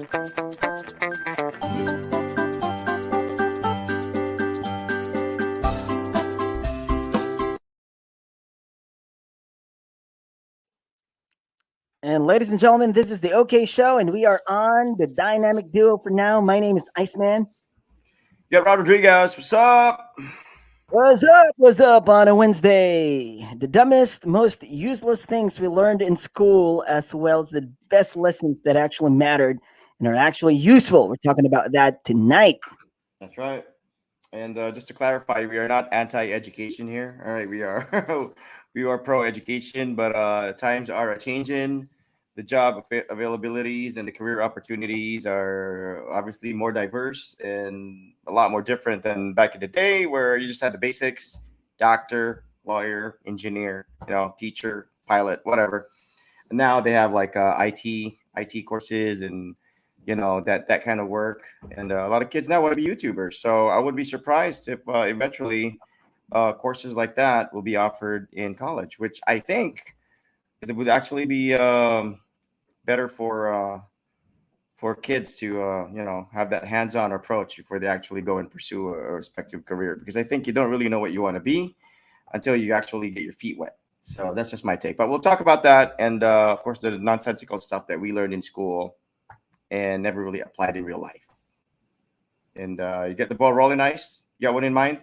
And ladies and gentlemen, this is the OK Show, and we are on the dynamic duo for now. My name is Iceman. Yeah, Rob Rodriguez, what's up? What's up? What's up on a Wednesday? The dumbest, most useless things we learned in school, as well as the best lessons that actually mattered and are actually useful. We're talking about that tonight. That's right. And just to clarify, we are not anti-education here. All right, we are we are pro-education, but times are a changing. The job availabilities and the career opportunities are obviously more diverse and a lot more different than back in the day, where you just had the basics: doctor, lawyer, engineer, teacher, pilot, whatever. And now they have like IT courses and that kind of work, and a lot of kids now want to be YouTubers. So I would be surprised if eventually courses like that will be offered in college, which I think it would actually be better for kids to have that hands-on approach before they actually go and pursue a respective career, because I think you don't really know what you want to be until you actually get your feet wet. So that's just my take, but we'll talk about that, and of course the nonsensical stuff that we learned in school and never really applied in real life. And you get the ball rolling, Ice? You got one in mind?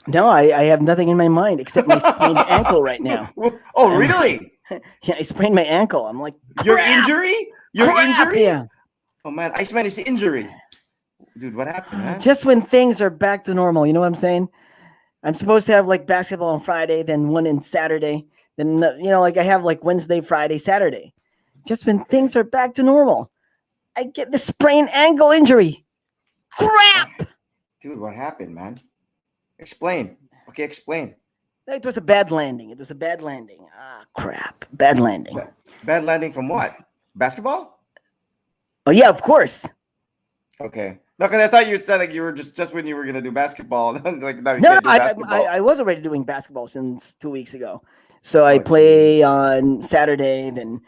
No, I have nothing in my mind except my sprained ankle right now. Oh, really? Yeah, I sprained my ankle. I'm like, crap! Your injury? Your Crap! injury? Yeah. Oh, man. Iceman is injury. Dude, what happened, man? Just when things are back to normal, you know what I'm saying? I'm supposed to have like basketball on Friday, then one in Saturday. Then, like I have like Wednesday, Friday, Saturday. Just when things are back to normal, I get the sprained ankle injury. Crap! Dude, what happened, man? Explain. Okay, explain. It was a bad landing. Ah, crap. Bad landing. Bad landing from what? Basketball? Oh, yeah, of course. Okay. No, because I thought you said like you were just when you were gonna do basketball. Like now you No, can't do basketball. I was already doing basketball since 2 weeks ago. So I play on Saturday. Then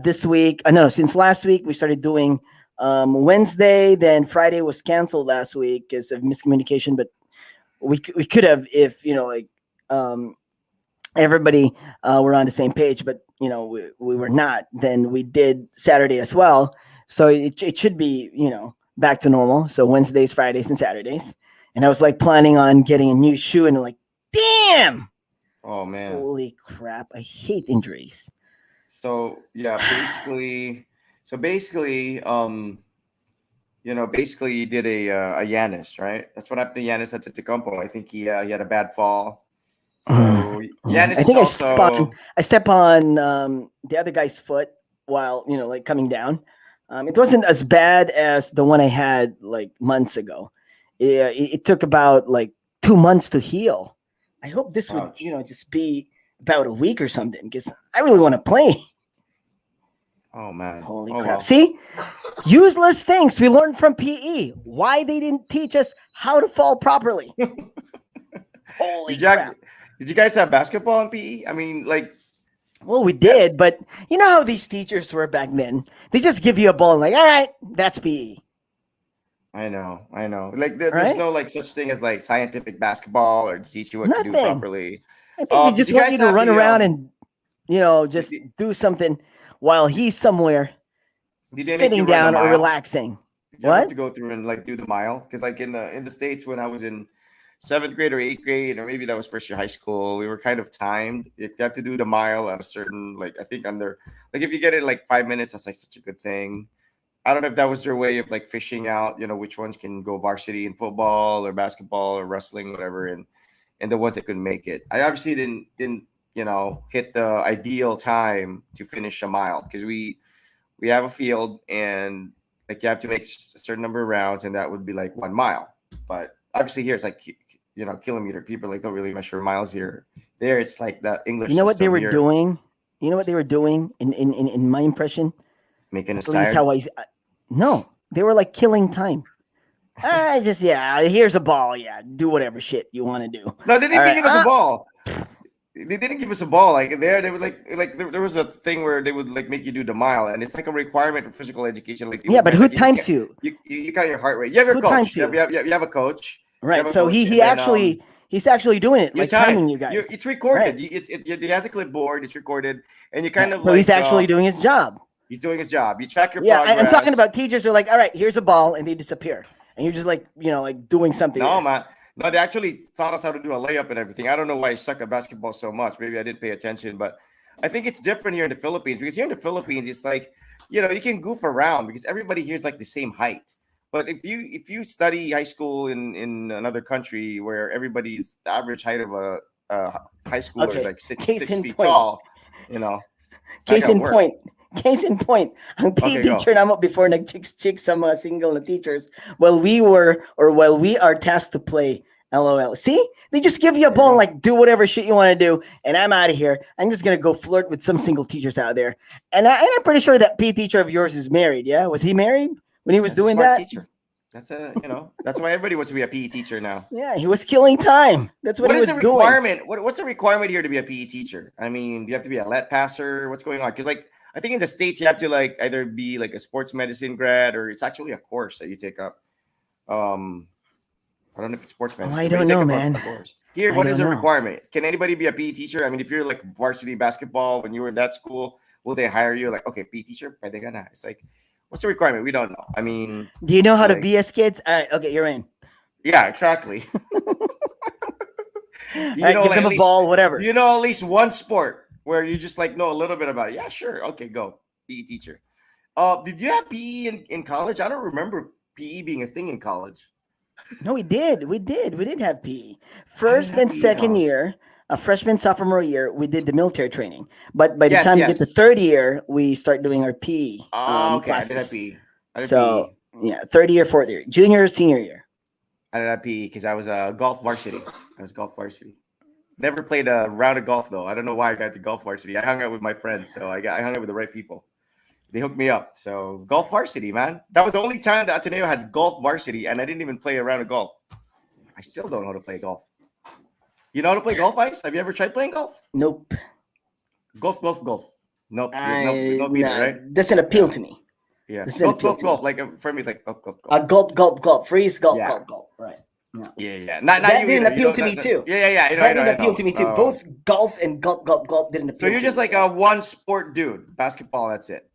this week, no, since last week we started doing Wednesday. Then Friday was canceled last week because of miscommunication. But we could have if everybody were on the same page. But we were not. Then we did Saturday as well. So it should be back to normal. So Wednesdays, Fridays, and Saturdays. And I was like planning on getting a new shoe, and I'm like, damn. Oh man. Holy crap. I hate injuries. So yeah, basically, basically you did a Yanis, right? That's what happened to Yanis at Tecumpo. I think he had a bad fall. So Yanis I think is also I step on the other guy's foot while like coming down. It wasn't as bad as the one I had like months ago. Yeah, it took about like 2 months to heal. I hope this would, Ouch. just be about a week or something, because I really want to play. Oh man. Holy Oh, crap. well. See? Useless things we learned from PE. Why they didn't teach us how to fall properly. Holy crap. Did you guys have basketball in PE? I mean, like, Well, we did, but you know how these teachers were back then? They just give you a ball and like, all right, that's PE. I know. Like, there's Right? no like such thing as like scientific basketball or teach you what to do Nothing. properly. I think they Did just you want guys you to have run the, around and, just did, do something while he's somewhere did they make you sitting run the down or mile? relaxing. Did you ever have What? to go through and like do the mile? Because like in the States when I was in seventh grade or eighth grade, or maybe that was first year high school, we were kind of timed. You have to do the mile at a certain, like, I think under, like, if you get it in like 5 minutes, that's like such a good thing. I don't know if that was their way of like fishing out, which ones can go varsity in football or basketball or wrestling, whatever, and the ones that couldn't make it. I obviously didn't hit the ideal time to finish a mile, because we have a field, and like you have to make a certain number of rounds, and that would be like 1 mile. But obviously here it's like kilometer. People like don't really measure miles here. There it's like the English You know what they system were here. doing? You know what they were doing in my impression? Making us At least tired. how no, they were like killing time. Here's a ball. Yeah, do whatever shit you want to do. No, they didn't All bring right. it as a ball. they didn't give us a ball. Like there, they would there was a thing where they would like make you do the mile, and it's like a requirement for physical education. Like they Yeah, would but measure, who like, times you? you count your heart rate. You have your Who coach. times you? You have a coach. You have Right. a So coach, he and then he's actually doing it, you like time. timing you guys. It's Right. recorded. He has a clipboard. It's recorded, and you kind Right. of So he's like actually doing his job. he's doing his job. You track your Yeah, I'm talking progress. about teachers who are like, all right, here's a ball, and they disappear, and you're just like, like doing something. No, man. No, they actually taught us how to do a layup and everything. I don't know why I suck at basketball so much. Maybe I didn't pay attention, but I think it's different here in the Philippines because here in the Philippines, it's like, you can goof around because everybody here is like the same height. But if you study high school in another country where everybody's the average height of a high schooler is Okay. like six Case six in feet point. tall, you know, that Case got in work. point. Case in point. Ang PE Okay, go. teacher namo before nag-chicks sa mga single na teachers, while we are tasked to play LOL. See? They just give you a There you ball and go. like do whatever shit you want to do, and I'm out of here. I'm just gonna go flirt with some single teachers out there. And I'm pretty sure that PE teacher of yours is married, yeah? Was he married when he was That's a doing smart that? teacher. That's why everybody wants to be a PE teacher now. Yeah, he was killing time. That's what What he is was the doing. requirement? What's the requirement here to be a PE teacher? I mean, do you have to be a let passer? What's going on? Because like I think in the States you have to like either be like a sports medicine grad or it's actually a course that you take up. Um, I don't know if it's sports Oh, medicine, I but you don't take know, up man. a course. Here, I what is don't the know. requirement? Can anybody be a PE teacher? I mean, if you're like varsity basketball when you were in that school, will they hire you? Like, okay, PE teacher, pwede ka na. It's like, what's the requirement? We don't know. I mean, Do you know how to like, BS kids? All right, okay, you're in. yeah, exactly. Do All you right, know give like them at a least ball, do whatever. you know at least one sport where you just like know a little bit about it? Yeah, sure. Okay, go. PE teacher. Did you have PE in college? I don't remember PE being a thing in college. No, we did. We did. We did have PE. I didn't First have and PE in second college. year, a freshman, sophomore year, we did the military training. But by the Yes, time we get to yes. third year, we start doing our PE Okay, I did have classes. PE. I did So, PE. yeah, third year, fourth year, junior, senior year. I did have PE because I was a golf varsity. I was golf varsity. Never played a round of golf though. I don't know why I got to golf varsity. I hung out with my friends, so I hung out with the right people. They hooked me up. So golf varsity, man. That was the only time that Ateneo had golf varsity, and I didn't even play a round of golf. I still don't know how to play golf. You know how to play golf, Ice? Have you ever tried playing golf? Nope. Golf. Nope. No either, right? Doesn't appeal Yeah. to me. Yeah. Doesn't appeal to me. Like for me, like golf. Gulp. Freeze, gulp, Yeah. gulp. Right. Yeah. Not That you didn't either. appeal to me too. Yeah. That didn't I appeal know. to me too. Both golf and gulp didn't appeal So you're to just me. like a one sport dude. Basketball, that's it.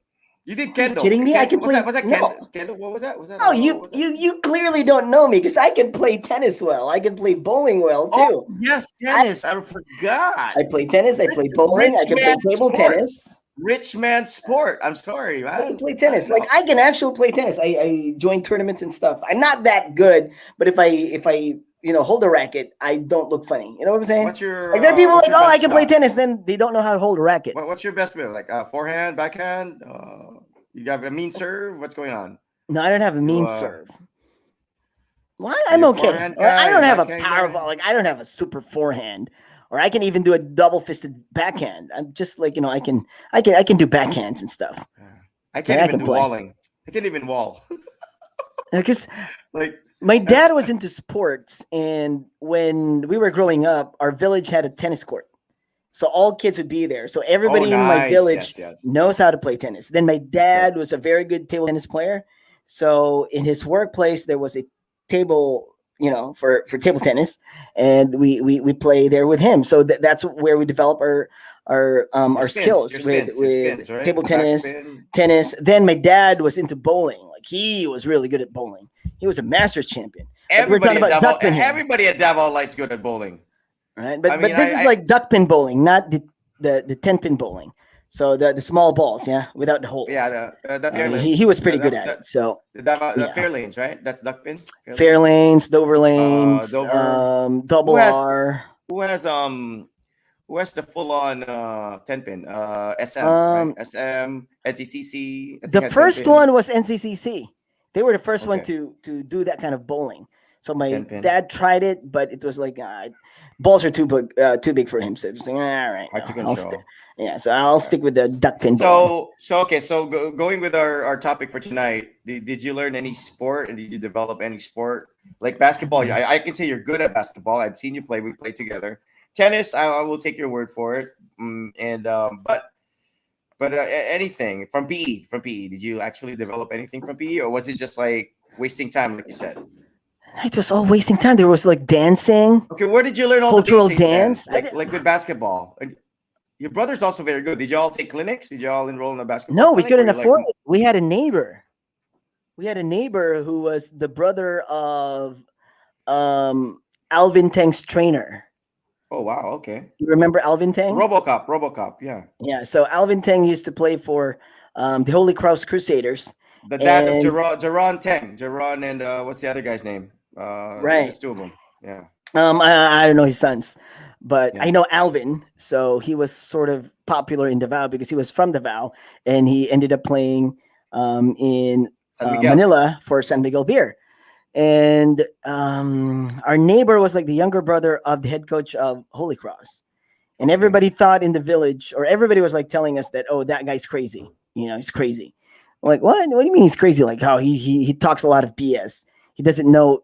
You did Are you kendo. kidding me? I can play. Was that No. kendo? What was that? Was that? Oh, What was that? you clearly don't know me because I can play tennis well. I can play bowling well too. Oh yes, tennis. I forgot. I play tennis. I play bowling. I can play table tennis. Rich man sport. I'm sorry, man. I can play tennis. Like I can actually play tennis. I join tournaments and stuff. I'm not that good, but if I hold a racket, I don't look funny. You know what I'm saying? What's your Like there are people what's like, your oh, I best can play shot? tennis, then they don't know how to hold a racket. What's your best move? Like forehand, backhand? You have a mean serve? What's going on? No, I don't have a mean You, serve. Well, are I'm you a okay. forehand Or I guy, don't have a backhand powerful, guy? like I don't have a super forehand, or I can even do a double fisted backhand. I'm just like I can do backhands and stuff. I can't I even can do play. walling. I can't even wall. Because Like my that's dad was into sports, and when we were growing up, our village had a tennis court. So all kids would be there. So oh everybody in my nice. village Yes. knows how to play tennis. Then my That's good. dad was a very good table tennis player. So in his workplace, there was a table, for table tennis, and we play there with him. So that's where we develop our skills Your with spins, right? table tennis, Backspin. tennis. Then my dad was into bowling. Like he was really good at bowling. He was a masters champion. Like we're talking about duckpin here. Everybody at Davao Light's good at bowling. Right, but I mean, this is like duck pin bowling, not the 10-pin bowling. So the small balls, yeah, without the holes. Yeah, the fair lanes. He was pretty good at it. So The fair lanes, right? That's duck pin. fair lanes, Dover lanes, Dover. double Who has- R. Who has the full on 10-pin? SM, right? SM, NCCC. I think The had first 10-pin. one was NCCC. They were the first one Okay. to do that kind of bowling. So my 10-pin. dad tried it, but it was like balls are too big for him. So it was like, all right, Hard to I'll control. so I'll stick with the duck pin bowling. So going with our topic for tonight, did you learn any sport and did you develop any sport like basketball? I can say you're good at basketball. I've seen you play. We played together. Tennis, I will take your word for it. But anything from PE, did you actually develop anything from PE, or was it just like wasting time, like you said? It was all wasting time. There was like dancing, Okay, where did you learn all the cultural basics then? dance. Like with basketball. And your brother's also very good. Did you all take clinics? Did you all enroll in a basketball No, we clinic? Were couldn't you like, afford it. We had a neighbor. We had a neighbor who was the brother of um, Alvin Tang's trainer. oh wow, okay. You remember Alvin Tang? RoboCop, yeah. Yeah. So Alvin Tang used to play for the Holy Cross Crusaders, The dad of and Jaron Teng. Jaron and what's the other guy's name? right. There's two of them. Yeah. I don't know his sons, but Yeah. I know Alvin. So he was sort of popular in Davao because he was from Davao, and he ended up playing in San Miguel. Manila for San Miguel Beer. And our neighbor was like the younger brother of the head coach of Holy Cross. And Okay. everybody thought in the village, or everybody was like telling us that, oh, that guy's crazy. He's crazy. I'm like, what? What do you mean he's crazy? Like how he talks a lot of BS. He doesn't know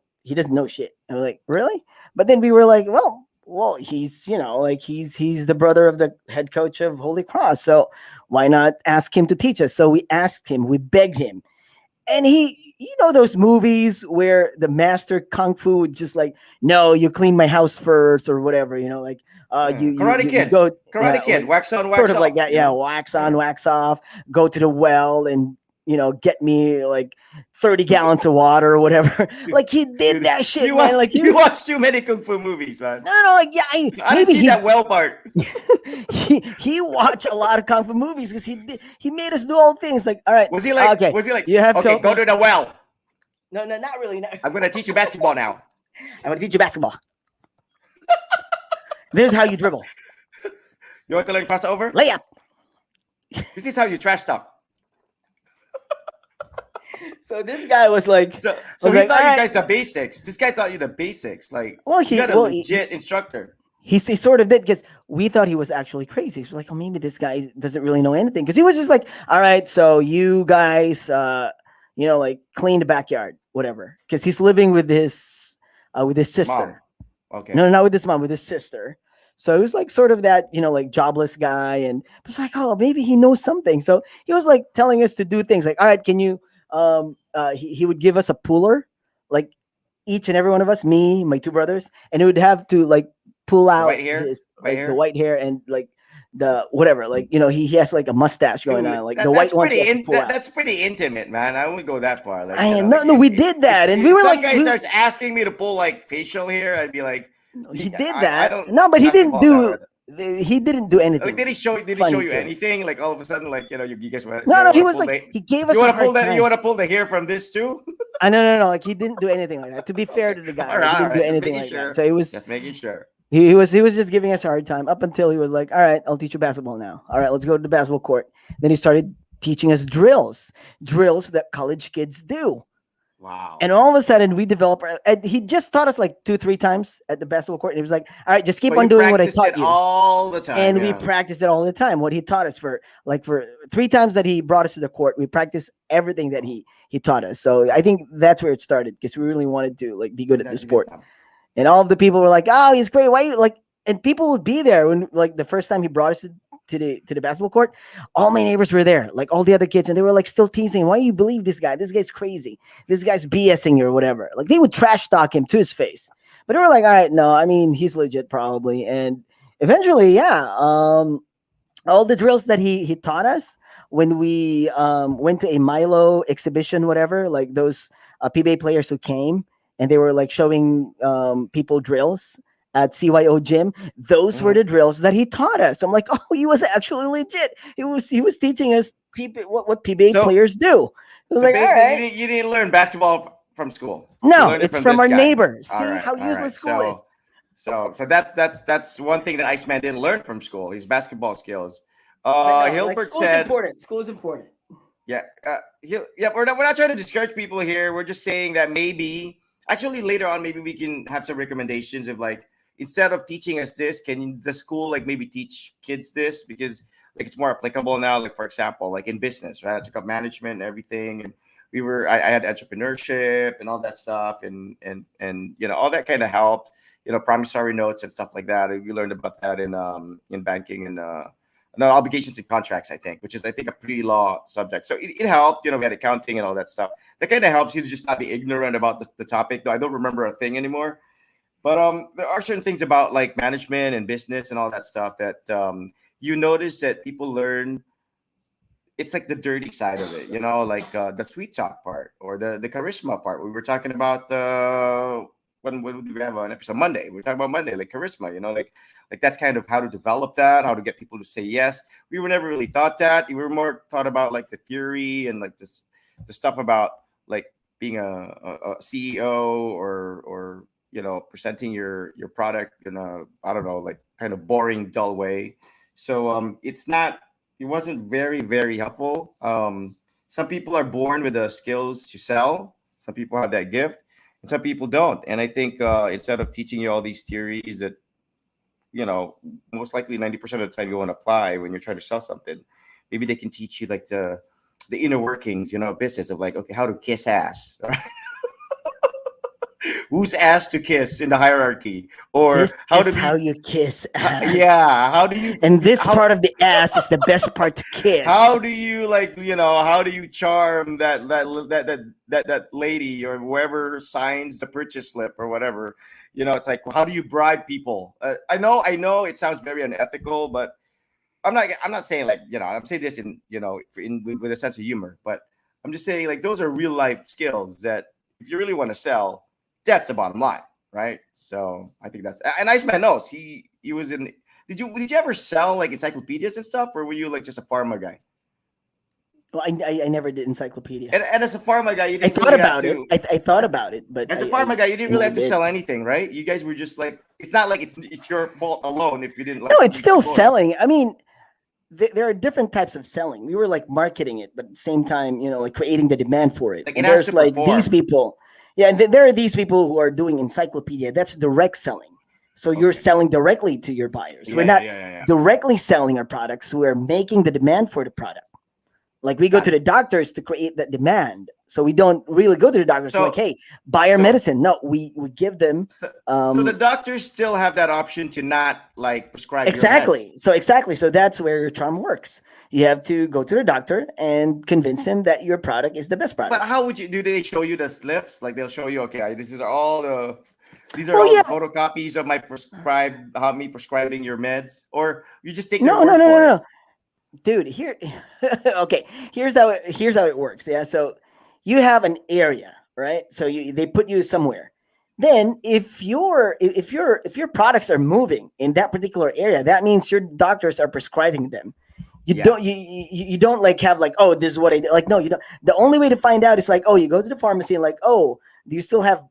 shit. And we're like, really? But then we were like, well, he's like he's the brother of the head coach of Holy Cross. So why not ask him to teach us? So we asked him, we begged him, and those movies where the master kung fu would just like, no, you clean my house first or whatever, like Yeah. you go, Karate Kid. like Wax on, sort wax of like off. that, yeah, wax on, Yeah. wax off, go to the well and get me like 30 gallons of water or whatever. Like he did that shit, man. Like you watch too many kung fu movies, man. no, like yeah, I didn't maybe see that well part. he watched a lot of kung fu movies because he made us do all things like, all right, Was he like? okay, Was he like? you have Okay, to go to the well. no, not really. Not. I'm gonna teach you basketball now. I'm gonna teach you basketball. This is how you dribble. You want to learn crossover? Layup. This is how you trash talk. So this guy was like, So was he like, thought all you right. guys the basics. This guy taught you the basics. Like, Well, you got a legit instructor. he sort of did because we thought he was actually crazy. He was like, oh, maybe this guy doesn't really know anything because he was just like, all right, so you guys, like clean the backyard, whatever, because he's living with his sister. Mom. Okay. No, not with his mom, with his sister. So it was like sort of that, like jobless guy, and it's like, oh, maybe he knows something. So he was like telling us to do things like, all right, can you? He would give us a puller, like each and every one of us, me, my two brothers, and it would have to like pull out white hair? his White like hair? the white hair and like the whatever, like he has like a mustache going Dude, on, like that- the white that's one. pretty that's pretty intimate, man. I wouldn't go that far. Like, No, we did that, and we were some like, guy starts asking me to pull like facial hair, I'd be like, he did I that. don't. No, but he didn't basketball now, do anything. Like, did he show you funny to us. anything? Like all of a sudden, like you guys want? No, he was like, he gave us You a want to hard pull that? time. You want to pull the hair from this too? No, like he didn't do anything like that. To be fair to the guy, All like, he right, didn't do just anything making like sure. that. So he was Just making sure. he was just giving us a hard time up until he was like, all right, I'll teach you basketball now. All right, let's go to the basketball court. Then he started teaching us drills that college kids do. Wow. And all of a sudden, we developed. He just taught us like 2-3 times at the basketball court, and he was like, "All right, just keep on doing what I taught you." All the time, and we practiced it all the time. What he taught us for 3 times that he brought us to the court, we practiced everything that he taught us. So I think that's where it started because we really wanted to like be good at the sport. And all of the people were like, "Oh, he's great. Why?" And people would be there when like the first time he brought us to the basketball court. All my neighbors were there, like all the other kids, and they were like still teasing, "Why you believe this guy? This guy's crazy. This guy's BSing you or whatever." Like they would trash talk him to his face. But they were like, "All right, no, I mean he's legit probably." And eventually, yeah, all the drills that he taught us when we went to a Milo exhibition, whatever, like those PBA players who came and they were like showing people drills at CYO gym. Those were the drills that he taught us. I'm like, oh, he was actually legit. He was teaching us what PBA players do. I was like, all right. You didn't learn basketball from school. No, it's from our neighbors. See how useless school is. So that's one thing that Iceman didn't learn from school. His basketball skills. Hilbert said, "School is important." Yeah, We're not trying to discourage people here. We're just saying that maybe actually later on, maybe we can have some recommendations of like instead of teaching us this, can the school like maybe teach kids this because like it's more applicable now. Like for example, like in business, right? I took up management and everything, and I had entrepreneurship and all that stuff, and all that kind of helped. Promissory notes and stuff like that. We learned about that in banking and no, obligations and contracts, I think, which is, I think, a pre-law subject. So it helped. We had accounting and all that stuff. That kind of helps you to just not be ignorant about the topic. Though I don't remember a thing anymore. But there are certain things about like management and business and all that stuff that you notice that people learn. It's like the dirty side of it, like the sweet talk part or the charisma part. We were talking about when did we have an episode? Monday. We were talking about Monday, like charisma, like that's kind of how to develop that, how to get people to say yes. We were never really taught that. We were more taught about like the theory and like this the stuff about like being a CEO or presenting your product in a, I don't know, like kind of boring, dull way. So it wasn't very, very helpful. Some people are born with the skills to sell. Some people have that gift and some people don't. And I think instead of teaching you all these theories that, most likely 90% of the time you won't apply when you're trying to sell something, maybe they can teach you like the inner workings, business of like, okay, how to kiss ass. Whose ass to kiss in the hierarchy, or This is how you kiss ass. Yeah, how do you? And this part of the ass is the best part to kiss. How do you how do you charm that lady or whoever signs the purchase slip or whatever? It's like, how do you bribe people? I know it sounds very unethical, but I'm not saying like I'm saying this with a sense of humor, but I'm just saying like those are real life skills that if you really want to sell, that's the bottom line, right? So I think and Iceman knows he was in. Did you ever sell like encyclopedias and stuff, or were you like just a pharma guy? Well, I never did encyclopedia. And as a pharma guy, you didn't I thought really about have to, it. I thought about it, but as a pharma guy, you didn't really have to sell anything, right? You guys were just like, it's not like it's your fault alone if you didn't. Like, no, it's still selling. I mean, there are different types of selling. We were like marketing it, but at the same time, like creating the demand for it. Like, and it has there's to like perform. these people. Yeah, and there are these people who are doing encyclopedia. That's direct selling. So you're selling directly to your buyers. We're not directly selling our products. We're making the demand for the product. Like we go to the doctors to create that demand. So we don't really go to the doctors like, hey, buy our medicine. No, we give them. So the doctors still have that option to not like prescribe. Exactly. So that's where your charm works. You have to go to the doctor and convince him that your product is the best product. But how would you do? They show you the slips? Like they'll show you, okay, these are all the photocopies of me prescribing your meds, or you just take no. Dude, okay. Here's how it works. Yeah. So you have an area, right? So they put you somewhere. Then if your products are moving in that particular area, that means your doctors are prescribing them. You don't like have like, oh, this is what I did. Like, no, you don't. The only way to find out is like, oh, you go to the pharmacy and like, oh, do you still have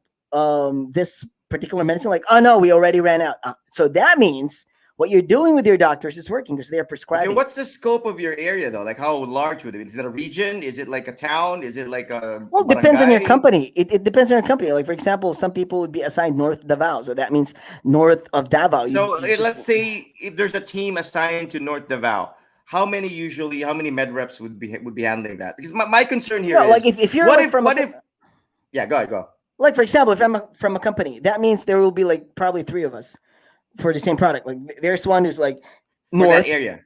this particular medicine? Like, oh no, we already ran out. So that means what you're doing with your doctors is working because they're prescribing. Okay, what's the scope of your area though? Like how large would it be? Is it a region? Is it like a town? Is it like a Well, it depends on your company. It depends on your company. Like for example, some people would be assigned North Davao. So that means north of Davao. So let's say if there's a team assigned to North Davao, how many med reps would be handling that? Because my concern here is like if you're yeah, go. Like for example, if I'm from a company, that means there will be like probably 3 of us for the same product. Like there's one who's like north area,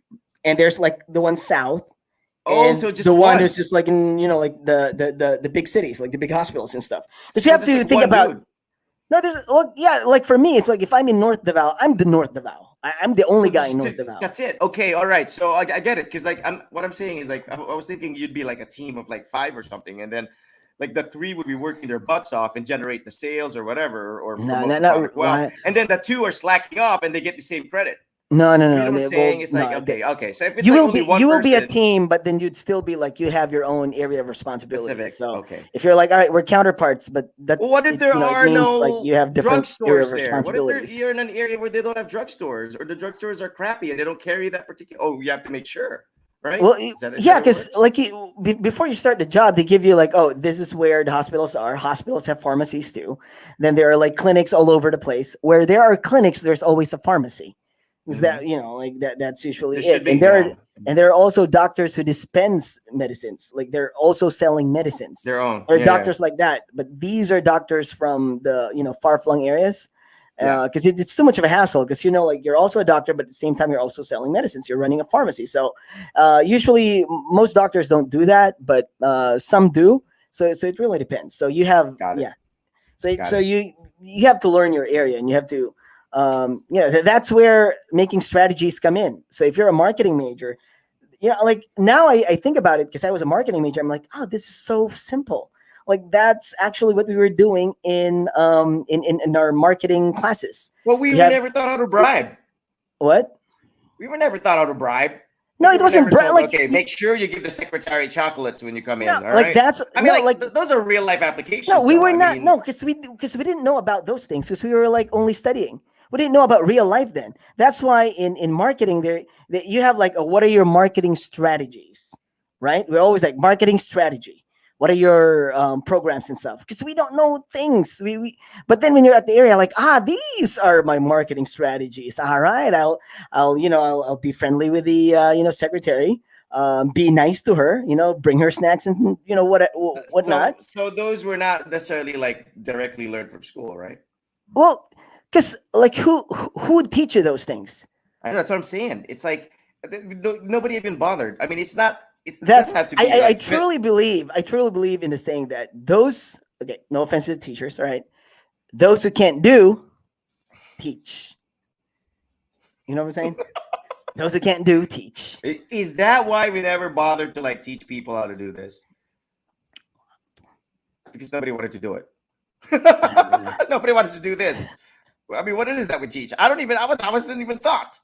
and there's like the one south. Oh, so just the one who's just like in like the big cities, like the big hospitals and stuff. Because you have to think about. Dude. No, like for me, it's like if I'm in North Davao, I'm the North Davao. I'm the only guy in North Davao. That's it. Okay, all right. So I get it because like what I'm saying is like I was thinking you'd be like a team of like 5 or something, and then like the 3 would be working their butts off and generate the sales or whatever, or and then the 2 are slacking off and they get the same credit. No. You know what I'm saying? It's like okay. So if it's you like will only be one you will person, be a team, but then you'd still be like you have your own area of responsibility. Specific. So okay. If you're like, all right, we're counterparts, but that. Well, what if there are no like you have different drugstores there? What if you're in an area where they don't have drugstores, or the drugstores are crappy and they don't carry that particular? Oh, you have to make sure. Right? Well, because like before you start the job, they give you like, oh, this is where the hospitals are. Hospitals have pharmacies too. Then there are like clinics all over the place. Where there are clinics, there's always a pharmacy. Is that, like that's usually There it. should be, yeah. And there are also doctors who dispense medicines, like they're also selling medicines. Their own. There are Yeah, yeah. doctors like that, but these are doctors from the far-flung areas, Yeah. because it's too much of a hassle, because like you're also a doctor, but at the same time you're also selling medicines, you're running a pharmacy. So usually most doctors don't do that, but some do. So it really depends. So you have, Got it. yeah, so Got so it. you have to learn your area, and you have to that's where making strategies come in. So if you're a marketing major, like now I think about it, because I was a marketing major. I'm like, oh, this is so simple. Like that's actually what we were doing in our marketing classes. Well, we We were had never taught how to bribe. what? We were never taught how to bribe. No, Like, we it were wasn't never told, like okay, make sure you give the secretary chocolates when you come in. no, All like right. that's I mean, no, like like those are real life no, applications, we though. were I not. mean, No, because we didn't know about those things, because we were like only studying. We didn't know about real life then. That's why in marketing you have like what are your marketing strategies, right? We're always like marketing strategy. What are your programs and stuff? Because we don't know things. But then when you're at the area, like these are my marketing strategies. All right, I'll be friendly with the secretary. Be nice to her. Bring her snacks and so whatnot. so those were not necessarily like directly learned from school, right? Well, because like who would teach you those things? I know that's what I'm saying. It's like nobody even bothered. I mean, it's not. It That's doesn't have to be I like. truly believe in the saying that those, okay, no offense to the teachers, all right, those who can't do teach. You know what I'm saying? Those who can't do teach. Is that why we never bothered to like teach people how to do this? Because nobody wanted to do it. Nobody wanted to do this. I mean, what it is that we teach? I don't even. I wasn't even thought.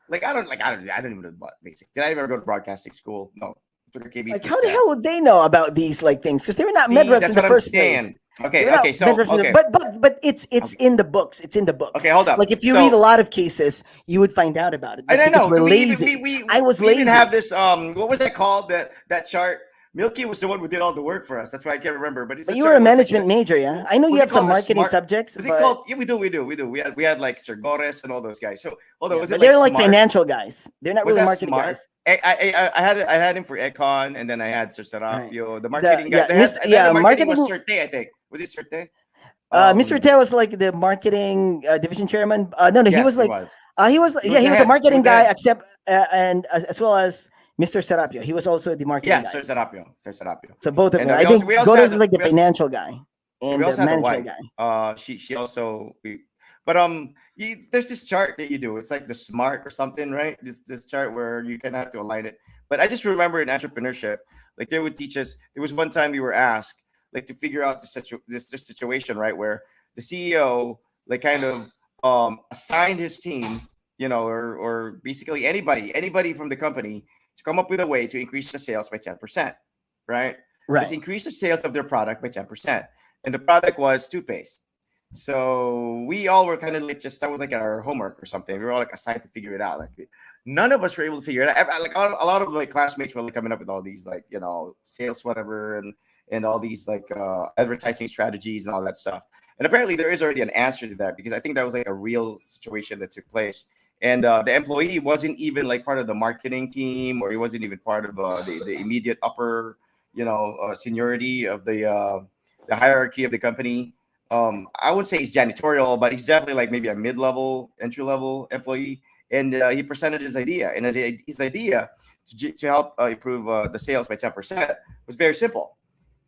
Like I don't even know what basics. Did I ever go to broadcasting school? No. Took a KB Like how the pizza. hell would they know about these like things? Because they were not med See, reps that's in the what I'm first place. saying. They Okay, were okay, not med so reps okay, but it's okay, in the books. It's in the books. okay, hold up. Like if you So read a lot of cases, you would find out about it. and But I because know we're we even lazy, I was we even have lazy. this what was that called, that chart? Milky was the one who did all the work for us. That's why I can't remember. But it's But a you were a chart where it's like management major, yeah? I know you was it have some called a marketing smart? subjects, Was it but called? Yeah, we do. We had like Sir Gores and all those guys. So hold on, yeah, was it but like they're like smart? financial guys. They're not Was really that marketing smart? guys. I had him for econ, and then I had Sir All right. Serapio, the marketing guy. Yeah, They had, and then the marketing was marketing. Serte, I think. Was it Serte? Mr. Teo was like the marketing division chairman. No, he was Yes, he like, was. He was he the was a head. He marketing was the guy, head. except and as well as Mr. Serapio. He was also the marketing Yeah, guy. Sir Serapio. Sir Serapio. So both of And them. we I also think we also Godos had is like the we also, financial guy yeah, we and the also had the management wife. guy. She also but there's this chart that you do. It's like the smart or something, right? This chart where you kind of have to align it. But I just remember in entrepreneurship, like they would teach us. There was one time we were asked like to figure out this situation, right, where the CEO like kind of assigned his team, or basically anybody from the company to come up with a way to increase the sales by 10%, right? Just Right. increase the sales of their product by 10%. And the product was toothpaste. So we all were kind of like just that was like our homework or something. We were all like assigned to figure it out. Like none of us were able to figure it out. Like a lot of like classmates were like coming up with all these like sales whatever and all these like advertising strategies and all that stuff. And apparently there is already an answer to that because I think that was like a real situation that took place. And the employee wasn't even like part of the marketing team, or he wasn't even part of the immediate upper seniority of the hierarchy of the company. I wouldn't say he's janitorial, but he's definitely like maybe a mid-level, entry-level employee. And he presented his idea, and his idea to help improve the sales by 10% was very simple.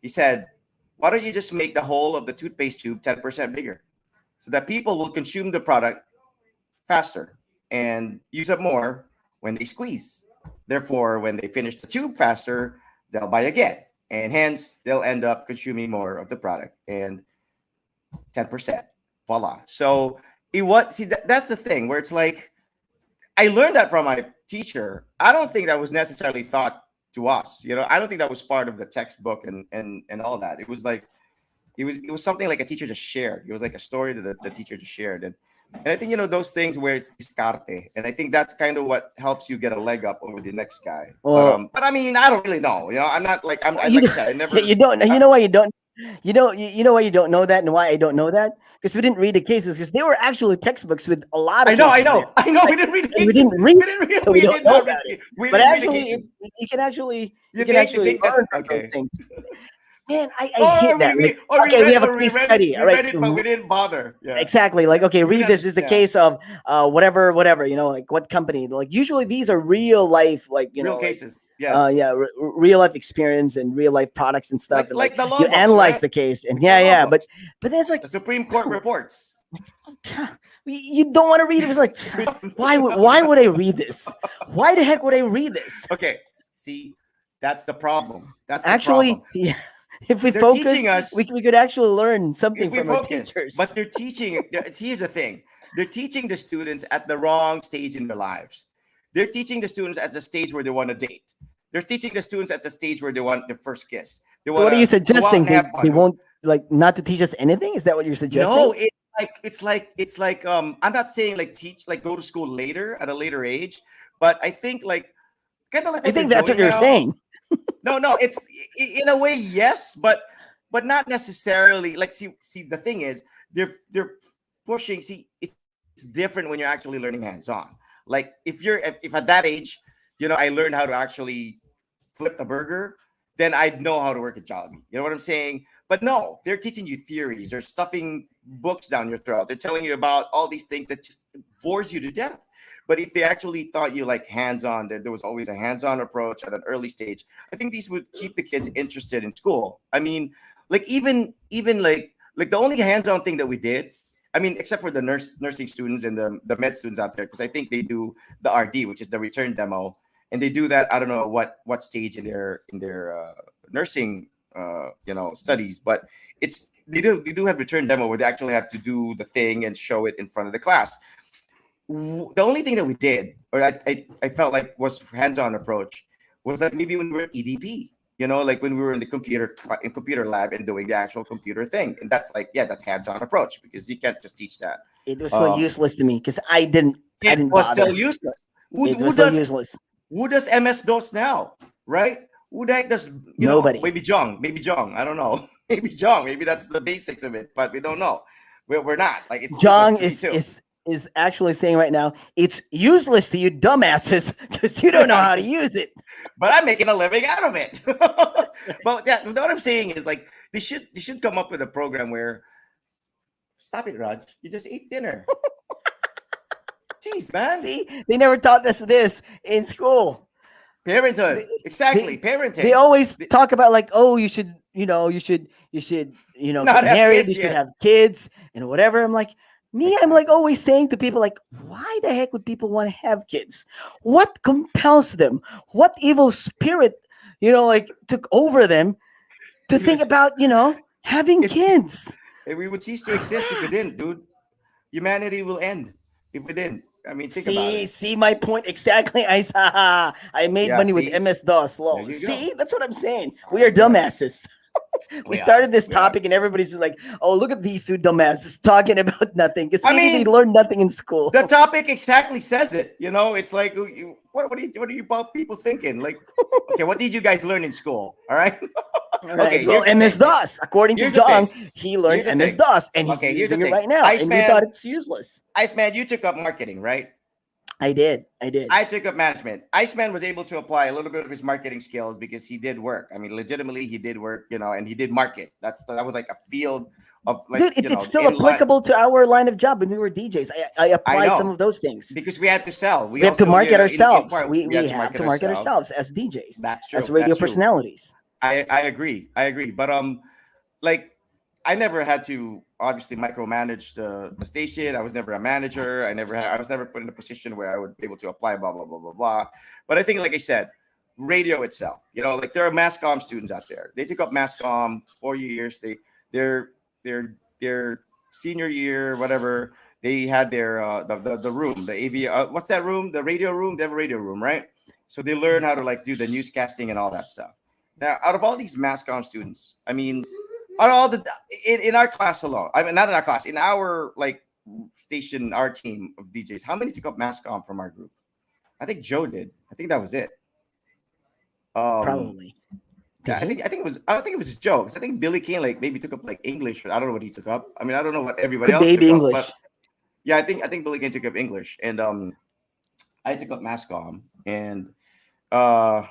He said, "Why don't you just make the whole of the toothpaste tube 10% bigger, so that people will consume the product faster and use up more when they squeeze. Therefore, when they finish the tube faster, they'll buy again, and hence they'll end up consuming more of the product and 10%. Voila. So that's the thing where it's like I learned that from my teacher. I don't think that was necessarily taught to us. I don't think that was part of the textbook and all that. It was like it was something like a teacher just shared. It was like a story that the teacher just shared. And I think those things where it's discarte, and I think that's kind of what helps you get a leg up over the next guy. Well, But I mean, I don't really know. I'm not like like I said, I never. you don't. I, You know why you don't? You know why you don't know that and why I don't know that? Because we didn't read the cases because they were actually textbooks with a lot of I know, I cases there. know, I know. Right? We didn't read the And we cases. didn't read, We didn't read. so we We don't did know not read. about it. We But didn't read the actually, cases. you can You actually think that's learn from those okay? things. Man, I Or hate that. Like, we okay, we read have a or we case read it. study. All We right, read it, but we didn't bother. Yeah, exactly. Like, yeah. okay, We read didn't this. This is the understand. case of whatever. You know, like what company? Like, usually these are real life, like Real cases. Yes. yeah, real life experience and real life products and stuff, and like Like the law you books, analyze right? the case, and Like the law yeah, but books. that's like The Supreme Court reports. you don't want to read it. It's like We don't, why would I read this? Why the heck would I read this? okay. See, that's the problem. That's the problem. Actually, yeah, if we They're focus, teaching us we could actually learn if something we from our focus, teachers. but they're teaching. Here's the thing: they're teaching the students at the wrong stage in their lives. They're teaching the students at the stage where they want to date. They're teaching the students at the stage where they want their first kiss. They So want what are you to go out suggesting? and have They fun. won't like not to teach us anything? Is that what you're No, suggesting? it's like I'm not saying like teach like go to school later at a later age, but I think like kind of like I what they're think that's what doing you're now. saying. No, it's in a way yes, but not necessarily. Like see the thing is they're pushing. See, it's different when you're actually learning hands-on. Like if at that age, I learned how to actually flip the burger, then I'd know how to work at Jollibee. You know what I'm saying? But no, they're teaching you theories. They're stuffing books down your throat. They're telling you about all these things that just bores you to death. But if they actually taught you like hands-on, that there was always a hands-on approach at an early stage, I think these would keep the kids interested in school. I mean, like even like the only hands-on thing that we did, I mean, except for the nursing students and the med students out there, because I think they do the RD, which is the return demo, and they do that. I don't know what stage in their nursing studies, but they do have return demo where they actually have to do the thing and show it in front of the class. The only thing that we did, or I felt like was hands-on approach, was like maybe when we were at EDP, like when we were in the computer lab and doing the actual computer thing, and that's like that's hands-on approach because you can't just teach that. It was still Um, useless to me because I it didn't was still bother. useless. It Who was still does useless. MS DOS now, right? Who the heck does, Nobody. maybe Jong, I don't know. Maybe Jong, maybe that's the basics of it, but we don't know. We're not. Like, it's useless Jong to me too. is actually saying right now it's useless to you dumbasses because you don't know how to use it. But I'm making a living out of it. But yeah, what I'm saying is like they should come up with a program where stop it, Raj. You just ate dinner. Jeez, man. See, they never taught us this in school. Parenthood. They, Exactly. they they Parenting. always They- talk about like, oh, you should get Not have married, you kids should yet. have kids and whatever. I'm like, I'm like Exactly. always saying to people like, why the heck would people want to have kids? What compels them? What evil spirit, like took over them to think about, having It's kids? we would cease to exist if we didn't, dude. Humanity will end if we didn't. I mean, think about it. See my point exactly. I made Yeah, money with see, MS DOS. there Lol. you go. See, that's what I'm saying. All We are right, good. dumbasses. We We are. started this We are. topic and everybody's just like, "Oh, look at these two dumbasses talking about nothing." Because I maybe they mean, learned nothing in school. the topic exactly says it. It's like what are you about people thinking? Like, okay, what did you guys learn in school? All right. All right. Okay, Well, here's the MS thing. DOS, according to Here's the thing. Jong, he learned Here's the MS thing. DOS and he's Okay, here's the using it thing. right now. And we thought Iceman, it's useless. Iceman, you took up marketing, right? I did. I did. I took up management. Iceman was able to apply a little bit of his marketing skills because he did work. I mean, legitimately, he did work, and he did market. That was like a field of like, Dude, it's still in line. applicable to our line of job when we were DJs. I I applied some know of those things. because we had to sell. We We have to also, market in ourselves. part, We we had we to have market to market ourselves. ourselves as DJs, That's as true. radio That's true. personalities. I agree. I agree. But like I never had to obviously micromanage the station. I was never a manager. I was never put in a position where I would be able to apply blah blah blah blah blah. But I think, like I said, radio itself. Like there are mass comm students out there. They took up mass comm 4 years. Their their senior year, whatever. They had their the room, the AV. What's that room? The radio room. They have a radio room, right? So they learn how to like do the newscasting and all that stuff. Now, out of all these mass comm students, I mean, out of all in our class alone, I mean, not in our class, in our like station, our team of DJs, how many took up mass comm from our group? I think Joe did. I think that was it. Um, Probably. Yeah, Okay. I don't think it was his jokes. I think Billy Kane like maybe took up like English. I don't know what he took up. I mean, I don't know what everybody Could else be took up, but English. yeah, I think Billy Kane took up English, and I took up mass comm, uh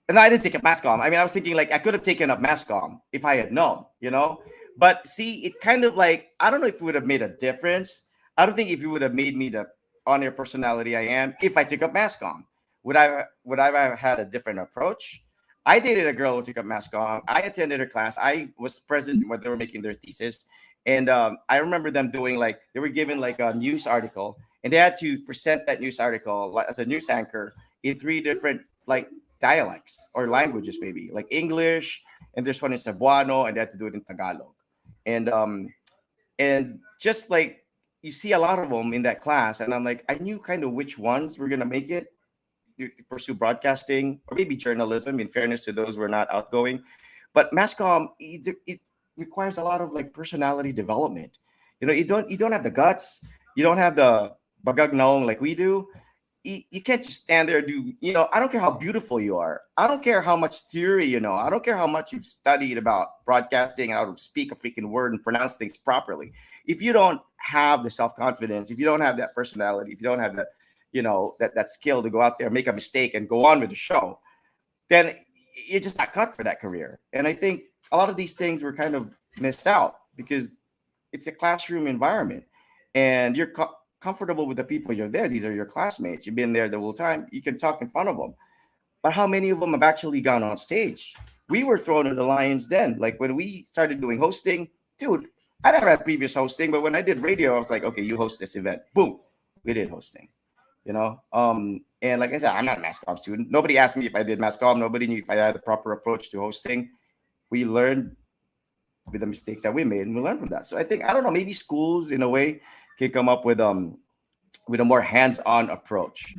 and I didn't take up mass comm. I mean, I was thinking like I could have taken up mass comm if I had known, you know. But see, it kind of like I don't know if it would have made a difference. I don't think if it would have made me the on-air personality I am if I took up mass comm. Would I have had a different approach? I dated a girl who took up mass comm. I attended her class. I was present when they were making their thesis, and I remember them doing like they were given like a news article, and they had to present that news article as a news anchor in three different like dialects or languages, maybe like English, and there's one in Cebuano, and they had to do it in Tagalog, and just like you see a lot of them in that class, and I'm like, I knew kind of which ones were gonna make it to pursue broadcasting or maybe journalism. In fairness to those who are not outgoing, but mass comm it requires a lot of like personality development. You know, you don't have the guts, you don't have the bagagnaong like we do. You can't just stand there and do, you know, I don't care how beautiful you are. I don't care how much theory you know. I don't care how much you've studied about broadcasting, how to speak a freaking word and pronounce things properly. If you don't have the self-confidence, if you don't have that personality, if you don't have that, you know, that skill to go out there, make a mistake and go on with the show, then you're just not cut for that career. And I think a lot of these things were kind of missed out because it's a classroom environment and you're comfortable with the people you're there. These are your classmates. You've been there the whole time. You can talk in front of them. But how many of them have actually gone on stage? We were thrown to the lions then. Like when we started doing hosting, dude, I never had previous hosting, but when I did radio, I was like, okay, you host this event. Boom, we did hosting. You know, and like I said, I'm not a mass comm student. Nobody asked me if I did mass comm. Nobody knew if I had a proper approach to hosting. We learned with the mistakes that we made, and we learned from that. So I think I don't know, maybe schools in a way can come up with a more hands-on approach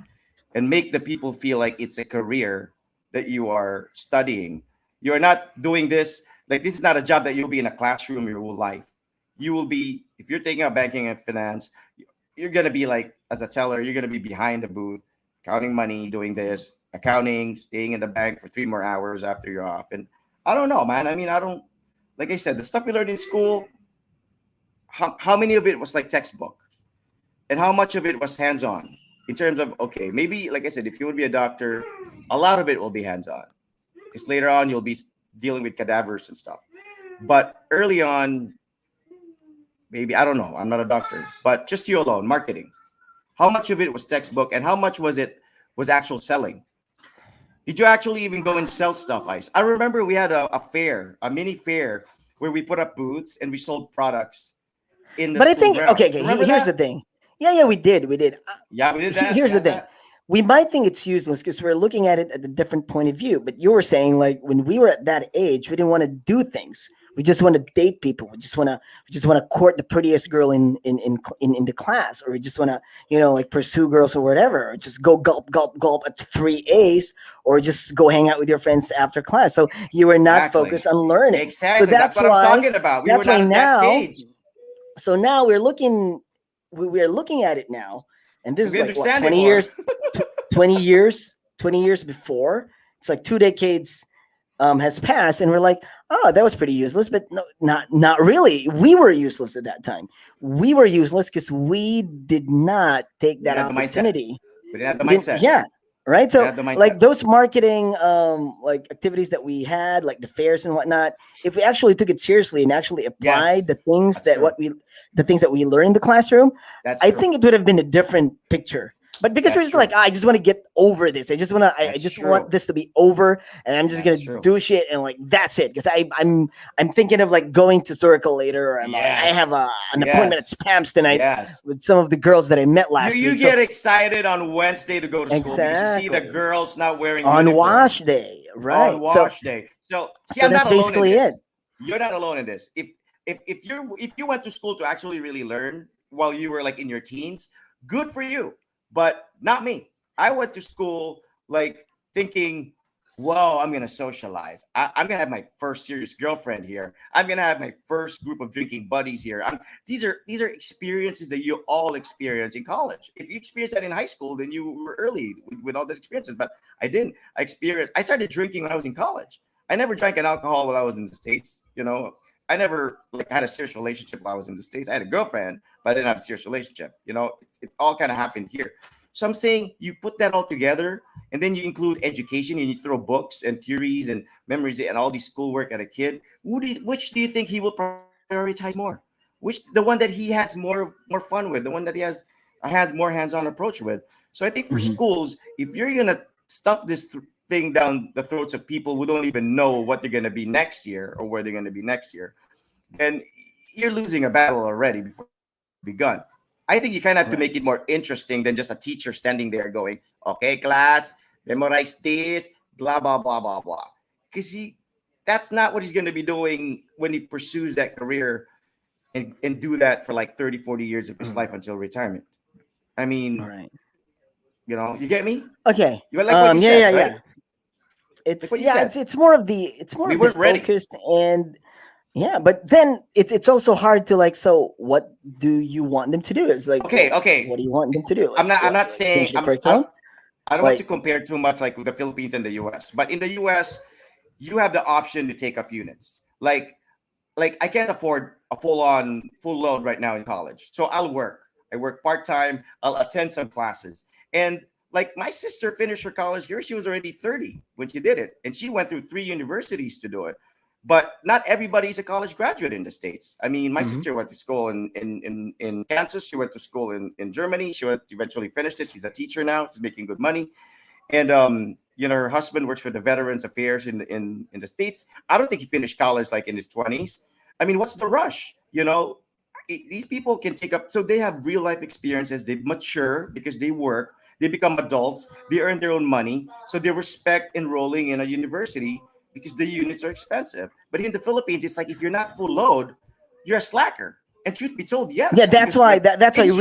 and make the people feel like it's a career that you are studying. You are not doing this like this is not a job that you'll be in a classroom your whole life. You will be if you're taking up banking and finance, you're gonna be like as a teller, you're gonna be behind the booth, counting money, doing this, accounting, staying in the bank for 3 more hours after you're off. And I don't know, man. I mean, I don't like I said, the stuff we learned in school, how many of it was like textbook? And how much of it was hands-on in terms of okay, maybe like I said, if you would be a doctor, a lot of it will be hands-on because later on you'll be dealing with cadavers and stuff. But early on, maybe I don't know. I'm not a doctor, but just you alone, marketing. How much of it was textbook, and how much was actual selling? Did you actually even go and sell stuff, Ice? I remember we had a fair, a mini fair, where we put up booths and we sold products in the But I school think okay, grounds. okay. Remember Here's the that? thing. Yeah, we did, we did. Yeah, we did that. We Here's the had thing. that. We might think it's useless because we're looking at it at a different point of view. But you were saying like when we were at that age, we didn't want to do things. We just want to date people. We just want to court the prettiest girl in the class, or we just want to like pursue girls or whatever, or just go gulp gulp gulp at 3 A's, or just go hang out with your friends after class. So you were not Exactly. focused on learning. So Exactly. That's what I was talking about. We were that's why not at that now stage. so now we're looking at it now, and this And is we like what understand it 20 more. years, 20 years before. It's like 2 decades has passed, and we're like, oh, that was pretty useless. But no, not really. We were useless at that time. We were useless because we did not take We that didn't have the mindset. opportunity. We didn't have the We didn't, mindset. yeah, right. We didn't So have the mindset. like those marketing like activities that we had, like the fairs and whatnot, if we actually took it seriously and actually applied Yes, that's true. the things that we learned in the classroom, That's I true. think it would have been a different picture. But because we're That's just true. like, I just want to get over this. I That's just want true. this to be over, and I'm just That's gonna true. do shit and like that's it. Because I'm thinking of like going to Circle later, or I have Yes. an appointment at Yes. Spams tonight Yes. with some of the girls that I met You last you week. So get excited on Wednesday to go to school because you see the exactly girls not wearing on wash uniforms day, on right? So wash day. So see, so I'm that's not alone in basically it. this. You're not alone in this. If you went to school to actually really learn while you were like in your teens, good for you. But not me. I went to school like thinking, whoa, I'm gonna socialize. I'm gonna have my first serious girlfriend here. I'm gonna have my first group of drinking buddies here. These are experiences that you all experience in college. If you experienced that in high school, then you were early with all the experiences. But I didn't. I started drinking when I was in college. I never drank an alcohol while I was in the States. You know, I never like had a serious relationship while I was in the States. I had a girlfriend, but I didn't have a serious relationship. You know, it all kind of happened here. So I'm saying you put that all together, and then you include education, and you throw books and theories and memories and all these schoolwork at a kid. Which do you think he will prioritize more? Which the one that he has more fun with, the one that he has more hands-on approach with. So I think for Mhm. schools, if you're gonna stuff this thing down the throats of people who don't even know what they're gonna be next year or where they're gonna be next year, then you're losing a battle already before it's begun. I think you kind of have to make it Right. more interesting than just a teacher standing there going, "Okay, class, memorize this, blah blah blah blah blah," because that's not what he's going to be doing when he pursues that career and do that for like 30, 40 years of his Mhm. life until retirement. I mean, Right. you get me? Okay. You like what you Yeah, said, yeah, right? yeah. Like It's what you yeah. said. It's more We of the weren't ready. focused and yeah. But then it's also hard to like. So what do you want them to do? It's like, Okay, well, okay. what do you want them to do? I'm Like not. I'm what? not Like change saying. the curriculum? I don't want to Like. compare too much like with the Philippines and the U.S. But in the U.S., you have the option to take up units. Like I can't afford a full load right now in college. So I'll work. I work part-time. I'll attend some classes. And like my sister finished her college here, she was already 30 when she did it. And she went through 3 universities to do it. But not everybody's a college graduate in the States. I mean, my Mhm. sister went to school in Kansas. She went to school in Germany. She went eventually finished it. She's a teacher now. She's making good money. And her husband works for the Veterans Affairs in the States. I don't think he finished college like in his 20s. I mean, what's the rush? These people can take up, so they have real life experiences. They mature because they work. They become adults. They earn their own money, so they respect enrolling in a university because the units are expensive. But in the Philippines, it's like if you're not full load, you're a slacker. And truth be told, Yeah, yes, that's because why like that's why it's true.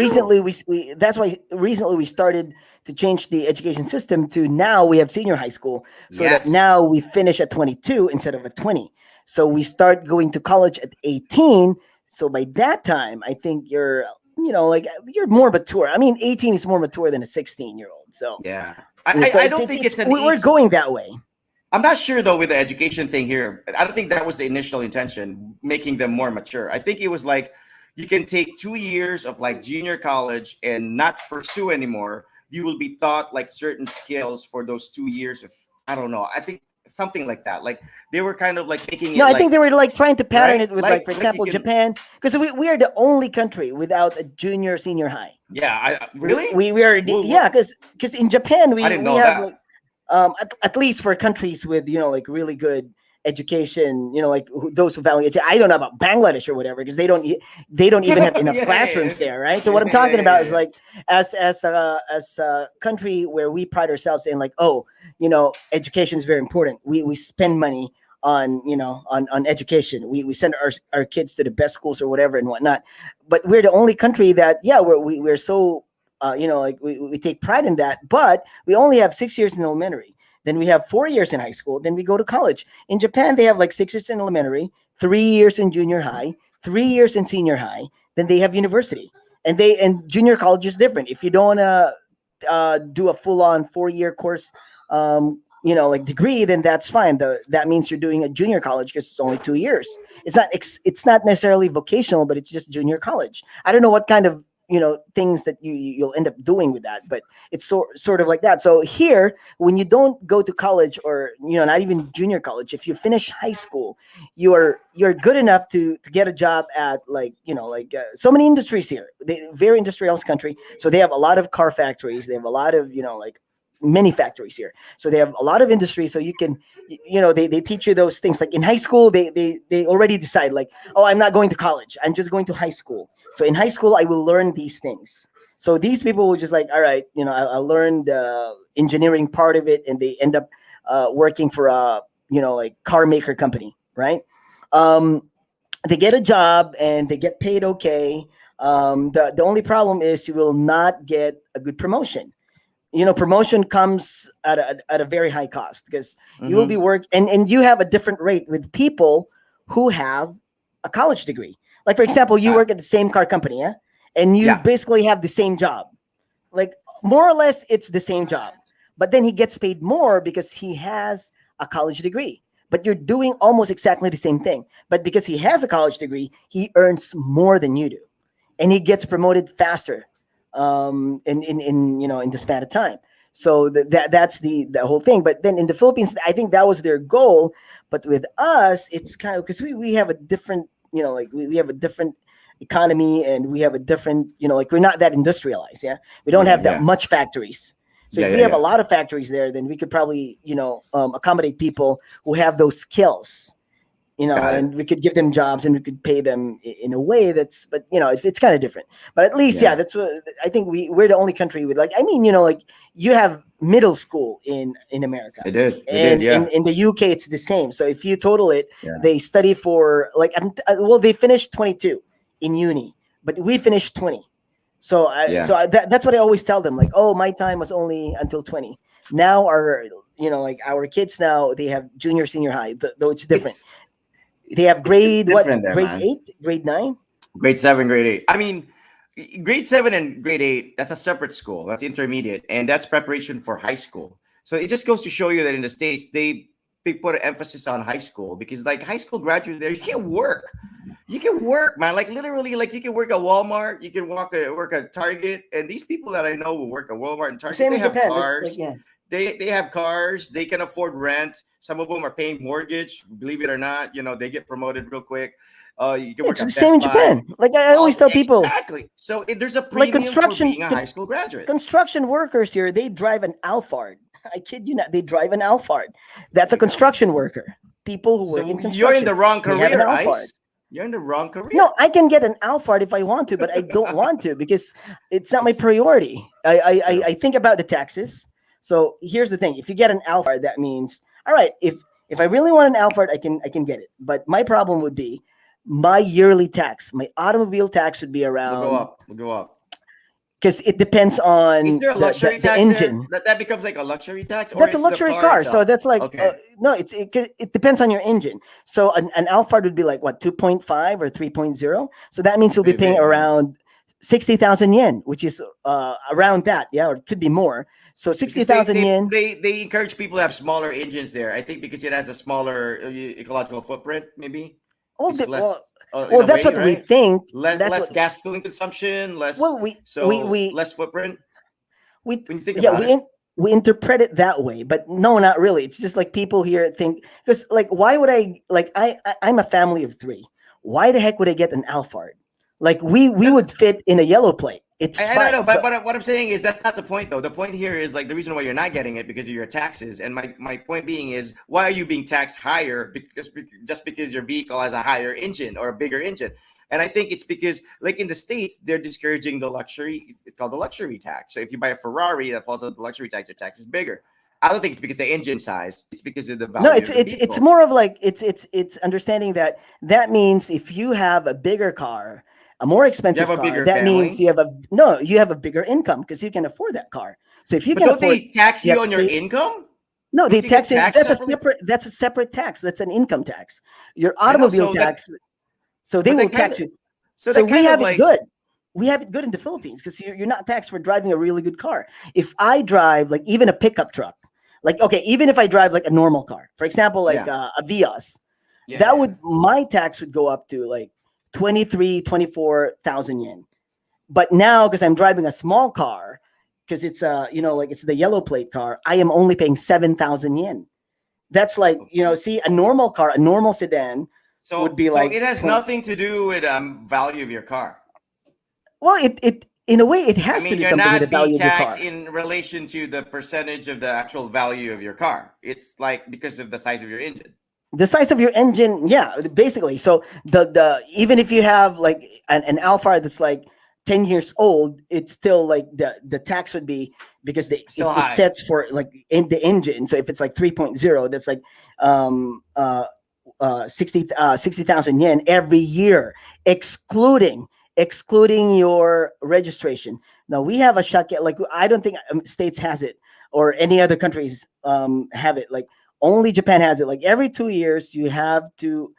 recently we started to change the education system to now we have senior high school so that Yes. now we finish at 22 instead of at 20. So we start going to college at 18. So by that time, I think like you're more mature. I mean, 18 is more mature than a 16-year-old. So Yeah. yeah, so I don't think it's an we're age. going that way. I'm not sure though with the education thing here. I don't think that was the initial intention, making them more mature. I think it was like you can take 2 years of like junior college and not pursue anymore. You will be taught like certain skills for those 2 years of, I don't know. I think something like that. Like they were kind of like making No, it I think like, they were like trying to pattern right? it with like, for Like you example, can, Japan, because we are the only country without a junior senior high. yeah. we Really? we, we are yeah, Well, because in Japan I we didn't we know have that. like at least for countries with like really good education, like those who value it. I don't know about Bangladesh or whatever because they don't even have Yeah, enough yeah, yeah, classrooms there, right? So what yeah, I'm yeah, talking yeah, about is yeah. like as a country where we pride ourselves in like, oh, education is very important. We spend money on on education. We send our kids to the best schools or whatever and whatnot, but we're the only country that we're so like we take pride in that, but we only have 6 years in elementary, then we have 4 years in high school, then we go to college. In Japan they have like 6 years in elementary, 3 years in junior high, 3 years in senior high, then they have university. And junior college is different. If you don't want to do a full-on 4-year course, like degree, then that's fine. That means you're doing a junior college because it's only 2 years. It's not necessarily vocational, but it's just junior college. I don't know what kind of things that you'll end up doing with that, but it's sort of like that. So here, when you don't go to college, or not even junior college, if you finish high school, you're good enough to get a job at like so many industries here. They very industrial country, so they have a lot of car factories. They have a lot of like many factories here, so they have a lot of industry. So you can they teach you those things like in high school. They already decide like, oh, I'm not going to college, I'm just going to high school. So in high school I will learn these things. So these people will just like, all right, I'll learn the engineering part of it, and they end up working for a like car maker company, right? um, they get a job and they get paid okay. The only problem is you will not get a good promotion. Promotion comes at a very high cost because you will be Mm-hmm. work and you have a different rate with people who have a college degree. Like for example, you Uh, work at the same car company, yeah, and you yeah. basically have the same job. Like more or less it's the same job, but then he gets paid more because he has a college degree. but you're doing almost exactly the same thing. But because he has a college degree, he earns more than you do, and he gets promoted faster, in in the span of time. So that's the whole thing. But then in the Philippines, I think that was their goal. But with us, it's kind of because we have a different, like we have a different economy, and we have a different, like we're not that industrialized. Yeah, we don't Yeah, have that yeah, much factories. So yeah, if we yeah, have a yeah. lot of factories there, then we could probably, accommodate people who have those skills, Got it. and we could give them jobs, and we could pay them in a way that's, but it's kind of different. But at least, yeah, Yeah, that's what I think. We're the only country with, like, I mean, like you have middle school in America, they did. They did. and Yeah, in the UK it's the same. So if you total it, yeah, they study for like, well, they finished 22 in uni, but we finished 20. So yeah. that's what I always tell them. Like, oh, my time was only until 20. Now our, like our kids now, they have junior, senior high, though it's different. It's They have it's just grade what? different there, Grade man. 8, grade 9. Grade 7, grade 8. I mean, grade 7 and grade 8, that's a separate school. That's intermediate. And that's preparation for high school. So it just goes to show you that in the States, they put an emphasis on high school because, like, high school graduates there, you can't work. You can work, man. Like, literally, like, you can work at Walmart, you can work at Target. And these people that I know who work at Walmart and Target, Same they in have Japan. That's like, cars. yeah, They have cars. They can afford rent. Some of them are paying mortgage. Believe it or not, they get promoted real quick. You can work it's the at same in Best Buy. Japan. Like I always tell people, Exactly. So there's a like premium for being a high school graduate. construction workers here, they drive an Alphard. I kid you not, they drive an Alphard. That's There a you go. construction worker. People who work in So you're in construction, the wrong they have an career, Alphard. Ice. You're in the wrong No, career. I can get an Alphard if I want to, but I don't want to because it's not my It's priority. it's true. I think about the taxes. So here's the thing: if you get an Alphard, that means, all right. If I really want an Alphard, I can get it. But my problem would be my yearly tax. My automobile tax would be We'll go around, up. We'll go up. because it depends Is on there a luxury the tax there? engine. That becomes like a luxury tax, or That's a it's the luxury car car, so itself? that's like, Okay. no, it depends on your engine. So an Alphard would be like what, 2.5 or 3.0. So that means It's you'll be pretty paying big, man. around 60,000 yen, which is around that, yeah, or it could be more. So sixty Because they thousand they yen. they they encourage people to have smaller engines there. I think because it has a smaller ecological footprint, maybe Well, it's well, less in well, a that's way, what we right? think. Less That's what. gasoline consumption, less Well, we we so we less footprint we when you think yeah about it. we interpret it that way, but no, not really. It's just like people here think, because like, why would I, like, I'm a family of three. Why the heck would I get an Alphard? Like, we No, would fit in a yellow plate. It's I don't know, fine. but So what I'm saying is that's not the point, though. The point here is like the reason why you're not getting it because of your taxes. And my point being is why are you being taxed higher because just because your vehicle has a higher engine or a bigger engine? And I think it's because, like in the States, they're discouraging the luxury. It's called the luxury tax. So if you buy a Ferrari that falls under the luxury tax, your tax is bigger. I don't think it's because of the engine size. It's because of the no, value of the it's vehicle. more of like, it's understanding that means if you have a bigger car, a more You have expensive a car, bigger that means family, you have a no, you have a bigger income because you can afford that car. So if you but can don't afford, they tax you you have on to your pay. income? No, they Don't you get tax it. taxed separately? That's a separate tax. That's an income tax. Your I know. automobile So that, tax. So they but will that kind tax of, you. so So that we kind of have it like, good. We have it good in the Philippines because you're not taxed for driving a really good car. If I drive like even a pickup truck, like, okay, even if I drive like a normal car, for example, like yeah, a Vios, yeah, that yeah. would, my tax would go up to like 24,000 yen. But now, because I'm driving a small car, because it's like it's the yellow plate car, I am only paying 7,000 yen. That's like, Okay. see, a normal car, a normal sedan would So be so like it has 20. nothing to do with value of your car. Well, it in a way it I has to mean, do you're something with the not being value of your taxed car. in relation to the percentage of the actual value of your car. It's like because of the size of your engine. The size of your engine, yeah, basically. So the even if you have like an Alphard that's like 10 years old, it's still like the tax would be, because Still it high. sets for like in the engine. So if it's like 3.0, that's like um uh 60,000 yen every year, excluding your registration. Now we have a shake, like I don't think states has it, or any other countries have it. Like only Japan has it. Like every 2 years, you have to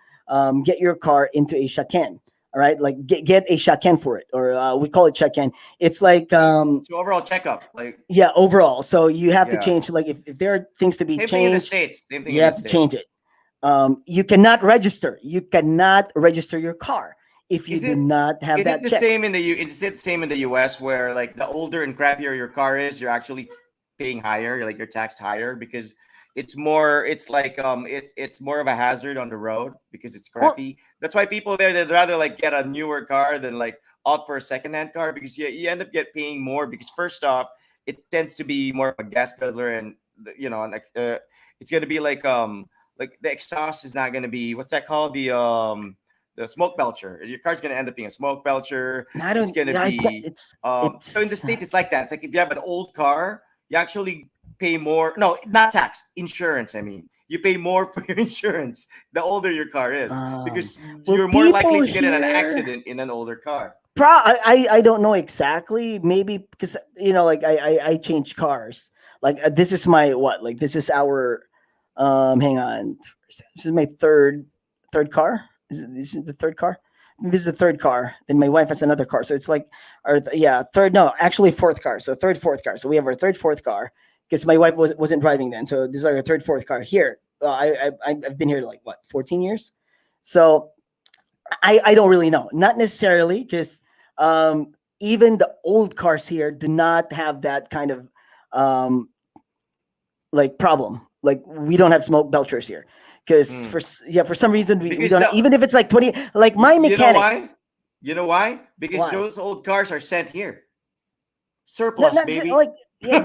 get your car into a shaken. All right, like get a shaken for it, or we call it shaken. It's like So overall checkup, like, yeah, overall. So you have to yeah. change. Like if there are things to be Same thing in the changed, States. Same thing you in the have to States. change it. You cannot register. You cannot register your car if you Is do it not have is it that the check. same in the is it the same in the US where like the older and crappier your car is, you're actually paying higher, like you're taxed higher because it's like it's more of a hazard on the road because it's Well, crappy. That's why people there they'd rather like get a newer car than like opt for a secondhand car because you end up paying more because first off, it tends to be more of a gas guzzler and it's gonna be like the exhaust is not gonna be what's that called the smoke belcher. Your car's gonna end up being a smoke belcher. I It's don't gonna like that. be so in the It's states it's like that. It's like if you have an old car, you actually pay more. No, not tax, insurance. I mean, you pay more for your insurance the older your car is um. because Well, you're more likely people to get in an here. accident in an older car. I don't know exactly. Maybe because like I changed cars. Like this is my what? Like this is our. Hang on. This is my third car. This is the third car. This is the third car. Then my wife has another car. So it's like yeah, third. No, actually fourth car. So third, fourth car. So we have our third, fourth car because my wife wasn't driving then. So this is our third, fourth car here. I've been here like what 14 years. So I don't really know. Not necessarily because even the old cars here do not have that kind of um, like problem. Like we don't have smoke belchers here because Mm. for some reason we Because don't. Even if it's like 20, like my you know mechanic. why? You know why? Because Why? those old cars are sent here. No, Surplus, not baby. like yeah.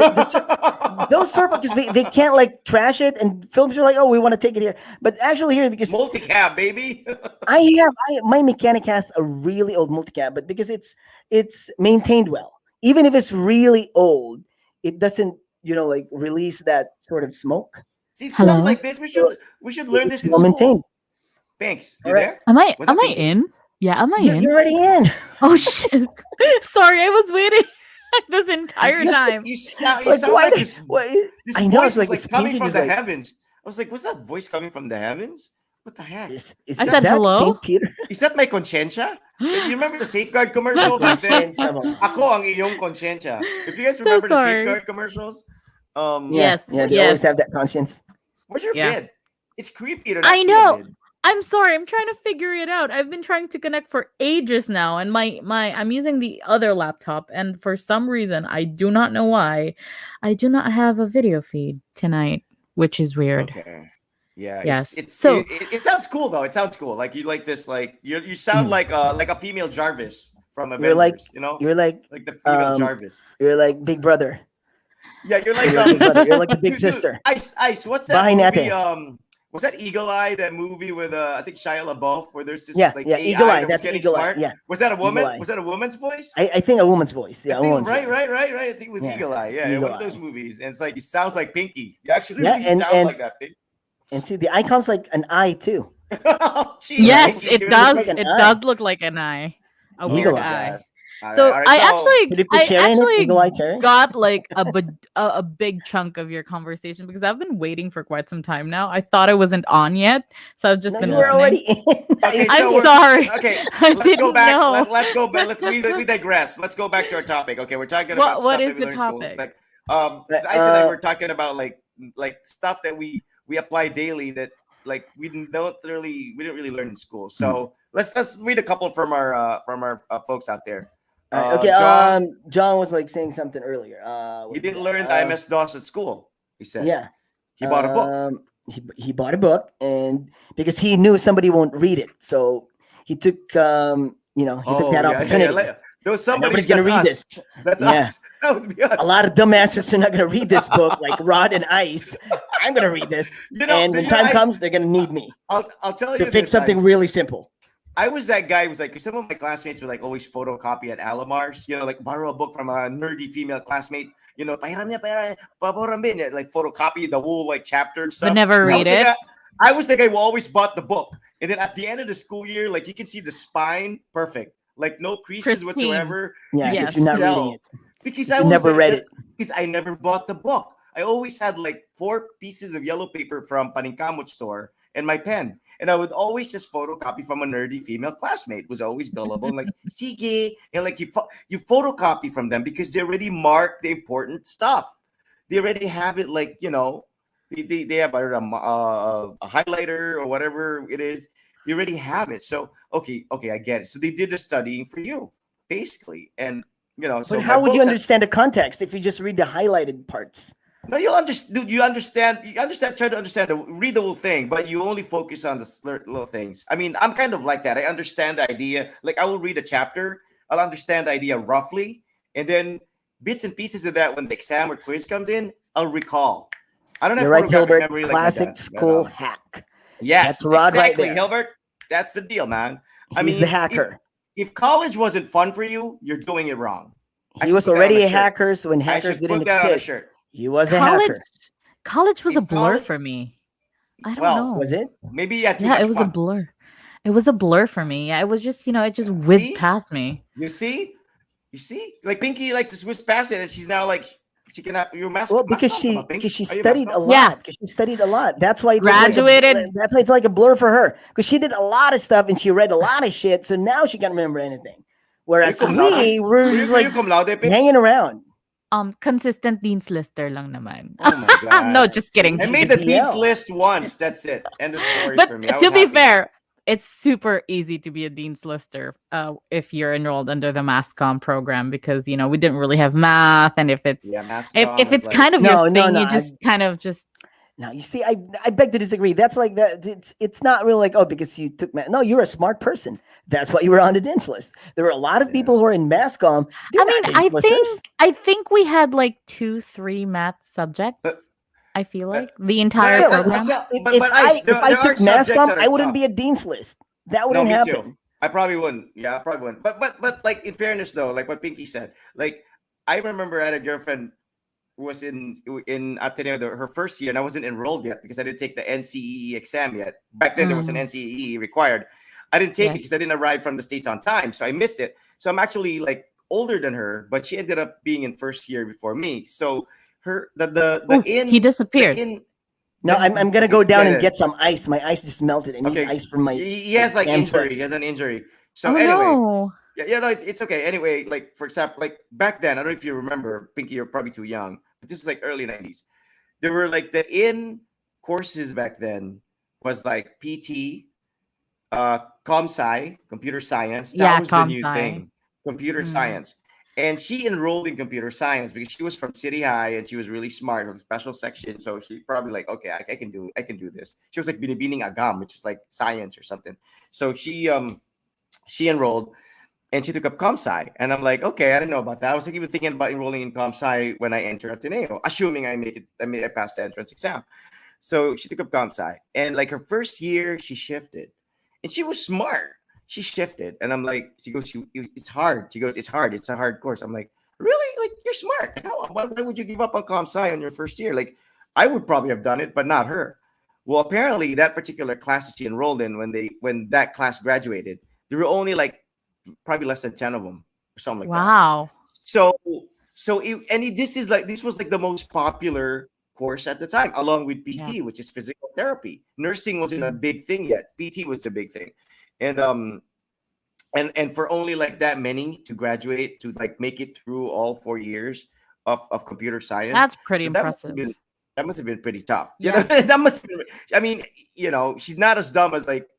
Those serpent because they can't like trash it and films are like oh we want to take it here, but actually here because Multi-cab, baby. my mechanic has a really old multicab, but because it's maintained well, even if it's really old, it doesn't like release that sort of smoke. See, stuff Hello? like this, So we should learn it's this in well maintained. school. Pinks, All you right, there? Am I Was am that I Pinky? in? Yeah, am I in? you're already in. Oh shit. Sorry, I was waiting this entire You, time. you Like sound why? like this. Why? This I know it's voice was like like coming speaking from just the like heavens. I was like, was that voice coming from the heavens? What the heck? I Is is said that that hello. Saint Peter? is that my conscientia? You remember the safeguard My commercial back then? conscience mo. Ako ang iyong conscientia. If you guys So remember the sorry. safeguard commercials, Yeah, Yes, yeah. They where's always yes. have that conscience. where's your Yeah. vid? It's creepy to not I see a know. vid. I'm sorry. I'm trying to figure it out. I've been trying to connect for ages now and my I'm using the other laptop and for some reason I do not know why I do not have a video feed tonight, which is weird. Okay. Yeah, Yes. So, it sounds cool though. It sounds cool. Like you like this like you sound Mhm. like a female Jarvis from You're like Avengers, you know? you're like Like the female um Jarvis. you're like Big Brother. Yeah, you're like You're a big brother. You're like the big dude, sister. Ice, what's that Bahay movie? natin. Was that Eagle Eye, that movie with I think Shia LaBeouf where there's this Yeah, like yeah. Eagle AI Eye. that was That's getting Eagle Eye. smart? Yeah, Was that a Eagle woman? Eye. Was that a woman's voice? I think a woman's voice. I Yeah, a think woman's voice. right. I think it was Yeah, Eagle Eye. Yeah, Eagle one of those Eye. movies. And it's like it sounds like Pinky. You actually Yeah, really sound like that, Pinky. and see the icon's like an eye too, Oh, jeez, yes, right? Pinky, it give It looks does. like an It eye. does look like an eye. A Oh Eagle weird my eye. god. eye. All So right. So Should we put I cherry in it? actually Eagle eye cherry. got like a big chunk of your conversation because I've been waiting for quite some time now. I thought I wasn't on yet, so I've just No, been you were listening. already in. okay, I'm so we're sorry. okay. I Let's didn't go back. know. Let's go back. We digress. Let's go back to our topic. Okay, we're talking What about what stuff is that we the learn in school. It's topic? like 'cause Ice and I were talking about like stuff that we apply daily that like we didn't really learn in school. So let's read a couple from our folks out there. All right, okay. John, John was like saying something earlier. What he was didn't that? learn the MS DOS at school. He said Yeah. he bought a book. He bought a book and because he knew somebody won't read it, so he took he took that opportunity. There was And somebody nobody's gonna read us. this. That's Yeah. us. That would be us. A lot of dumbasses are not gonna read this book, like Rod and Ice. I'm gonna read this, and when time comes, they're gonna need me I'll tell to you fix this, something Ice. really simple. I was that guy who was like, 'cause some of my classmates would like always photocopy at Alamar's, like borrow a book from a nerdy female classmate, pahiram niya, paboram din niya, like photocopy the whole like chapter and stuff. But never read it. I was the guy who always bought the book. And then at the end of the school year, like you can see the spine, perfect. Like no creases Pristine. whatsoever. Yeah, You because can you're not tell. reading it. Because You never read it. Because I never bought the book. I always had like 4 pieces of yellow paper from Paningkamot store and my pen. And I would always just photocopy from a nerdy female classmate, was always gullible. And like, sige. And like you photocopy from them because they already mark the important stuff. They already have it like, They have a highlighter or whatever it is. They already have it. So okay, I get it. So they did the studying for you, basically. And so But my how would you boats. understand the context if you just read the highlighted parts? No, you'll understand. You understand. You understand. Try to understand. Read the whole thing, but you only focus on the little things. I mean, I'm kind of like that. I understand the idea. Like I will read a chapter. I'll understand the idea roughly, and then bits and pieces of that when the exam or quiz comes in, I'll recall. I don't have You're right, photographic Hilbert. memory like my Classic dad. But, school hack. That's yes, Rod right exactly, there. Hilbert. That's the deal, man. I He's the mean, hacker. if college wasn't fun for you, you're doing it wrong. I He should was put that on already a a shirt. hacker, so when I hackers should didn't put that on a exist, shirt. he was a College hacker. college was a In blur college, for me. I don't well, know. Was it? maybe you had too Yeah, much it was a fun. blur. It was a blur for me. Yeah, it was just, it just whizzed See? past me. You see? You see? Like Pinky likes to switch past it, and she's now like she cannot. You're Well, mask because off, she about Pinky. because she Are you mask studied a off? Yeah. lot. Because she studied a lot. That's why it was Graduated. that's why it's like a blur for her. Because she did a lot of stuff and she read a lot of shit. So now she can't remember anything. Are you Whereas cum laude? we were Were just you like cum laude, Pips? hanging around. Consistent Dean's Lister lang naman. Oh my god! No, just kidding. I She's made a the Dean's DL. list once. That's it. End of story But for me. I to was be happy. fair, it's super easy to be a Dean's Lister if you're enrolled under the MassCom program because we didn't really have math, and if it's Yeah, mask if, on if was it's like kind of No, your no, thing, no. you just kind of just No, you see, I beg to disagree. That's like that. It's not really like, oh, because you took math. No, you're a smart person. That's why you were on the DINS list. There were a lot of Yeah. people who are in MassCom. They're I mean, not DINS listers. I think we had like 2-3 math subjects. I feel like the entire Still, program. If I there took are subjects MassCom, that are I wouldn't tough. be a Dean's list. That No, wouldn't me happen. too. I probably wouldn't. Yeah, I probably wouldn't. But like in fairness though, like what Pinky said, like I remember I had a girlfriend who was in Ateneo her first year, and I wasn't enrolled yet because I didn't take the NCEE exam yet. Back then there was an NCEE required. I didn't take it because I didn't arrive from the States on time, so I missed it. So I'm actually like older than her, but she ended up being in first year before me. So her He disappeared. No, I'm gonna go down and get some ice. My ice just melted. I need Okay, ice from my. he has like damn injury. foot. He has an injury. So Oh anyway, no. yeah, no, it's okay. Anyway, like for example, like back then, I don't know if you remember, Pinky, you're probably too young, but this was like early 90s. There were like the in courses back then was like PT, com sci, computer science. That Yeah, was the com new sci. thing, computer science. And she enrolled in computer science because she was from City High and she was really smart with a special section. So she probably like, okay, I can do this. She was like binibining agam, which is like science or something. So she enrolled and she took up com sci. And I'm like, okay, I didn't know about that. I was like even thinking about enrolling in com sci when I entered Ateneo, assuming I passed the entrance exam. So she took up com sci. And like her first year, she shifted. And she was smart. She shifted. And I'm like, she goes, it's hard. She goes, it's hard. It's a hard course. I'm like, really? Like, you're smart. Why would you give up on com sci on your first year? Like, I would probably have done it, but not her. Well, apparently that particular class that she enrolled in when that class graduated, there were only like probably less than 10 of them or something like that. Wow. This was like the most popular course at the time, along with PT, which is physical therapy. Nursing wasn't a big thing yet. PT was the big thing. And for only like that many to graduate, to like make it through all 4 years of computer science. That's pretty So impressive. That must have been pretty tough. Yeah. That must have been, I mean, she's not as dumb as like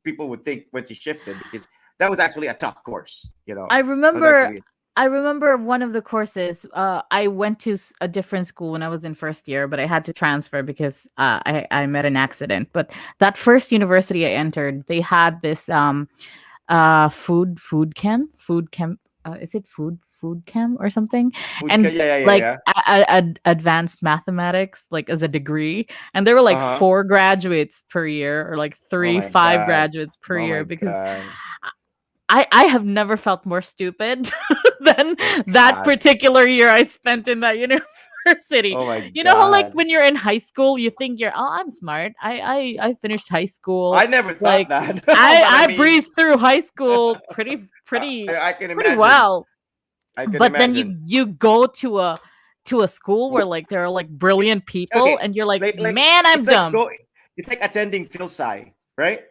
people would think when she shifted, because that was actually a tough course. I remember one of the courses. I went to a different school when I was in first year, but I had to transfer because I met an accident. But that first university I entered, they had this food chem. Is it food chem or something? Advanced mathematics, like as a degree, and there were like 4 graduates per year, or like 5 graduates per year, because I have never felt more stupid than that particular year I spent in that university. Oh my you know how like when you're in high school, you think I'm smart. I finished high school. I never thought that. I breezed through high school pretty I can imagine. pretty well. But then you go to a school where like there are like brilliant people, and you're like man, I'm dumb. It's like attending Phil Sci, right?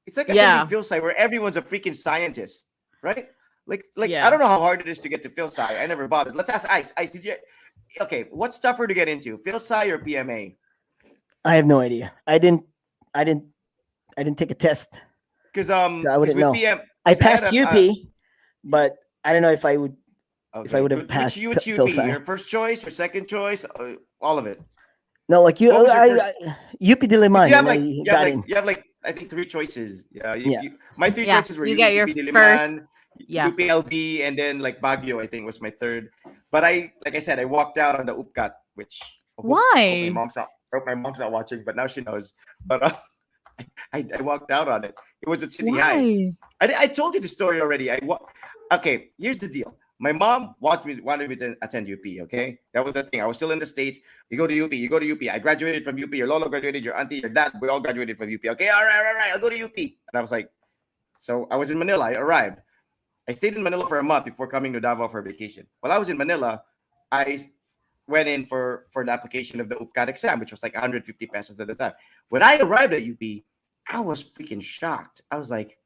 It's like attending Phil Sci where everyone's a freaking scientist, right? Like I don't know how hard it is to get to Phil Sci. I never bothered. Let's ask Ice. Ice, did you? Okay, what's tougher to get into, Phil Sci or PMA? I have no idea. I didn't. I didn't take a test. Because So I wouldn't with know. PM, I because I had passed a UP, but I don't know if I would okay. have Which passed which Phil UP? Sci. Your first choice or second choice? All of it. No, like you, What was your first? UP Because Diliman, and I got in. you have like I think three choices. Yeah, Yeah, my three Yeah, choices were you get your UP first. Diliman, Yeah. UPLB, and then like Baguio. I think was my third. But like I said, I walked out on the UPCAT, which I hope my Why? mom's not. I hope my mom's not watching, but now she knows. But I walked out on it. It was at City High. Why? I told you the story already. Okay, here's the deal. My mom wanted me to attend UP. Okay, that was the thing. I was still in the States. You go to UP. You go to UP. I graduated from UP. Your Lolo graduated. Your auntie, your dad, we all graduated from UP. Okay, all right, all right. I'll go to UP. And I was like, so I was in Manila. I arrived. I stayed in Manila for a month before coming to Davao for vacation. While I was in Manila, I went in for the application of the UPCAT exam, which was like 150 pesos at the time. When I arrived at UP, I was freaking shocked. I was like,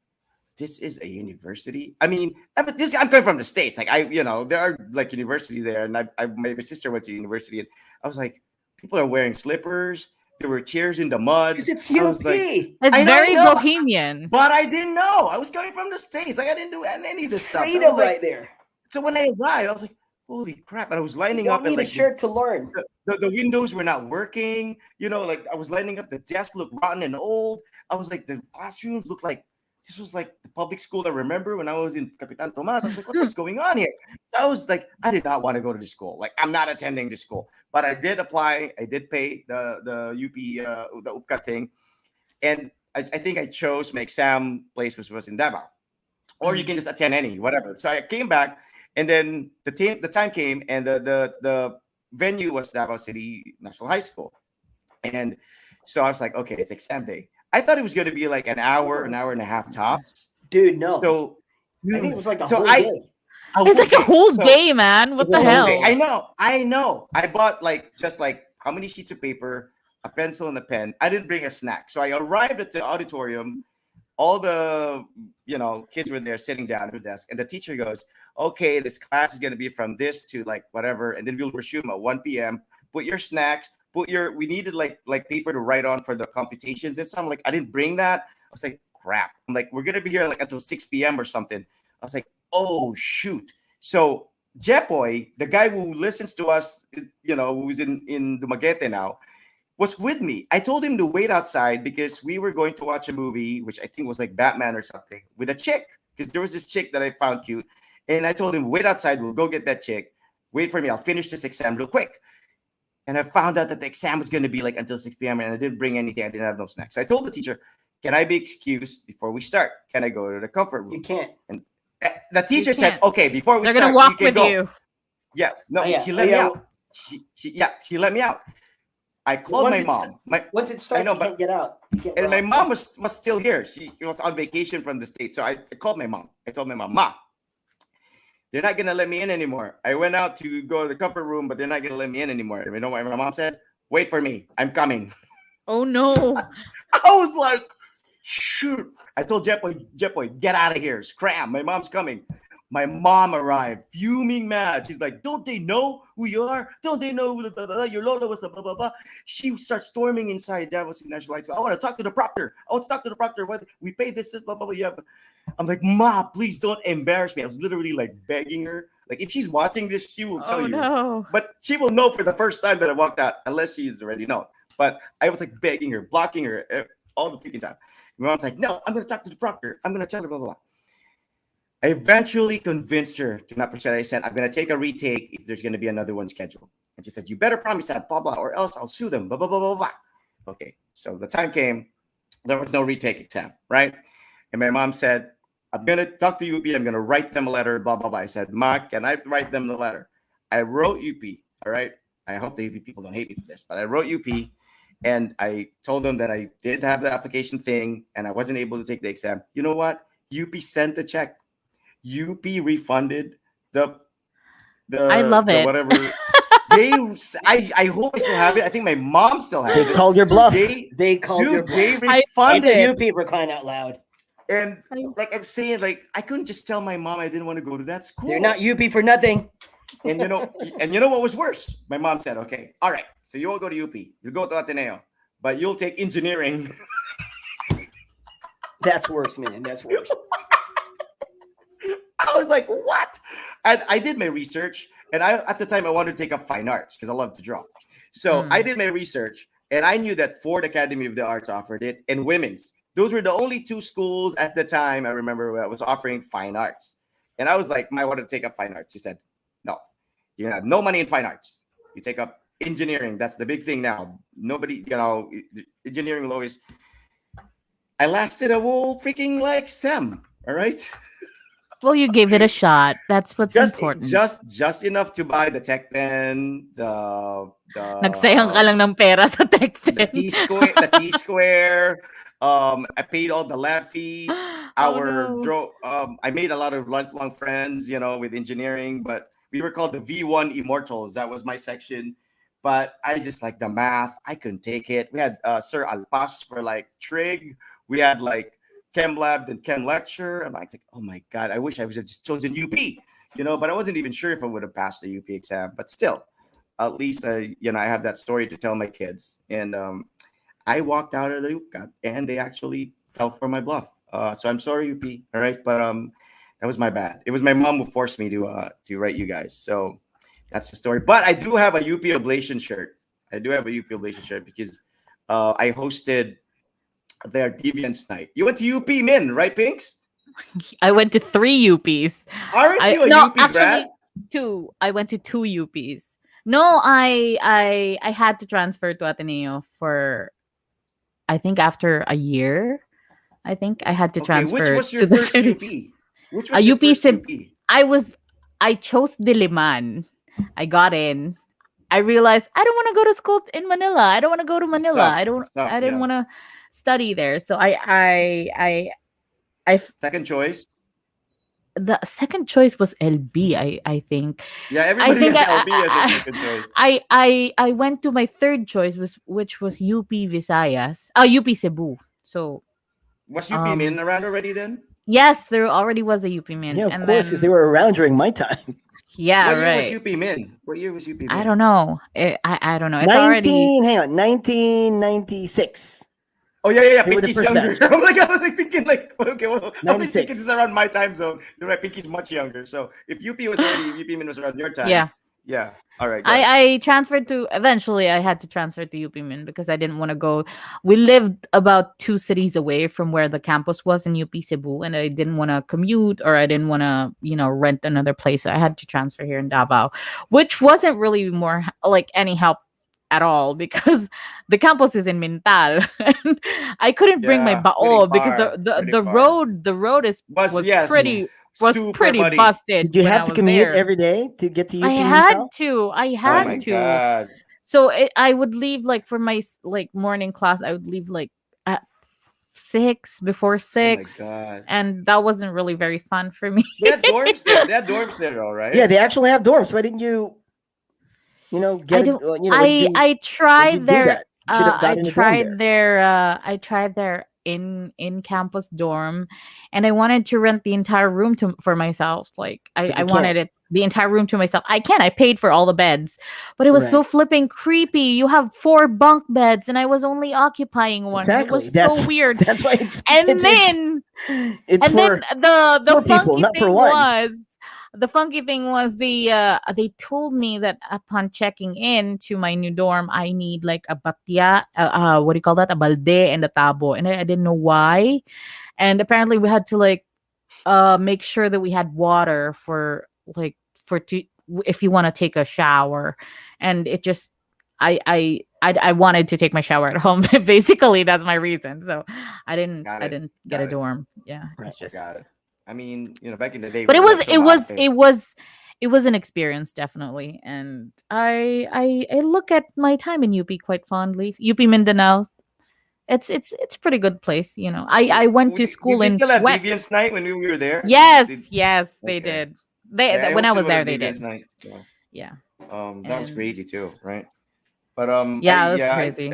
this is a university. I mean, I'm coming from the States. Like there are like university there, and my sister went to university, and I was like, people are wearing slippers. There were chairs in the mud. because it's I was like, UP. It's I very know, bohemian. but I didn't know. I was coming from the States. Like I didn't do any of this stuff. So I Freedom was like, right there. so when I arrived, I was like, holy crap! And I was You lining don't up, and need a like shirt to learn. the windows were not working. Like I was lining up. The desks looked rotten and old. I was like, the classrooms looked like this was like the public school I remember when I was in Capitan Tomas. I was like, what's going on here? So I was like, I did not want to go to the school. Like, I'm not attending the school. But I did apply. I did pay the UP, the UPCA thing. And I think I chose my exam place was in Davao. Or you can just attend any, whatever. So I came back, and then the time came, and the venue was Davao City National High School. And so I was like, okay, it's exam day. I thought it was going to be like an hour and a half tops. Dude, no. So I think it was like a so whole I day. It's like a whole so day, man. What It the was a whole hell? day. I know. I bought just like how many sheets of paper, a pencil, and a pen. I didn't bring a snack. So I arrived at the auditorium. All the kids were there sitting down at the desk, and the teacher goes, okay, this class is going to be from this to like whatever, and then we'll resume at 1 p.m. Put your snacks, we needed like paper to write on for the computations and stuff. Like I didn't bring that. I was like, crap. I'm like, we're gonna be here like until 6 p.m. or something. I was like, oh shoot. So Jepoy, the guy who listens to us, who's in Dumaguete now, was with me. I told him to wait outside because we were going to watch a movie, which I think was like Batman or something, with a chick. Because there was this chick that I found cute. And I told him, wait outside, we'll go get that chick. Wait for me, I'll finish this exam real quick. And I found out that the exam was going to be like until 6 p.m. and I didn't bring anything. I didn't have no snacks. So I told the teacher, can I be excused before we start? Can I go to the comfort room? You can't. And the teacher said, okay, before we They're start, gonna walk you can with go. you. Yeah, no, yeah. she let me out. She let me out. I called my mom. Once it starts, you can't get out. And my mom was still here. She was on vacation from the States. So I called my mom. I told my mom, Ma, they're not going to let me in anymore. I went out to go to the comfort room, but they're not going to let me in anymore. You know what my mom said? Wait for me. I'm coming. Oh, no. I was like, shoot. I told Jetboy, get out of here. Scram. My mom's coming. My mom arrived, fuming mad. She's like, don't they know who you are? Don't they know who your Lola was the blah, blah, blah. She starts storming inside Davao City National High School. I want to talk to the proctor. What we paid this, blah, blah, blah. Yeah. I'm like, Ma, please don't embarrass me. I was literally like begging her. Like, if she's watching this, she will tell you. No. But she will know for the first time that I walked out, unless she's already known. But I was like begging her, blocking her all the freaking time. My mom's like, no, I'm going to talk to the proctor. I'm going to tell her, blah, blah, blah. I eventually convinced her to not pursue it. I said, I'm going to take a retake if there's going to be another one scheduled. And she said, you better promise that, blah, blah, or else I'll sue them, blah, blah, blah, blah, blah. Okay, so the time came. There was no retake exam, right? And my mom said, I'm going to talk to UP. I'm going to write them a letter, blah, blah, blah. I said, Ma, can I write them the letter? I wrote UP, all right? I hope the UP people don't hate me for this, but I wrote UP, and I told them that I did have the application thing, and I wasn't able to take the exam. You know what? UP sent a check. UP refunded the I love it. Whatever. I hope I still have it. I think my mom still has it. They called your bluff. They called your bluff. They refunded it's UP for crying out loud. And like I'm saying, like I couldn't just tell my mom I didn't want to go to that school. They're not UP for nothing. And you know what was worse? My mom said, okay, all right, so you all go to UP. You go to Ateneo. but you'll take engineering. That's worse, man. That's worse. I was like, what? And I did my research, and at the time I wanted to take up fine arts because I love to draw. So I did my research, and I knew that Ford Academy of the Arts offered it, and women's. Those were the only two schools at the time I remember that was offering fine arts. And I was like, I wanted to take up fine arts. She said, no, you have no money in fine arts. You take up engineering. That's the big thing now. Nobody, engineering will always. I lasted a whole freaking like SEM. All right. Well, you gave it a shot. That's what's important. Just enough to buy the tech pen, Nagsayang ka lang ng pera sa tech pen. the T-square. I paid all the lab fees. I made a lot of lifelong friends, with engineering, but we were called the V1 Immortals. That was my section. But I just like the math. I couldn't take it. We had Sir Alpas for like trig. We had like chem lab and chem lecture. I'm like, oh my God, I wish I would have just chosen UP, but I wasn't even sure if I would have passed the UP exam. But still, at least I have that story to tell my kids. And I walked out of the UP and they actually fell for my bluff. So I'm sorry, UP. All right. But that was my bad. It was my mom who forced me to write you guys. So that's the story. But I do have a UP Oblation shirt. Because I hosted their Deviants night. You went to UP Min, right, Pinks? I went to 3 UPs. Aren't you a UP actually, grad? 2. I went to 2 UPs. No, I had to transfer to Ateneo for, I think after a year. I think I had to transfer. Which was your to the first city. UP? Which was your first UP? I chose Diliman. I got in. I realized I don't want to go to school in Manila. I don't want to go to Manila. I didn't want to study there. So I second choice. The second choice was LB. I think. Yeah, everybody has LB as a second choice. I went to my third choice, which was UP Visayas. UP Cebu. So was UP Min around already then? Yes, there already was a UP Min. Yeah, of course, because they were around during my time. Yeah, what year right. was UP Min? What year was UP Min? I don't know. I don't know. It's already 1996. Oh yeah. They were the Pinky's first younger. batch. I'm like, I was like thinking like, okay, well, I was 96. thinking this is around my time zone. You're right, Pinky's much younger. So if UP Min was around your time. Yeah. All right. I transferred to, eventually I had to transfer to UP Min because I didn't want to go. We lived about 2 cities away from where the campus was in UP Cebu, and I didn't want to commute, or I didn't want to, rent another place. So I had to transfer here in Davao, which wasn't really more like any help at all because the campus is in Mintal. And I couldn't bring my bao because the road was pretty busted. Did you have to commute every day to get to UP? I had to. God. So I would leave like for my morning class. I would leave like at 6 before 6, and that wasn't really very fun for me. They had dorms there, all right? Yeah, they actually have dorms. Why didn't you? I tried their. I tried their in campus dorm, and I wanted to rent the entire room for myself. Like I wanted the entire room to myself. I paid for all the beds, but it was so flipping creepy. You have 4 bunk beds, and I was only occupying one. Exactly. It was so weird. That's why it's for the people, not for one. The funky thing was they told me that upon checking in to my new dorm, I need like a batya, what do you call that? A balde and a tabo. And I didn't know why. And apparently we had to like make sure that we had water if you want to take a shower. And it just I wanted to take my shower at home. Basically, that's my reason. So I didn't get a dorm. Yeah. It's just got it. I mean, back in the day, but it was an experience, definitely, and I look at my time in UP quite fondly. UP Mindanao, it's a pretty good place, I went to school in still have sweat. Deviants night when we were there. Yes, they did. When I was there, they did. Night, yeah. That was crazy too, right? But it was crazy.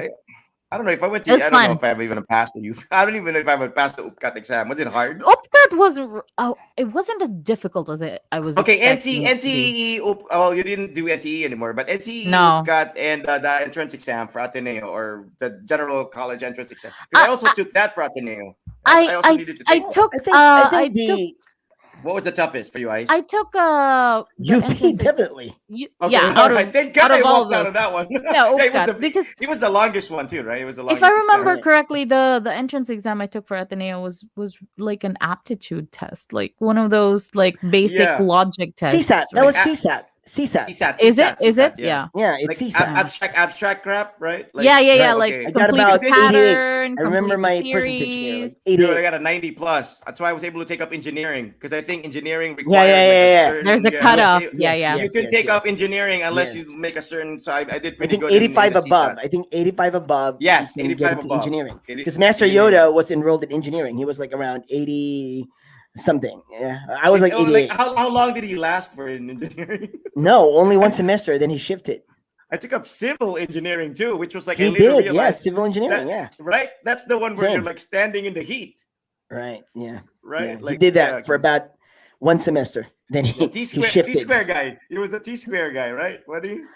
I don't know if I went to. It's I don't know fun. if I've even passed the. I don't even know if I would pass the UPCAT exam. Was it hard? Upcat wasn't. Oh, it wasn't as difficult as I was Okay, expecting it to be. NCEE. Oh, you didn't do NCEE anymore, but NCEE No. UPCAT and the entrance exam for Ateneo or the general college entrance exam. Because I also took that for Ateneo. I also needed to I take. took. I I think took. the What was the toughest for you, Ice? I took the UP entrance definitely. Okay, yeah, all right. Thank God I all walked out those. of that one. Yeah, Yeah, UPCAT, because it was the longest one too, right? It was the if longest I remember exam. correctly, the entrance exam I took for Ateneo was like an aptitude test, like one of those like basic Yeah. logic tests. CSAT. That Right? was CSAT. CSAT. CSAT, Is it? Is it? yeah. Yeah. Yeah, it's Like CSAT. abstract crap, right? Like, Yeah. Right. Like okay. I got complete about the 88. pattern, I remember complete the my percentage there, series. like Dude, I 88. got a 90 plus. That's why I was able to take up engineering because I think engineering Yeah, required like a yeah. certain. There's a Yeah, cutoff. you, Yeah. you couldn't take up yes. engineering unless Yes. you make a certain. So I did I pretty think good in 85 the above. CSAT. I think 85 above. Yes, you can get 85 into above. engineering. It- Because Master engineering. Yoda was enrolled in engineering. He was like around 80 something. Yeah, I was like Oh, 88. how long did he last for in engineering? No, only one semester. Then he shifted. I took up civil engineering too, which was like I He later did. realized Yes, civil engineering. that Yeah. right. That's the one where you're Same. like standing in the heat, Right. Yeah. right? Yeah. Like he did that yeah, for 'cause- about one semester. Then yeah, he T shifted. square guy. He was a T square guy, right? What do you?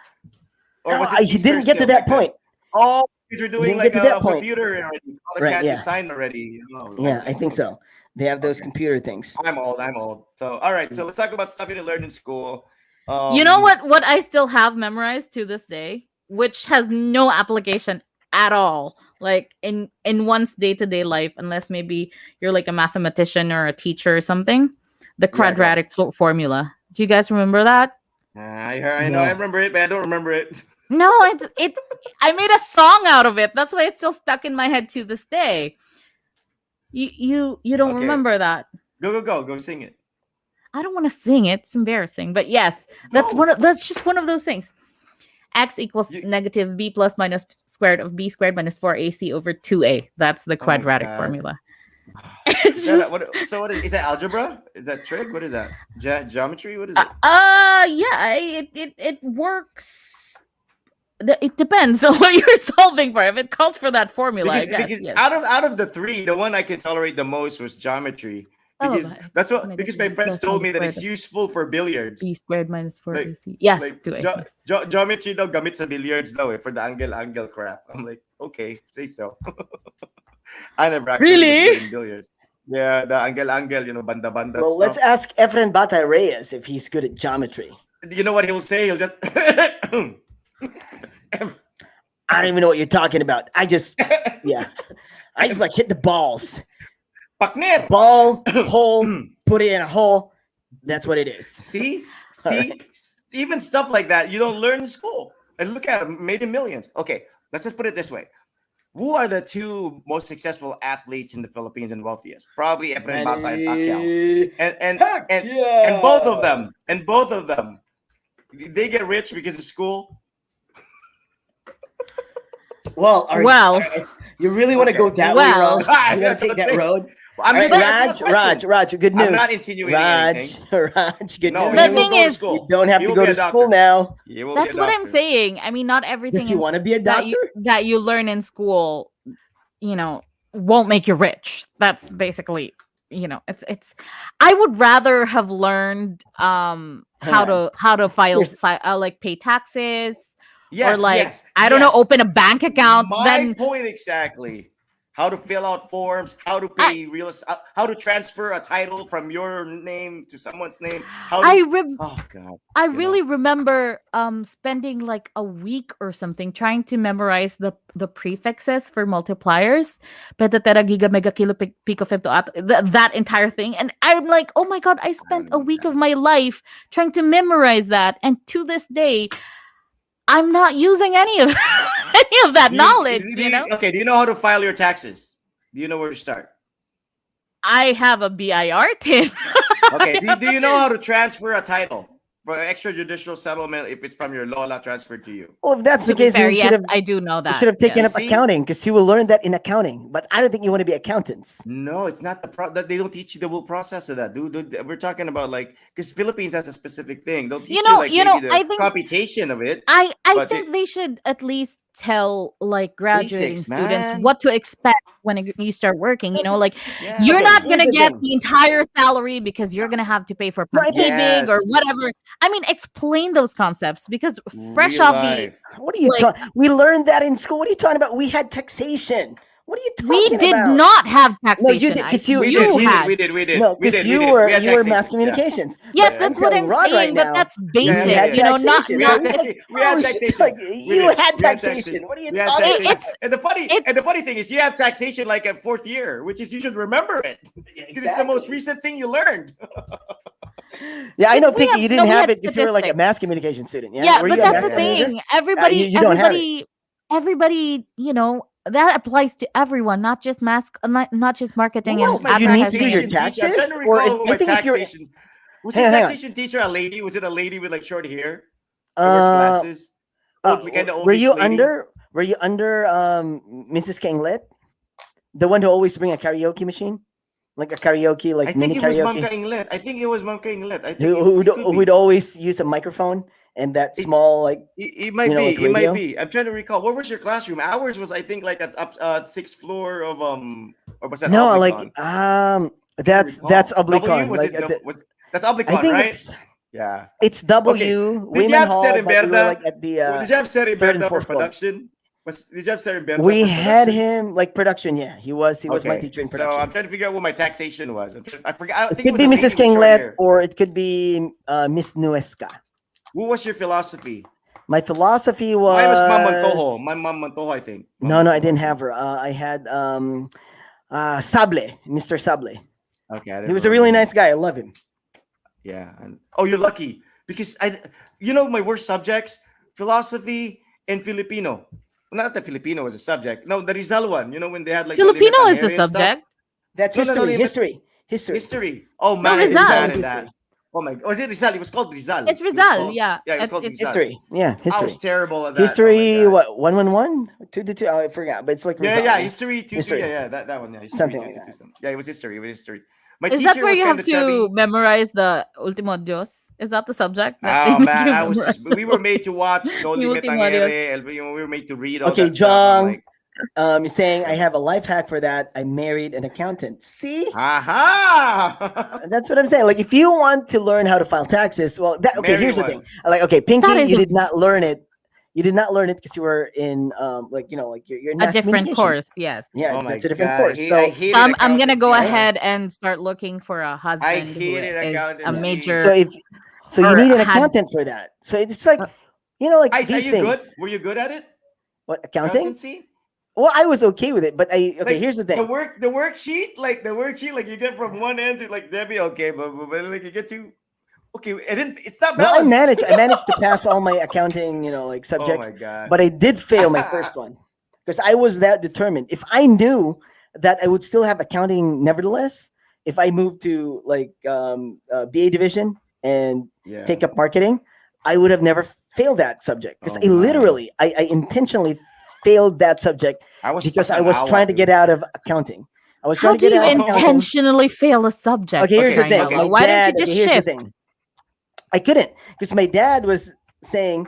Or No, was it he T-square didn't get to still that back then? point. Oh, because we're doing didn't like get to that a point. computer already. Right, AutoCAD yeah. design already. Oh, Yeah, I think so. They have those Okay. computer things. I'm old. So all right, so let's talk about stuff you didn't learn in school. You know what I still have memorized to this day, which has no application at all, like in one's day-to-day life, unless maybe you're like a mathematician or a teacher or something. The Yeah, go. quadratic formula. Do you guys remember that? I know, No. I remember it, but I don't remember it. No, it I made a song out of it. That's why it's still stuck in my head to this day. You don't Okay. remember that? Go sing it. I don't want to sing it. It's embarrassing. But yes, that's Go. that's just one of those things. X equals negative b plus minus squared of b squared minus 4ac over 2a. That's the quadratic formula. It's just So what is that, algebra? Is that trig? What is that? Geometry? What is it? Yeah, it works. It depends on what you're solving for. If it calls for that formula, I guess. Because yes. out of the three, the one I could tolerate the most was geometry. Because that's what because my friends told me that it's useful for billiards. B squared minus 4ac. Yes, like, 2a. Geometry daw gamit sa billiards daw for the angle crap. I'm like, okay, say so. I never actually was good in billiards. Yeah, the angle, banda Well, stuff. let's ask Efren Bata Reyes if he's good at geometry. You know what he'll say? He'll just I don't even know what you're talking about. I just like hit the balls. Paknet. Ball, hole, put it in a hole. That's what it is. See? Right. Even stuff like that you don't learn in school. And look at them, made in millions. Okay, let's just put it this way. Who are the two most successful athletes in the Philippines and wealthiest? Probably Efren Bata and Pacquiao. And both of them, they get rich because of school. Well, you really want to go that way, Raj? Well. You want to take that road? I'm All right, just asking a question. Raj, good news. I'm not insinuating anything. Raj, good No, news. The he will thing go to is- school. You don't have He to will go be to a school doctor. now. He will be That's a what I'm doctor. saying. I mean, not everything Does he want to be a doctor? that you learn in school, won't make you rich. That's basically, it's I would rather have learned how to file like pay taxes Yes, or like yes, I don't know, yes. open a bank account. My Then point exactly. How to fill out forms, how to pay how to transfer a title from your name to someone's name. Oh God. I really remember spending like a week or something trying to memorize the prefixes for multipliers. Beta, tera, giga, mega, kilo, pico, femto, that entire thing. And I'm like, oh my God, I spent a week of my life trying to memorize that. And to this day, I'm not using any of that knowledge. Okay, do you know how to file your taxes? Do you know where to start? I have a BIR tin. Okay, do you know how to transfer a title for extrajudicial settlement if it's from your lola transferred to you? Well, if that's the To be case, fair, then you yes, should have, I do know that. you should have taken up See? accounting because you will learn that in accounting. But I don't think you want to be accountants. No, it's not that they don't teach you the whole process of that, dude. We're talking about like because Philippines has a specific thing. They'll teach you maybe the I think computation of it. I but think they should at least tell like graduating Basics, students man. what to expect when you start working. You know, like Yeah. you're Okay, not here's gonna the get thing. the entire salary because you're gonna have to pay for No, I think- pay-big or Yes. whatever. I mean, explain those concepts because fresh Real off the life. What are you like, talking? We learned that in school. What are you talking about? We had taxation. What are you we talking did about? not have No, you taxation. did because We you did. had. We did. We did. no We because did. you We were had you were mass taxation. Yeah. communications. Yes, But that's I'm what telling I'm Rod saying, right but now. that's We basic. had You know, not taxation. We So had not it's- taxation. We had oh, taxation. like, We you did. had We had taxation. What are you We had talking taxation. about? It's- And the funny thing is, you have taxation like at fourth year, which is you should remember it because it's the most Exactly. recent thing you learned. Yeah, I know, we Pinky. have- You no, didn't we have had it because you were like a statistics. mass communication student. Yeah, Yeah, were but you a that's mass the communicator? thing. Everybody, you don't have everybody, you know, that applies to everyone, not just not just marketing Who was and my you need to do advertising. your taxation teacher? I'm trying taxes, to or recall who I my think if you're taxation. Was Hang your on, hang on. taxation teacher a lady? Was it a lady with like short hair? That wears glasses? Kind of were oldish you lady? under Mrs. Kanglet, the one who always bring a karaoke machine, like a karaoke, like I think mini it was Ma'am karaoke, Kainglet. I think it was Ma'am Kainglet. I think who it could who'd be. always use a microphone and that It- small like It might you know, be. like It might radio? be. I'm trying to recall. What was your classroom? Ours was, I think, like at up sixth floor of or was that no, Oblicon? like Trying to that's recall. W Oblicon. was Like it? Was that's I Oblicon, think right? Yeah. it's Okay. W Did you Women have Hall, but we were Serenberda? like at the Did you have third and Serenberda for fourth floor. production? Did you have Serenberda We for had production? him like production. Yeah, he was my Okay. teacher in So production. I'm trying to figure out what my taxation was. I forgot. I It think it could was be a lady Mrs. with short Kinglet hair. or it could be Miss Nuesca. Who was your philosophy? My philosophy Mine was Ma'am was Mantojo. My Ma'am Mantojo, I think. Ma'am no, I Mantojo, didn't think. have her. I had Sable, Mr. Sable. Okay. I He didn't was a really remember him. nice guy. I love him. Yeah. Oh, you're lucky because my worst subjects, philosophy and Filipino. Not that Filipino was a subject. No, the Rizal one. You know when they had like Filipino Lolita is the Neri and stuff? subject. That's No, no, no, history. but History. History. Oh man, I did Rizal. bad in History. that. Oh my, was it Rizal? It was called Rizal. It's It was Rizal, called- yeah. Yeah, it was It's- called it's- Rizal. History. Yeah, I history. was terrible at that. History, Oh my God. what 111? 222? I forgot, but it's like Yeah, Rizal, yeah, history two, History. yeah, that one. Yeah, history Something two, like two, that. two, something. Yeah, it was history. It was history. My Is teacher that where was you kind have of chubby. to memorize the Ultimo Dios? Is that the subject? That Oh they make man, you I was memorize just. We were made to watch No the Limit Ultimo Tangere. We were made to read all Okay, that stuff. I'm Jong. like, He's saying I have a life hack for that. I married an accountant. See? aha! That's what I'm saying. Like, if you want to learn how to file taxes, well, okay. Marry Here's the one. thing. Like, okay, Pinky, That is you a- did not learn it. You did not learn it because you were in, like you're in a mass different communications. course. Yes. Yeah, Oh my that's a different God, course. I So, hated I'm gonna go accountancy. ahead and start looking for a husband who hated is a accountancy. major. so you or need an had- accountant for that. So it's like, like Ice, are these you things. good? Were you good at it? What accounting? Accountancy? Well, I was okay with it, but okay. Like, Here's the The thing. worksheet, like you get from one end to like Debbie, okay, but like you get to okay, it's not Well, balanced. I managed to pass all my accounting, like Oh subjects, my god. but I did fail my first one because I was that determined. If I knew that I would still have accounting, nevertheless, if I moved to like BA division and yeah. take up marketing, I would have never failed that subject because Oh, man. I intentionally failed that subject because I was trying to get out of accounting. I was How trying to do get you out of accounting. intentionally fail a subject? Okay, here's the Crying thing. out okay. loud? My Why dad, didn't you just here's shift? the thing. I couldn't because my dad was saying,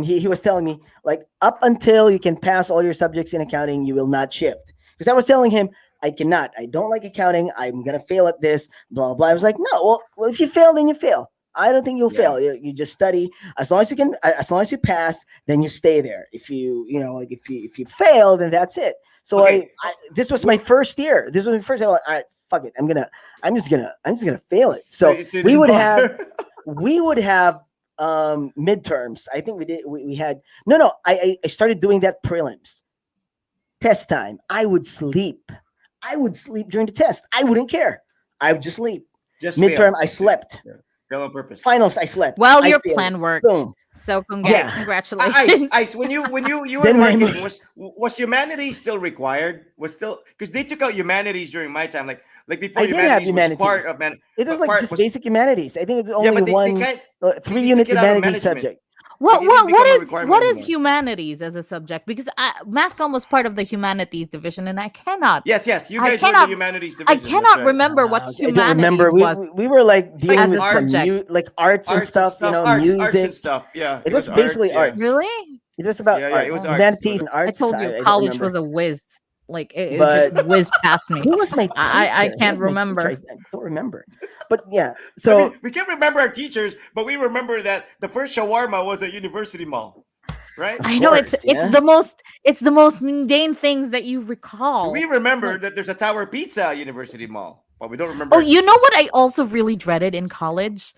he was telling me like up until you can pass all your subjects in accounting, you will not shift. Because I was telling him I cannot. I don't like accounting. I'm gonna fail at this. Blah blah. I was like, no. Well, if you fail, then you fail. I don't think you'll Yeah. fail. You just study as long as you can. As long as you pass, then you stay there. If you like if you fail, then that's it. So Okay. this was my first year. This was my first year. All right, fuck it. I'm just gonna fail it. So you we didn't would bother. have midterms. I think we had no. I started doing that prelims. Test time. I would sleep during the test. I wouldn't care. I would just sleep. Just Midterm, fail. I slept. Fail on purpose. Finals, I slept. Well, I your failed. plan worked. Boom. So Yeah. congratulations. Ice, when you were Then in when I marketing, was humanities still required? Was still because they took out humanities during my time, like before I did have humanities was part humanities. of It was but like part just was- basic humanities. I think it's only yeah, but they one can't. 3-unit took it out of humanities management. subject. What It didn't become a is requirement what is anymore. humanities as a subject? Because mass comm was part of the humanities division, and I cannot. Yes, you I guys were cannot- the humanities I division. cannot that's right. remember what I humanities don't remember. was. We were like dealing as with a some subject. like arts and stuff. arts music. and stuff. Yeah, It was basically yeah. arts. Really? It was about Yeah, art, it was Oh. arts. It humanities was and arts. I arts. told you I don't college remember. was a whiz. Like it But just whizzed past me. who was my teacher? I Who can't was my teacher? remember. I don't remember. But yeah, I so mean, we can't remember our teachers, but we remember that the first shawarma was at University Mall, right? Of I know it's course, yeah. it's the most mundane things that you recall. We remember Like, that there's a Tower Pizza at University Mall, but we don't remember. oh, our you know teachers. what I also really dreaded in college?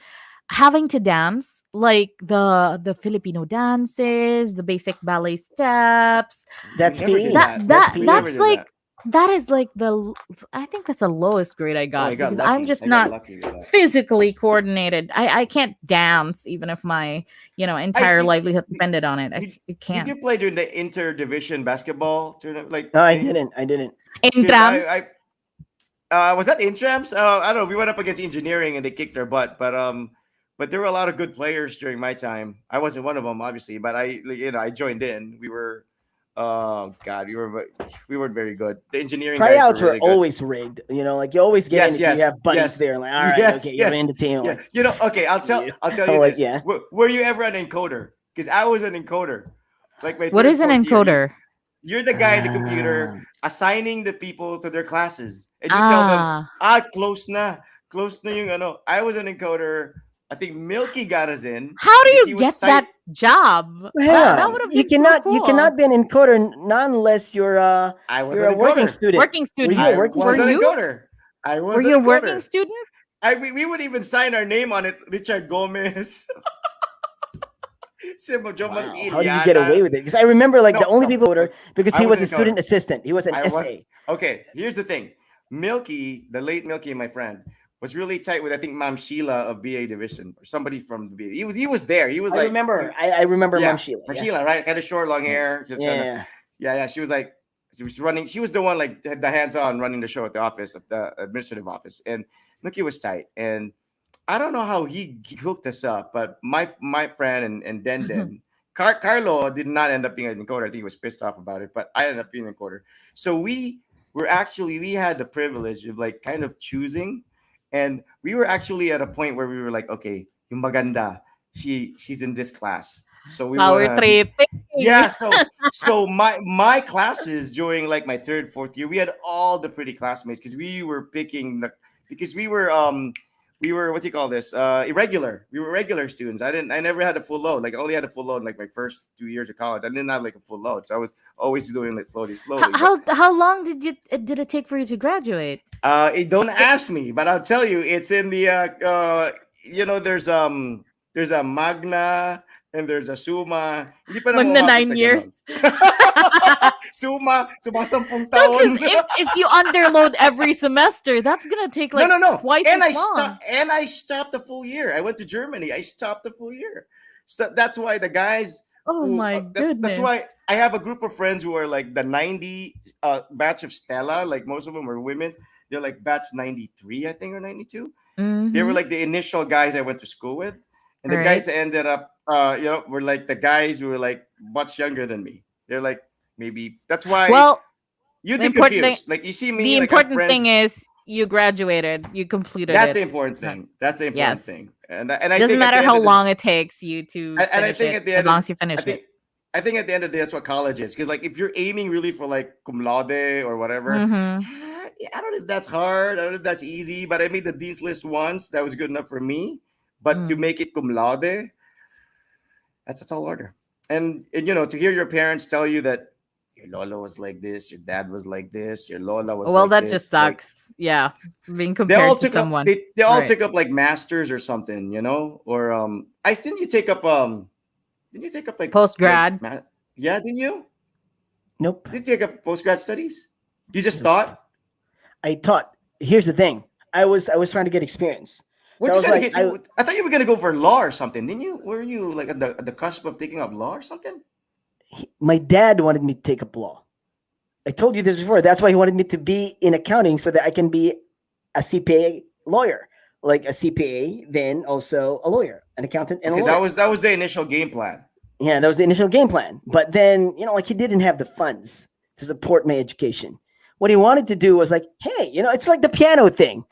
Having to dance, like the Filipino dances, the basic ballet steps. That's We never did PE. that. That's That We PE. never that's did like that. that is like I think that's the lowest grade I Oh, I got got because I'm lucky. just I got not lucky with that. physically coordinated. I can't dance even if my I entire see. livelihood depended on it. I Did, did can't. you play during the interdivision basketball tournament, like No, I thing? didn't. I didn't. In Because trams, was that intrams? I don't know. We went up against engineering and they kicked their butt, but there were a lot of good players during my time. I wasn't one of them, obviously, but I joined in. We were, oh God, we weren't very good. The engineering guys were Tryouts were really good. always rigged. You know, like you always get in Yes, if you yes, have buddies yes, there. Like, all right, yes, okay, you're yes, in the team. yeah. Like, Okay, I'll tell I'm you like, this. yeah. Were you ever an encoder? Because I was an encoder. Like my what third, is an fourth year, encoder? you're the guy in the computer Ah, assigning the people to their classes, and you tell them, Ah, close na yung ano. I was an encoder. I think Milky got us in how do because he you was get tight. that job? well, hang That on. would have You been so cannot cool. be an encoder not unless you're I was you're an a working encoder. student. Working Were student. you a I working was Were an student? you? encoder. I Were was you a an working encoder. student? We would even sign our name on it. Richard Gomez, Simo Jomar Wow, how did you get away Iliana. with it? Because I remember like the No, only no. people were because I he was was an a student encoder. assistant. He was an I was SA. okay. Here's the thing: Milky, the late Milky, my friend, was really tight with I think Ma'am Sheila of BA Division or somebody from the BA. He was there. He was I like, remember. I remember yeah, Mom Sheila. Ma'am Yeah. Sheila, right? Kind of short, long Yeah. hair. Just kinda, Yeah. yeah. She was like, she was running. She was the one like had the hands-on running the show at the office of the administrative office, and Milky was tight. And I don't know how he hooked us up, but my friend and Den Carlo did not end up being an encoder. I think he was pissed off about it, but I ended up being an encoder. So we had the privilege of like kind of choosing, and we were actually at a point where we were like, okay, yung maganda, she's in this class, so we Power want to be. tripping. Yeah, so my classes during like my third, fourth year, we had all the pretty classmates because we were picking because we were what do you call this? Irregular. We were regular students. I never had a full load. Like I only had a full load like my first 2 years of college. I didn't have like a full load. So I was always doing it slowly. How long did it take for you to graduate? Don't ask me, but I'll tell you, it's in the there's a Magna and there's a Summa. Hindi pa naman Magna umabot 9 sa years. ganon. Summa 10 taon. If you underload every semester, that's gonna take like no. twice And as long. I stopped the full year. I went to Germany. I stopped the full year. So that's why the guys Oh my that's goodness. why I have a group of friends who are like the 90 batch of Stella. Like most of them are women. They're like batch 93, I think, or 92. They were Mhm. like the initial guys I went to school with. And the Right. guys that ended up were like the guys who were like much younger than me. They're like maybe that's why Well, you'd the be important confused. Like you see me, the like I have important thing friends- is you graduated, you completed that's it. the important thing. That's the important Yes. thing. And I Doesn't think at matter the end how of the- long it takes you to and I finish think it, at the as end long of, as you finish it. I think at the end of the day that's what college is. Because like if you're aiming really for like cum laude or whatever, Mhm. I don't know if that's hard. I don't know if that's easy. But I made the Dean's List once. That was good enough for me. But to Mm. make it cum laude, that's a tall order. And to hear your parents tell you that your Lola was like this, your dad was like this, your Lola was Well, like that this, just like, sucks. Yeah, being they all compared to took up someone. they all Right. took up like masters or something, or I didn't you take up like Post grad. yeah, didn't you? Nope. Did you take up post grad studies? You just thought? I taught. Here's the thing. I was trying to get experience. So What I you was trying like, to get? I thought you were gonna go for law or something, didn't you? Were you like at the cusp of taking up law or something? my dad wanted me to take up law. I told you this before. That's why he wanted me to be in accounting so that I can be a CPA lawyer, like a CPA, then also a lawyer, an accountant, and a Okay, lawyer. that was the initial game plan. Yeah, that was the initial game plan. But then, like he didn't have the funds to support my education. What he wanted to do was like, hey, it's like the piano thing.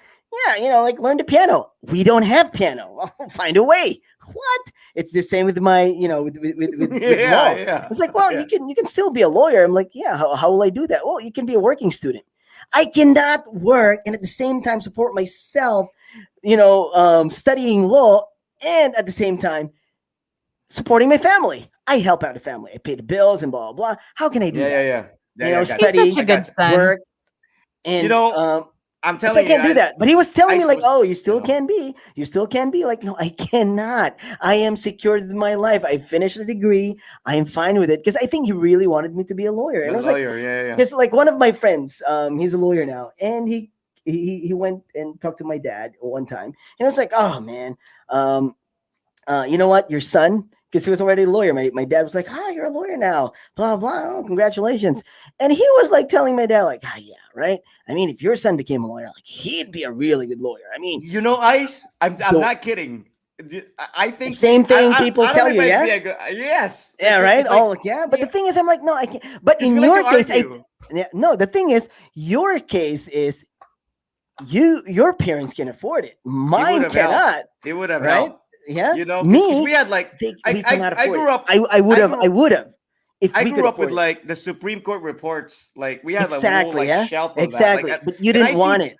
Yeah, like learn the piano. We don't have piano. Well, find a way. What? It's the same with my, with Yeah, law. yeah, It's like, well, yeah. you can still be a lawyer. I'm like, yeah. How will I do that? Well, you can be a working student. I cannot work and at the same time support myself. Studying law and at the same time supporting my family. I help out the family. I pay the bills and blah blah blah. How can I do Yeah, yeah, that? yeah. Yeah, yeah, I got He's you. such Study, a I good got you. son. work, You and know, I'm so I telling you, can't do that. But he was telling I me like, was, "Oh, you you still know, can be. You still can be." Like, no, I cannot. I am secured in my life. I finished the degree. I am fine with it because I think he really wanted me to be a lawyer. a And I was like, lawyer. Yeah, yeah, because like one of my friends, he's a lawyer now, and he went and talked to my dad one time, and I was like, "Oh man, um, you know what, your son." Because he was already a lawyer. My dad was like, you're a lawyer now, blah, blah. Oh, congratulations. And he was like telling my dad, like, yeah, right. I mean, if your son became a lawyer, like he'd be a really good lawyer. I mean, You know, Ice. I'm don't, not kidding. I think same thing people I don't tell know if you, I'd yeah? be a good. Yes, Yeah, right. it's like, Oh, like, yeah. But the yeah, thing is, I'm like, no, I can't. But he's in willing to your case, argue. yeah, no, the thing is, your case is your parents can afford it. He would Mine have helped. cannot, He would have right? helped. Yeah. You know, because Me, we had like we cannot I afford it. grew up. I would I have, grew if I we could grew up with afford it. like the Supreme Court reports. Like we had a whole Exactly, like yeah. shelf of that. Like Exactly. But you and didn't want it.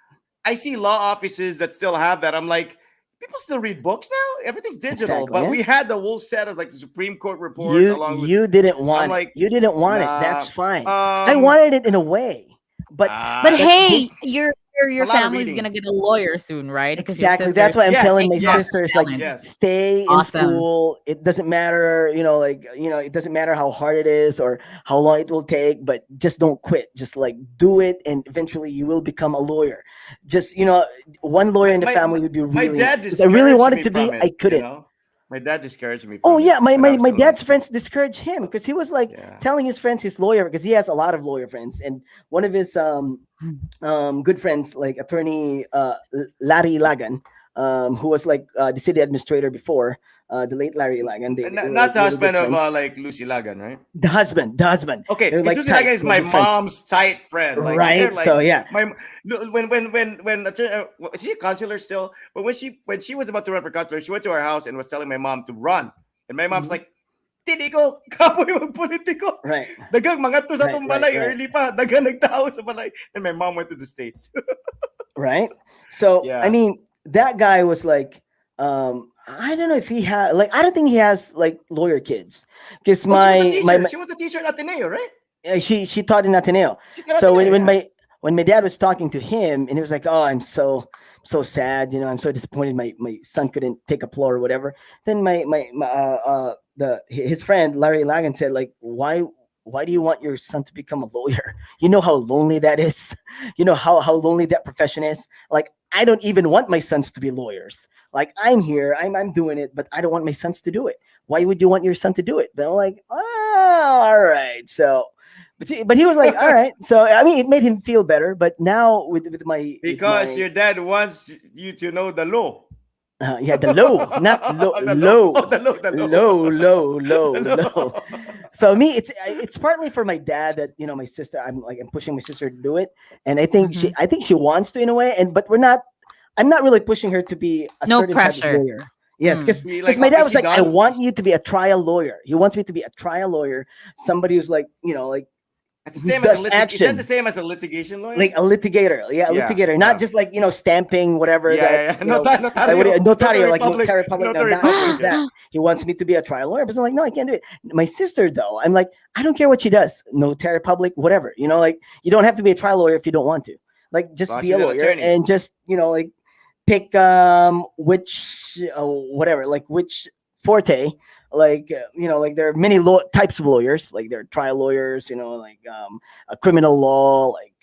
I see law offices that still have that. I'm like, people still read books now. Everything's digital, Exactly, but yeah. we had the whole set of like the Supreme Court reports You along with. you didn't I'm want it. like, You didn't want it. nah. That's fine. I Um. wanted it in a way. But But Uh, but they hey, a your lot of family's gonna reading. get a lawyer soon, right? Because your exactly. sister is That's why I'm telling Yes. my taking off Yes. sisters like selling. Yes. stay in Awesome. school. It doesn't matter, it doesn't matter how hard it is or how long it will take, but just don't quit. Just like do it and eventually you will become a lawyer. Just, one lawyer My in the my my, family would be my really dad nice because I really discouraged wanted me to be. from it. I You couldn't. know, my dad discouraged me Oh from it yeah, my, when I my was my still in high dad's school. friends discouraged him because he was like Yeah. telling his friends he's lawyer because he has a lot of lawyer friends, and one of his good friends like attorney Larry Lagan, who was like the city administrator before, the late Larry Lagan. They were Not like the really good husband of friends. like Lucy Lagan, right? The husband, Okay, they're because like Lucy tight, Lagan is they're my good friends, mom's tight friend. Like they're right? So like yeah, my when is she a counselor still? But when she was about to run for counselor, she went to our house and was telling my mom to run, and my mom's Mhm. like, "Dili ko kapoy magpolitiko. Right, Dagang mga to sa right, tong right, balay right, early pa. Dagang nagtao sa balay." And my mom went to the States. right. So I Yeah. mean, that guy was like, I don't know if he had like, I don't think he has like lawyer kids because Oh, she was a my teacher. She was a teacher at Ateneo, right? she taught in Ateneo. She's at So Ateneo, yeah. when my dad was talking to him and he was like, "Oh, I'm so sad, I'm so disappointed my son couldn't take a plow or whatever." Then my the his friend Larry Lagan said like, "Why do you want your son to become a lawyer? You know how lonely that is. You know how lonely that profession is. Like I don't even want my sons to be lawyers. Like I'm here, I'm doing it, but I don't want my sons to do it. Why would you want your son to do it?" But I'm like, "Oh, all right." So but he was like, all right. So I mean, it made him feel better. But now with Because my your dad wants you to know the law. yeah, the low, not low, The law. Oh, low, the low, law. low, low, The low. law. So me, it's partly for my dad that my sister. I'm pushing my sister to do it, and Mhm. I think she wants to in a way. And but we're not. I'm not really pushing her to be a No certain type of pressure. lawyer. Yes, Mm. He because like, my dad is was he like, I done? want you to be a trial lawyer. He wants me to be a trial lawyer, somebody who's like like It's the who same as a does litig. Is that the action. same as a litigation Like lawyer? a litigator, yeah, a Yeah, litigator, not yeah, just like stamping whatever yeah, that yeah, yeah. what Notario, notario, notary like public, notary public. No, notary not public. just that. He wants me to be a trial lawyer, but I'm like, no, I can't do it. My sister, though, I'm like, I don't care what she does, notary public, whatever. Like you don't have to be a trial lawyer if you don't want to. Like As long just as be she's a an lawyer attorney. and just like pick which whatever, like which forte. Like like there are many types of lawyers. Like there are trial lawyers, like a criminal law, like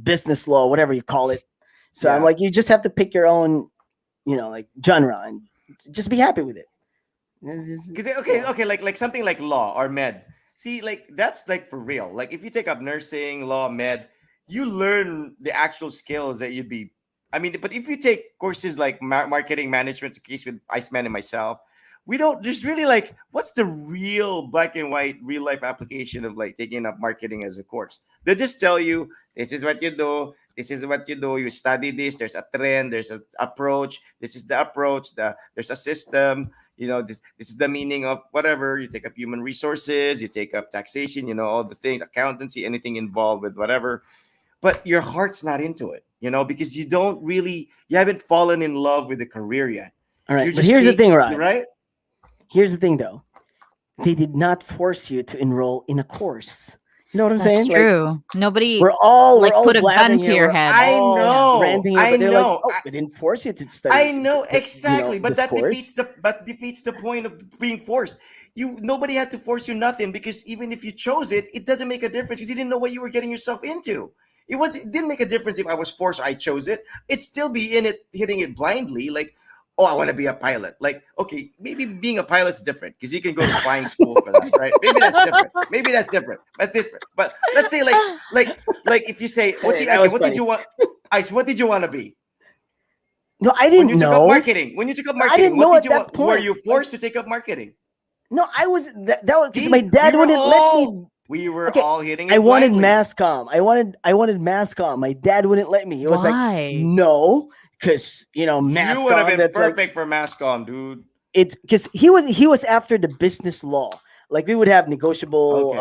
business law, whatever you call it. So I'm Yeah. like, you just have to pick your own, like genre and just be happy with it. Because okay, Yeah. like something like law or med. See, like that's like for real. Like if you take up nursing, law, med, you learn the actual skills that you'd be. I mean, but if you take courses like marketing management, the case with Iceman and myself, we don't. There's really like, what's the real black and white real life application of like taking up marketing as a course? They just tell you this is what you do. This is what you do. You study this. There's a trend. There's an approach. This is the approach. There's a system. This is the meaning of whatever. You take up human resources. You take up taxation. All the things, accountancy, anything involved with whatever. But your heart's not into it. Because you haven't fallen in love with the career yet. All right, You're but just here's the thing, Rod. right? Here's the thing, though. They did not force you to enroll in a course. You know what I'm That's saying? true. Nobody We're all put a gun blabbing to here, your we're head. I all know, ranting here, I but they're know. like, they didn't force you to study. I know exactly, but this that course. defeats the point of being forced. Nobody had to force you nothing, because even if you chose it, it doesn't make a difference because you didn't know what you were getting yourself into. It didn't make a difference if I was forced or I chose it. It'd still be in it, hitting it blindly, like, oh, I want to be a pilot. Like, okay, maybe being a pilot's different because you can go to flying school for that, right? Maybe that's different. That's different. But let's say like if you say, what did you want? Ice, what did you want to be? No, I didn't When you know. took up marketing. When you took up marketing, I didn't know what at did you that want? point. Were you forced to take up marketing? No, I was that was because See, my dad we were wouldn't let me. all- We were Okay, all hitting it I wanted blindly. mass comm. I wanted mass comm. My dad wouldn't let me. It was like, Why? no, because mass You would have comm. been That's like, perfect for mass comm, dude. it's because he was after the business law. Like we would have negotiable, Okay,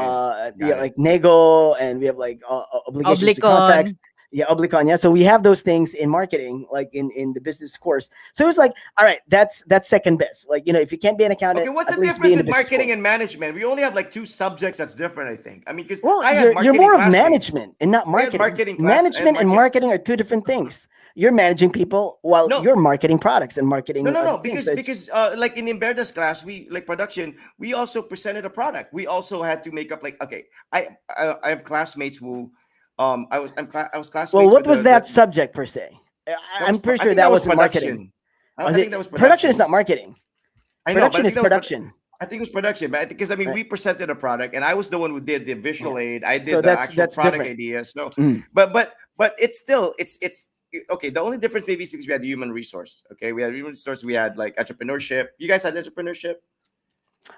got it. like nego, and we have like obligations to contracts. Oblicon. Yeah, oblicon. Yeah, so we have those things in marketing, like in the business course. So it was like, all right, that's second best. Like if you can't be an accountant, Okay, what's at the least be difference in the with business marketing course. and management? We only have like two subjects that's different, I think. I mean, because Well, I had you're more of classmates. management and not I had marketing. marketing class- I had Management and market- marketing are two different things. You're managing people while No. you're marketing products and marketing. No, other things. because like in Imberda's class, we like production. We also presented a product. We also had to make up like, okay, I have classmates who, I was classmates. Well, what with was the- that subject per se? I'm pretty sure that wasn't marketing. I Was think it- that was production is not marketing. I know, but Production I is think that was production. I think it was production, but because I mean, Right. we presented a product, and I was the one who did the visual aid. I did So the actual that's product different. idea. So, Mm. but it's still it's okay. The only difference maybe is because we had human resource. Okay, we had human resource. We had like entrepreneurship. You guys had entrepreneurship.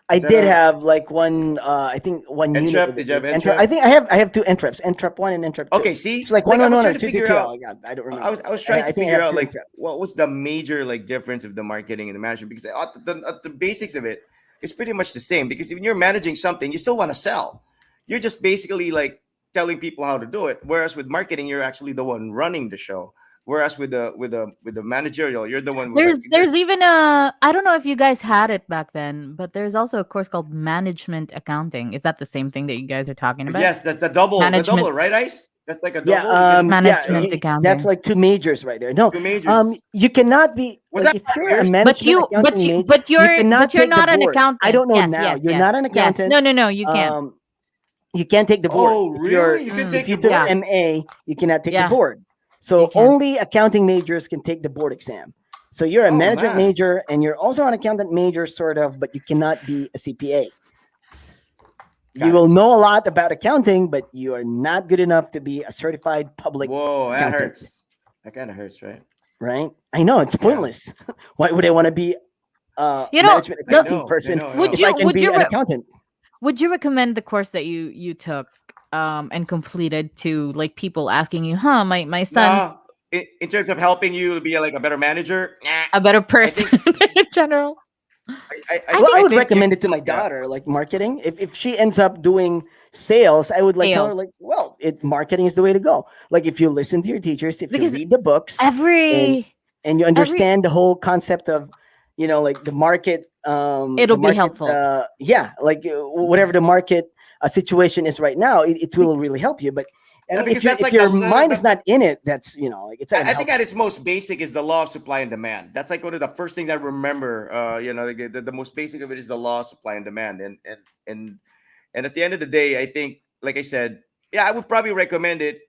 I Is that did a- have like one. I think one unit. Entrep? of Did it. you have Entrep. entrep? I think I have two entreps. Entrep 1 and entrep 2. Okay, see, It's like Like, one I on was one or trying to 2 to figure 2. out- I don't remember. I was but trying to I think I figure have out 2 like entreps. what was the major like difference of the marketing and the management, because at the basics of it is pretty much the same, because when you're managing something you still want to sell. You're just basically like telling people how to do it, whereas with marketing you're actually the one running the show, whereas with the managerial you're the one who's There's even a, I don't know if you guys had it back then, but there's also a course called management accounting. Is that the same thing that you guys are talking about? yes, that's the double, Management- right, Ice? That's like a Yeah, double. You can- Management yeah, accounting. that's like 2 majors right there. No, Two majors. you cannot be. Was like, that if you're a yours? management accounting major, you cannot take the not an board. accountant. I don't know Yes, now. yes, You're yes. not an Yes. accountant. No, you can't. You can't take the board. Oh, If you're- really? You can take if you the took board? MA, you cannot take Yeah. the board. You So can. only accounting majors can take the board exam. So you're a Oh, management man. major and you're also an accountant major, sort of, but you cannot be a CPA. Got You it. will know a lot about accounting, but you are not good enough to be a certified public Whoa, that accountant. hurts. That kind of hurts, right? Right? I know it's pointless. Why would I want to be a You know, management accounting I know, person I know. Would if you- I can would be you an re- accountant? Would you recommend the course that you took and completed to like people asking you, my son's No, in terms of helping you be like a better manager, nah. a better person in general? I would think recommend you- it to my yeah. daughter, like marketing. If she ends up doing sales, I would like tell her, Sales. like, well, marketing is the way to go. Like if you listen to your teachers, if Because you read the books, Every and you understand the whole concept of, like the market. It'll be helpful. Yeah, like whatever the market situation is right now, it will really help you. But Yeah, if, because you, that's if like your the- mind is not in it, that's like it's. not gonna I think help at its most basic is the law of supply and demand. That's like one of the first things I remember. Like the most basic of it is the law of supply and demand. And at the end of the day, I think, like I said, yeah, I would probably recommend it.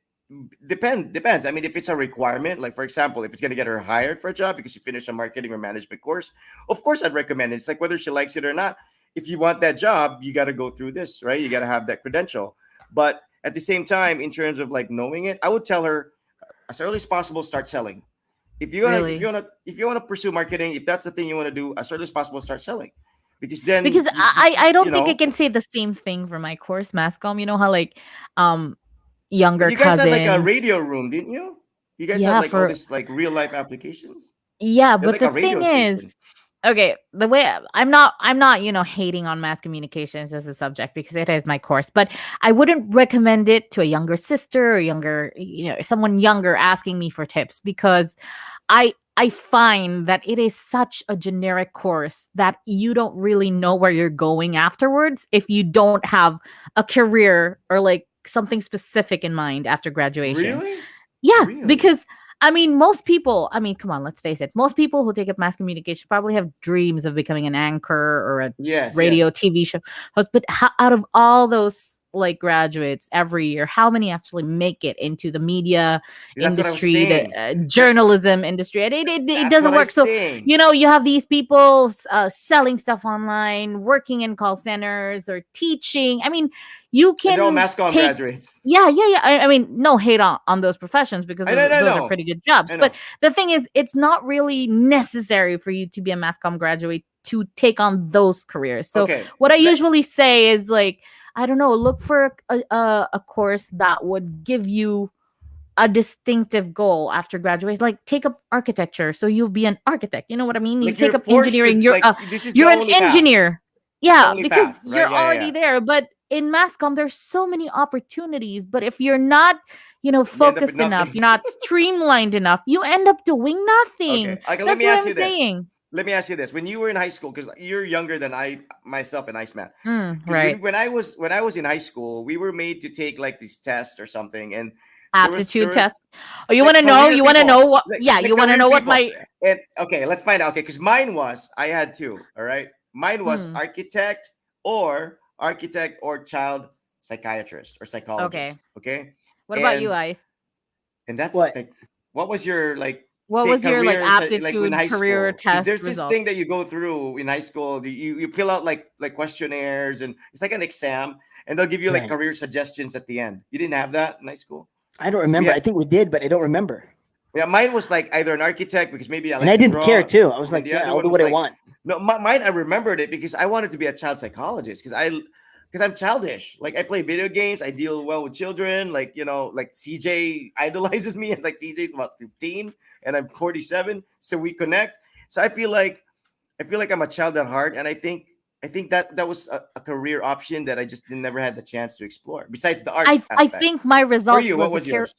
Depends. I mean, if it's a requirement, like for example, if it's gonna get her hired for a job because she finished a marketing or management course, of course I'd recommend it. It's like whether she likes it or not. If you want that job, you got to go through this, right? You got to have that credential. But at the same time, in terms of like knowing it, I would tell her as early as possible, start selling. If you wanna, Really? if you wanna pursue marketing, if that's the thing you want to do, as early as possible, start selling. because then Because I don't think I know. can say the same thing for my course, mass comm. You know how like But younger you guys had like a cousins. radio room, didn't you? You guys had Yeah, like all for this like real life applications. yeah, You had but like the a radio thing is, station. okay, the way I'm not hating on mass communications as a subject because it is my course, but I wouldn't recommend it to a younger sister or younger, someone younger asking me for tips because I find that it is such a generic course that you don't really know where you're going afterwards if you don't have a career or like something specific in mind after graduation. Really? Yeah, Really? because I mean, most people, I mean, come on, let's face it. Most people who take up mass communication probably have dreams of becoming an anchor or a Yes, radio yes. TV show host. But out of all those like graduates every year, how many actually make it into the media That's what I was industry, the saying. That journalism industry? And it that's doesn't what I work. was So, saying. you have these people selling stuff online, working in call centers or teaching. I mean, you And they're all can mass comm take graduates. yeah. I mean, no hate on those professions because I know, I those are know, pretty good jobs. I But know. the thing is, it's not really necessary for you to be a mass comm graduate to take on those careers. So Okay. what I Let, usually say is like, I don't know, look for a course that would give you a distinctive goal after graduation. Like take up architecture, so you'll be an architect. You know what I mean? You like take you're up forced to engineering, like this is the you're an only path. engineer. It's the Yeah, only because path, right? you're Yeah, yeah, already yeah. there. But in masscom, there's so many opportunities. But if you're not, You end up with focused enough, nothing. you're not streamlined enough, you end up doing Okay. nothing. Okay, let That's me what ask I'm you this. saying. Let me ask you this. When you were in high school, because you're younger than I myself and Iceman. Because Right. when I was in high school, we were made to take like this test or something, and there Aptitude was test. Oh, you like want to know? career You want to know people, what? Yeah, like you want to career know what people. my And okay, let's find out. Okay, because mine was I had two. All right, mine was hmm. architect or child psychiatrist or Okay. psychologist. Okay, What about you, and Ice? that's What? like, what was your like What take was your like career like in aptitude high career school? Because test there's this result? thing that you go through in high school. You fill out like questionnaires, and it's like an exam, and they'll give you like Right. career suggestions at the end. You didn't have that in high school. I don't We remember. I had think we did, but I don't remember. Yeah, mine was like either an architect because maybe I And like I to didn't care draw, too. I was and then like, the yeah, other I'll one do was what I like, want. no, mine I remembered it because I wanted to be a child psychologist because I'm childish. Like I play video games, I deal well with children. Like like CJ idolizes me, and like CJ's about 15, and I'm 47, so we connect. So I feel like I'm a child at heart, and I think that was a career option that I just never had the chance to explore. Besides the art I aspect. think my For result you, what was a was career. yours?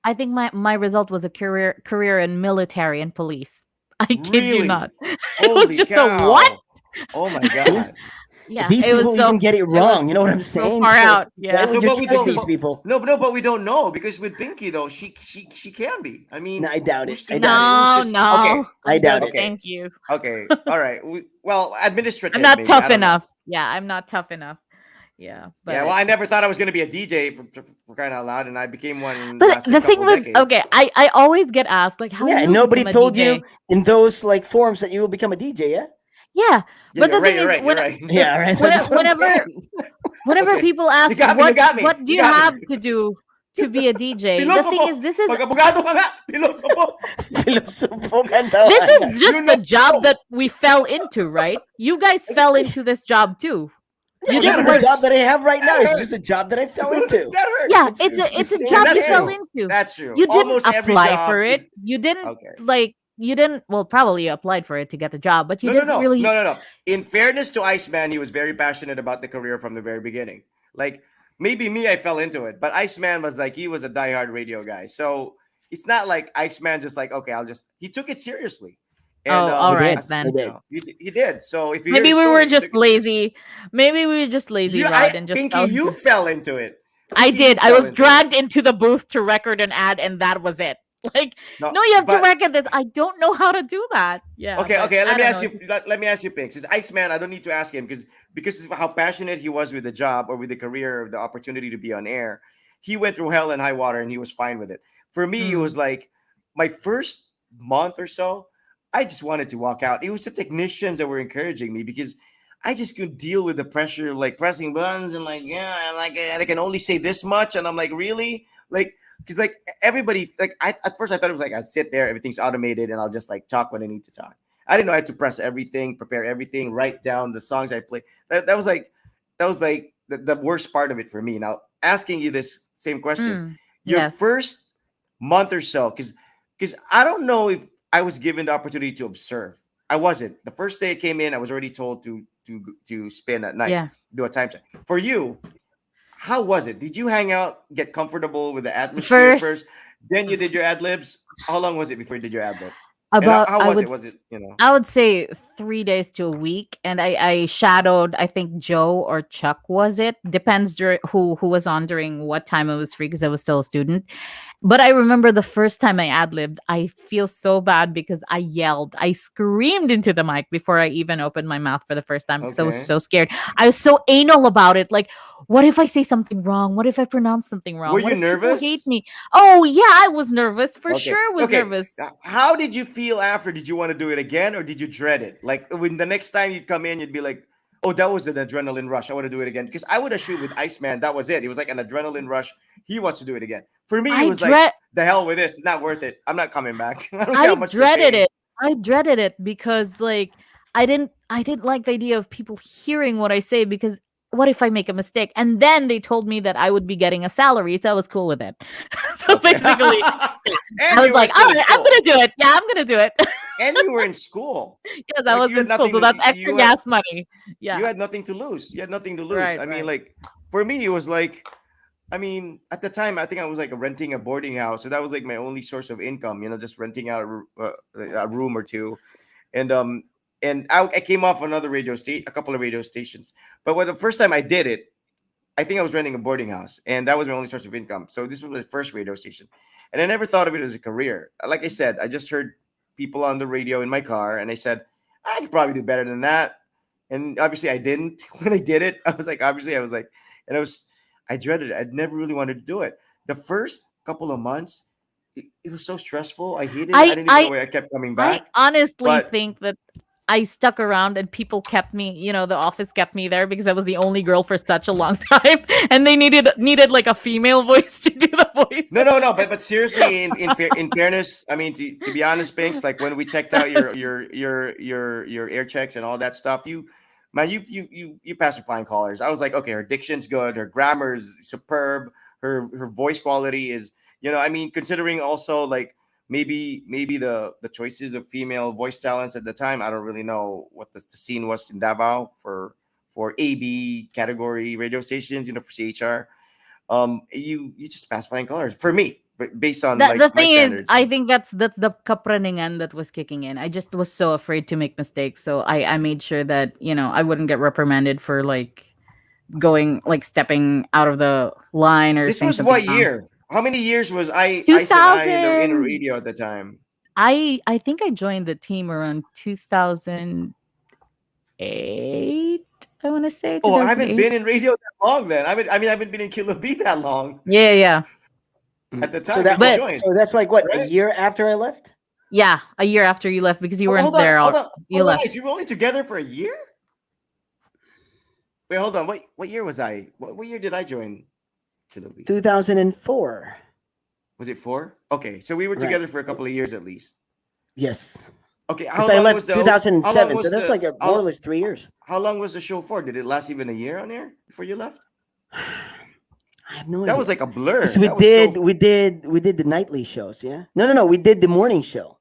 I think my result was a career in military and police. I kid you not. Really? It was Holy just a what? cow! Oh my See, god! Yeah, these it was people so even get it it was wrong. You know what I'm so saying? far So out. why Yeah. would No, you but we trust don't. these But, people? no, but we don't know because with Pinky though, she can be. I No, mean, I doubt it. who's I to doubt it. who's No, just okay? no. I I'm doubt good. it. Okay, Thank you. okay, all right. Well, I'm administrative not maybe. I tough don't know. enough. Yeah, I'm not tough enough. Yeah, Yeah, well, but I never thought I was going to be a DJ for crying out loud, and I became one in the but last the thing couple with decades. okay, So. I always get asked like, how do Yeah, and you nobody become a told you DJ? in those like forums that you will become a DJ. Yeah. Yeah, Yeah, but you're the right. thing You're is right. You're right. Yeah. Right. That's what I'm whenever saying. whenever Okay, people you ask got me. You got me. what do You you got have me. to do to be a DJ, the thing is Pilosopo. Mag-abogado ka nga. Pilosopo. Filosopo ka this tawanan. is You just know. the job that we fell into, right? You guys fell into this job too. You Yeah, Oh, that even didn't the like job hurts. that I have right now That is just a hurts. job that I fell into. That yeah, hurts. It's the it's a same job you That's fell thing. true. into. That's true. You didn't Almost every apply for job it. is You didn't okay. like you didn't well probably you applied for it to get the job, but you No, no, didn't no, no, really no, no. In fairness to Iceman, he was very passionate about the career from the very beginning. Like maybe me, I fell into it, but Iceman was like he was a diehard radio guy. So it's not like Iceman just like okay, he took it seriously, and Oh, all I right did. as I then. did. he did. So if you hear Maybe his we were story, he just took it seriously. lazy. Maybe we were just lazy, Rod, and just Pinky, fell you into fell into it. I Pinky, you did. I fell was into it. dragged into the booth to record an ad, and that was it. Like, No, no, you have to but record this. I don't know how to do that. Yeah, okay, but okay. I Let me don't ask know. you. Let me ask you, Pink. Since Iceman, I don't need to ask him because of how passionate he was with the job or with the career, the opportunity to be on air. He went through hell and high water, and he was fine with it. For me, it Mm. was like my first month or so. I just wanted to walk out. It was the technicians that were encouraging me because I just couldn't deal with the pressure, like pressing buttons and like like I can only say this much, and I'm like really like because like everybody like at first I thought it was like I'd sit there, everything's automated, and I'll just like talk when I need to talk. I didn't know I had to press everything, prepare everything, write down the songs I play. That was like the worst part of it for me. Now asking you this same question, Mm, your yes. first month or so, because I don't know if I was given the opportunity to observe. I wasn't. The first day I came in, I was already told to spin at night, Yeah. do a time check. For you, how was it? Did you hang out, get comfortable with the atmosphere First, first? Then you did your ad libs. How long was it before you did your ad lib? And about how was it? Was it, you know? I would say 3 days to a week, and I shadowed. I think Joe or Chuck was it. Depends who was on during what time I was free because I was still a student. But I remember the first time I ad libbed, I feel so bad because I yelled, I screamed into the mic before I even opened my mouth for the first time because I was Okay. so scared. I was so anal about it. Like, what if I say something wrong? What if I pronounce something Were wrong? What you if people hate nervous? me? Oh yeah, I was nervous for Okay. sure. Was Okay. nervous. How did you feel after? Did you want to do it again or did you dread it? Like when the next time you'd come in, you'd be like, oh, that was an adrenaline rush. I want to do it again. Because I would assume with Iceman, that was it. It was like an adrenaline rush. He wants to do it again. For me, it I was like, dread the hell with this. It's not worth it. I'm not coming back. I don't care I how much we're dreaded paying. it. I dreaded it because like I didn't like the idea of people hearing what I say because what if I make a mistake? And then they told me that I would be getting a salary, so I was cool with it. So Okay. basically, I And was you were like, all still in right, I'm school. gonna do it. Yeah, I'm gonna do it. And you were in school. Yes, I Like was you had in school, nothing so to that's extra you had gas money. you Yeah, had nothing to lose. You had nothing to lose. right, I mean, right. like for me, it was like, I mean, at the time, I think I was like renting a boarding house, so that was like my only source of income. You know, just renting out a room or two, and I came off another radio state, a couple of radio stations. But when the first time I did it, I think I was renting a boarding house, and that was my only source of income. So this was my first radio station, and I never thought of it as a career. Like I said, I just heard people on the radio in my car, and I said I could probably do better than that. And obviously, I didn't. When I did it, obviously, I was like, and I dreaded it. I'd never really wanted to do it. The first couple of months, it was so stressful. I hated it. I I didn't even know I why I kept coming I back. honestly But think that I stuck around and people kept me, the office kept me there because I was the only girl for such a long time and they needed like a female voice to do the voice. no. But seriously, in fairness, I mean, to be honest, Pinks, like when we checked out your air checks and all that stuff, you passed your flying colors. I was like, okay, her diction's good, her grammar is superb, her voice quality is, I mean, considering also like maybe the choices of female voice talents at the time, I don't really know what the scene was in Davao for AB category radio stations, for CHR. You just pass flying colors for me, but based on The like my thing is, standards. I think that's the kapraningan that was kicking in. I just was so afraid to make mistakes, so I made sure that I wouldn't get reprimanded for like going like stepping out of the line or This saying was something what wrong. year? How many years was Ice and I in the 2000. radio at the time? I think I joined the team around 2008. I want to say Oh, I haven't 2008. been in radio that long then. I haven't been in Kilo B that long. Yeah, yeah. At the So time when that you But joined, so that's like what, a right? year after I left? yeah, a year after you left because you Hold, weren't hold on, there. hold on, You hold on, left. Ice. You were only together for a year? Wait, hold on. What year was I? What year did I join Kilo B? 2004. Was it 4? Okay, so we were Right. together for a couple of years at least. Yes. Okay, Because I left how long 2007. So was that's the like more or less 3 years. how long was the show for? Did it last even a year on air before you left? I have no That idea. was like a blur. Because we That was did so we did the nightly shows, yeah. No. We did the morning show.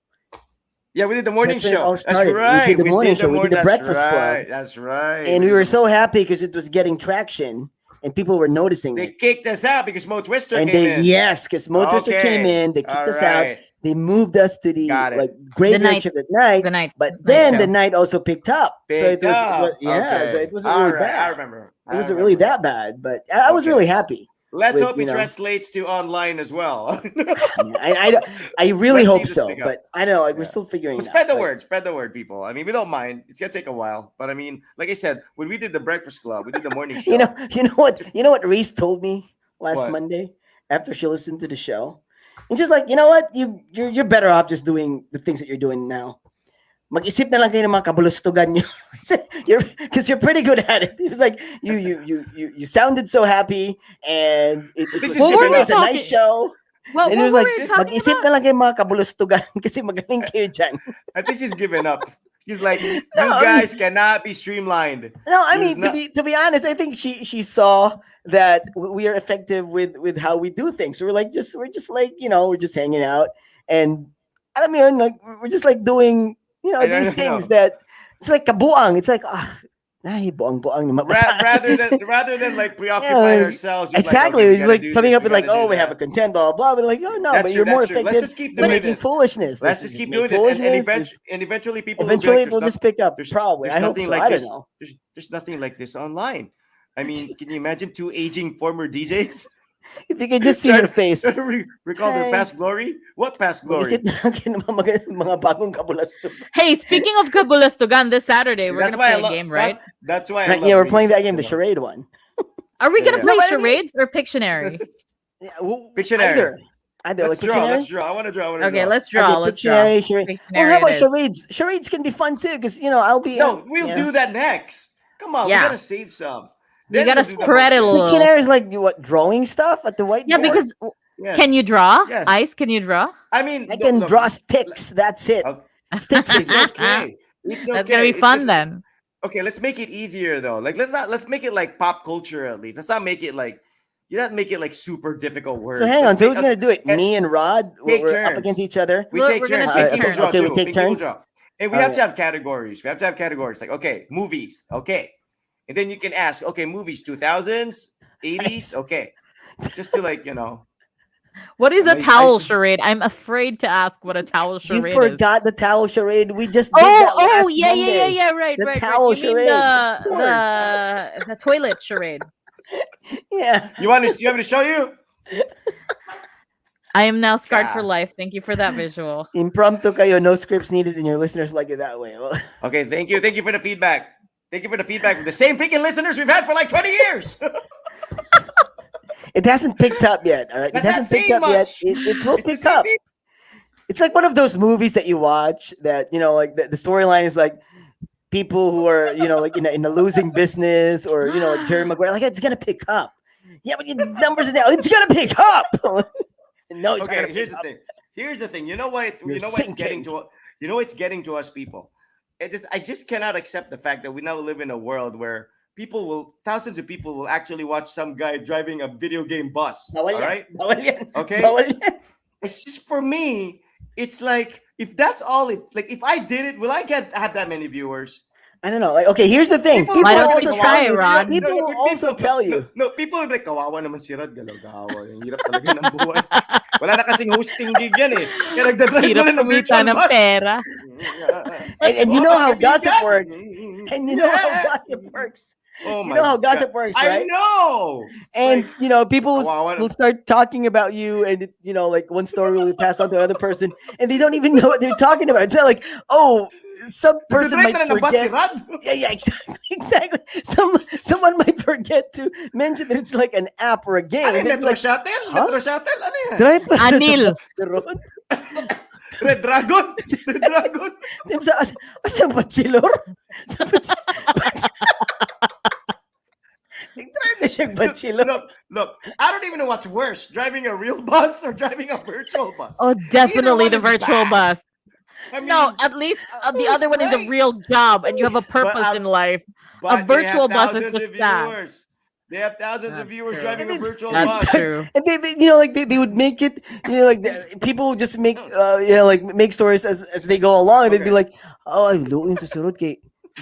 yeah, we did the morning That's when it show. all That's started. right. We did the We morning did show. We did the that's Breakfast Club, right. That's right. and we did were the- so happy because it was getting traction and people were noticing They it. kicked us out because Mo Twister And came they in. yes, because Mo Twister came Okay. in, they kicked All us out. right. They moved us to the Got it. like graveyard night- shift at night. The night. But night then the show. night also picked up. So Picked it was up. yeah, so Okay. it wasn't All really right. bad. I remember. It wasn't really that bad, but I was really Okay. happy. Let's with, hope it translates to online as well. I really Let's see hope this so, pick up. but I don't know. Like, we're Yeah. still figuring Well, it out. spread the but- word. Spread the word, people. I mean, we don't mind. It's gonna take a while, but I mean, like I said, when we did the Breakfast Club, we did the morning show. You know what Reese told me last What? Monday after she listened to the show, and she's like, you know what, you're better off just doing the things that you're doing now. Mag-isip na lang kayo ng mga kabulustugan nyo. Because you're pretty good at it. It was like you sounded so happy, and it think was, she's it giving was a up. nice show. What And it was was like, we talking mag-isip about? na lang kayo mga kabulustugan kasi magaling kayo dyan. I think she's given up. She's like, you No, I mean- guys cannot be streamlined. No, I There's mean not- to be honest, I think she saw that we are effective with how we do things. So we're just like we're just hanging out, and I mean like we're just like doing I these know. things that it's like kabuang. It's like ay buang ni rather than like preoccupying Yeah, ourselves with exactly. like, okay, we it's gotta like do coming this, up we with like, gotta do oh, we have a that. content, blah blah. But like, oh no, That's but true, you're more that's true. Let's effective just keep than doing making this. foolishness. Let's just keep doing this, and eventually people will be eventually like, it will just pick up. Probably, there's I hope nothing so. like I this. don't know. There's nothing like this online. I mean, can you imagine two aging former DJs If you could just see her face. recall their Hi. past glory? What past glory? Mag-isip na lang mga bagong kabulasto. Hey, speaking of Kabulastugan, this Saturday we're That's gonna why play I a love game, right? That's why I Right, love yeah, we're playing Reese, that game, you the know. charade one. Are we Yeah, gonna yeah. play No, but I mean- charades or Pictionary? Yeah, Pictionary. Either Let's like draw. Pictionary. Let's draw. I want to draw. Okay, let's Okay, draw. Let's draw. Pictionary, charade. Well, Pictionary how about it is. charades? Charades can be fun too, because I'll be. No, we'll yeah. do that next. Come on, Yeah. we gotta save some. You Then gotta we'll do the spread it a bullshit. little. Pictionary is like what, drawing stuff at the whiteboard. Yeah, because Yes. can you draw? Yes. Ice, can you draw? I mean, I look, can look, draw sticks. That's it. Okay. Stick It's figures. okay. It's okay. That's gonna be It's fun okay. then. Okay, let's make it easier though. Like let's make it like pop culture at least. Let's not make it like super difficult words. So hang on. Let's So make who's gonna do it? and Me and Rod. take We're up turns. against each other. We Look, take we're gonna turns. take Make people turns. draw Okay, we too. take Make people turns? draw. And we All have to right. have categories. We have to have categories. Like, okay, movies. Okay. And then you can ask, okay, movies 2000s, 80s. Nice. Okay. Just to What is a I- towel I- charade? I'm afraid to ask what a towel You charade is. forgot the towel charade. We just did that last Monday. Right, The right, towel right. You mean charade, of the toilet charade. Yeah. You want me to show you? I am now scarred for Yeah. life. Thank you for that visual. Impromptu kayo, no scripts needed, and your listeners like it that way. Well, Okay, thank you. Thank you for the feedback. Thank you for the feedback. The same freaking listeners we've had for like 20 years. it hasn't picked up yet. All right, it That's hasn't not picked saying up yet. much. It will It's the pick same up. people. It's like one of those movies that you watch that like the storyline is like people who are like in a losing business or like Jerry Maguire. Like it's gonna pick up. Yeah, but your numbers are down. It's gonna pick up. No, it's not Okay, gonna here's pick the up. thing. Here's the thing. You know what? You're What's getting sinking. what's getting to us people. I just cannot accept the fact that we now live in a world where thousands of people will actually watch some guy driving a video game bus. Bawal All yan. right. Bawal yan. Okay. Bawal yan. It's just for me. It's like if that's all if I did it, will I have that many viewers? I don't know. Like, okay, here's the thing. People People Why will don't we also try, tell you. Rod? People will also tell you. No, people will be like, kawawa naman si Rod, galaw-gawa. Yung hirap talaga ng buhay. Wala na kasing hosting gig yan eh. Kaya nagdadrive Hirap mo na ng kumita virtual ng bus. pera. And you know how gossip Kaibigan. works. And you know how gossip works. Oh You my know how God. gossip works, I right? know. It's And like, people kawawa will start talking about you, and like one story will be passed on to another person, and they don't even know what they're talking about. It's not like, oh, some person nagdadrive might na ng bus si forget. Rod. Yeah, exactly. Someone might forget to mention that it's like an app or a game. Ano yung They'd be Metro like, Shuttle? huh? Metro Shuttle? Ano yan? drive pa sa Anil. bus ka ron? Red Dragon? Red Dragon? Sa bachelor? Sa Nag-drive na siyang bachelor. Look. I don't even know what's worse, driving a real bus or driving a virtual bus. Oh, definitely one the is virtual bad. bus. I mean, No, at least the other one is a right. real job and you have a purpose But, in life. but a they have virtual bus is thousands just of that. viewers. They have thousands of That's viewers true. driving a virtual That's bus. true. And they would make it, people would just make, make stories as they go along. They'd be Okay. like, oh, I'm looking to surod kay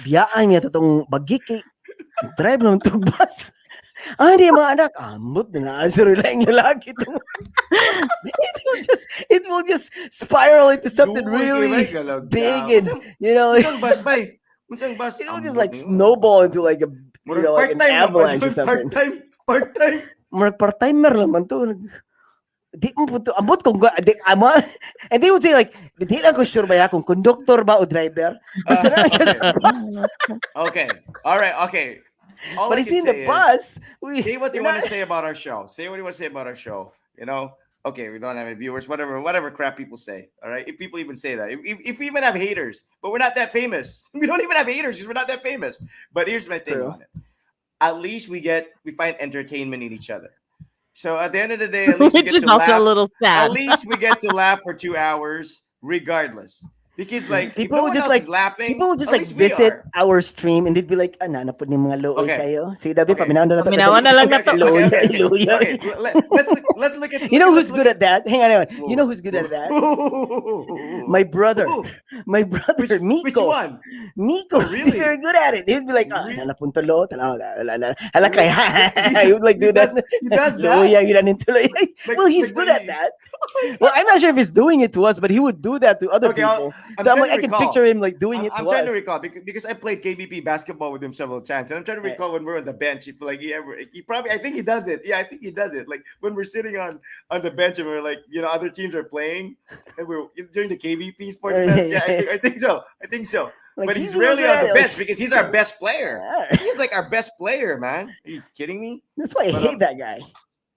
biyaan niya tatong bagik kay drive lang tong bus. Hindi mga anak, ambot na surod lang yung lalaki to. It will just spiral into something Luwag really kay Mike, galag big ka. and like, Unsang bus ba? Unsang bus? it will Ambot just like na yun. snowball into like a Murag like an part-time lang ba? avalanche or something. Part-time. Murag part-timer naman to. Di mo po to. Ambot kung and they would say like, di lang ko sure ba ya kung conductor ba o driver. Basta na lang siya sa bus. Okay. All right. Okay. All But I he's can in say the is, bus. say what you want to say about our show. Say what you want to say about our show. Okay, we don't have any viewers, whatever crap people say. All right, if people even say that, if we even have haters, but we're not that famous. We don't even have haters because we're not that famous. But here's my thing True. on it. At least we find entertainment in each other. So at the end of the day, at least we Which get is to also laugh. a little sad. At least we get to laugh for 2 hours, regardless. Because like if People no would one just else like is laughing, people would just at like least we visit are. our stream and they'd be like, "Ana na po ni mga looy Okay. kayo." See, dabi Okay. paminaw na Paminawan na lang na to. Okay. Luya, luya. Okay. Let's look at. You know who's let's look good at that? Hang on. You know Whoa, who's good at that? whoa. My brother. Who? My brother, Which Miko. one? Miko's Oh, really? very good at it. He'd be like, Really? napunto lo, I would like do that. He does Luya, that. yun ang tuloy. Well, he's good at that. Well, I'm not sure if he's doing it to us, but he would do that to other Okay, people. I'm So I'm trying like, to I can recall. picture him like doing it I'm to trying us. to recall because I played KBP basketball with him several times, and I'm trying to Right. recall when we're on the bench. If like he probably, I think he does it. Yeah, I think he does it. Like when we're sitting on the bench and we're like, other teams are playing, and we're during the KBP Sports Fest. Yeah, I think so. I think so. Like, But he's really rarely good on at the it. bench Like, because he's our best player. yeah. He's like our best player, man. Are you kidding me? That's why I But, hate that guy.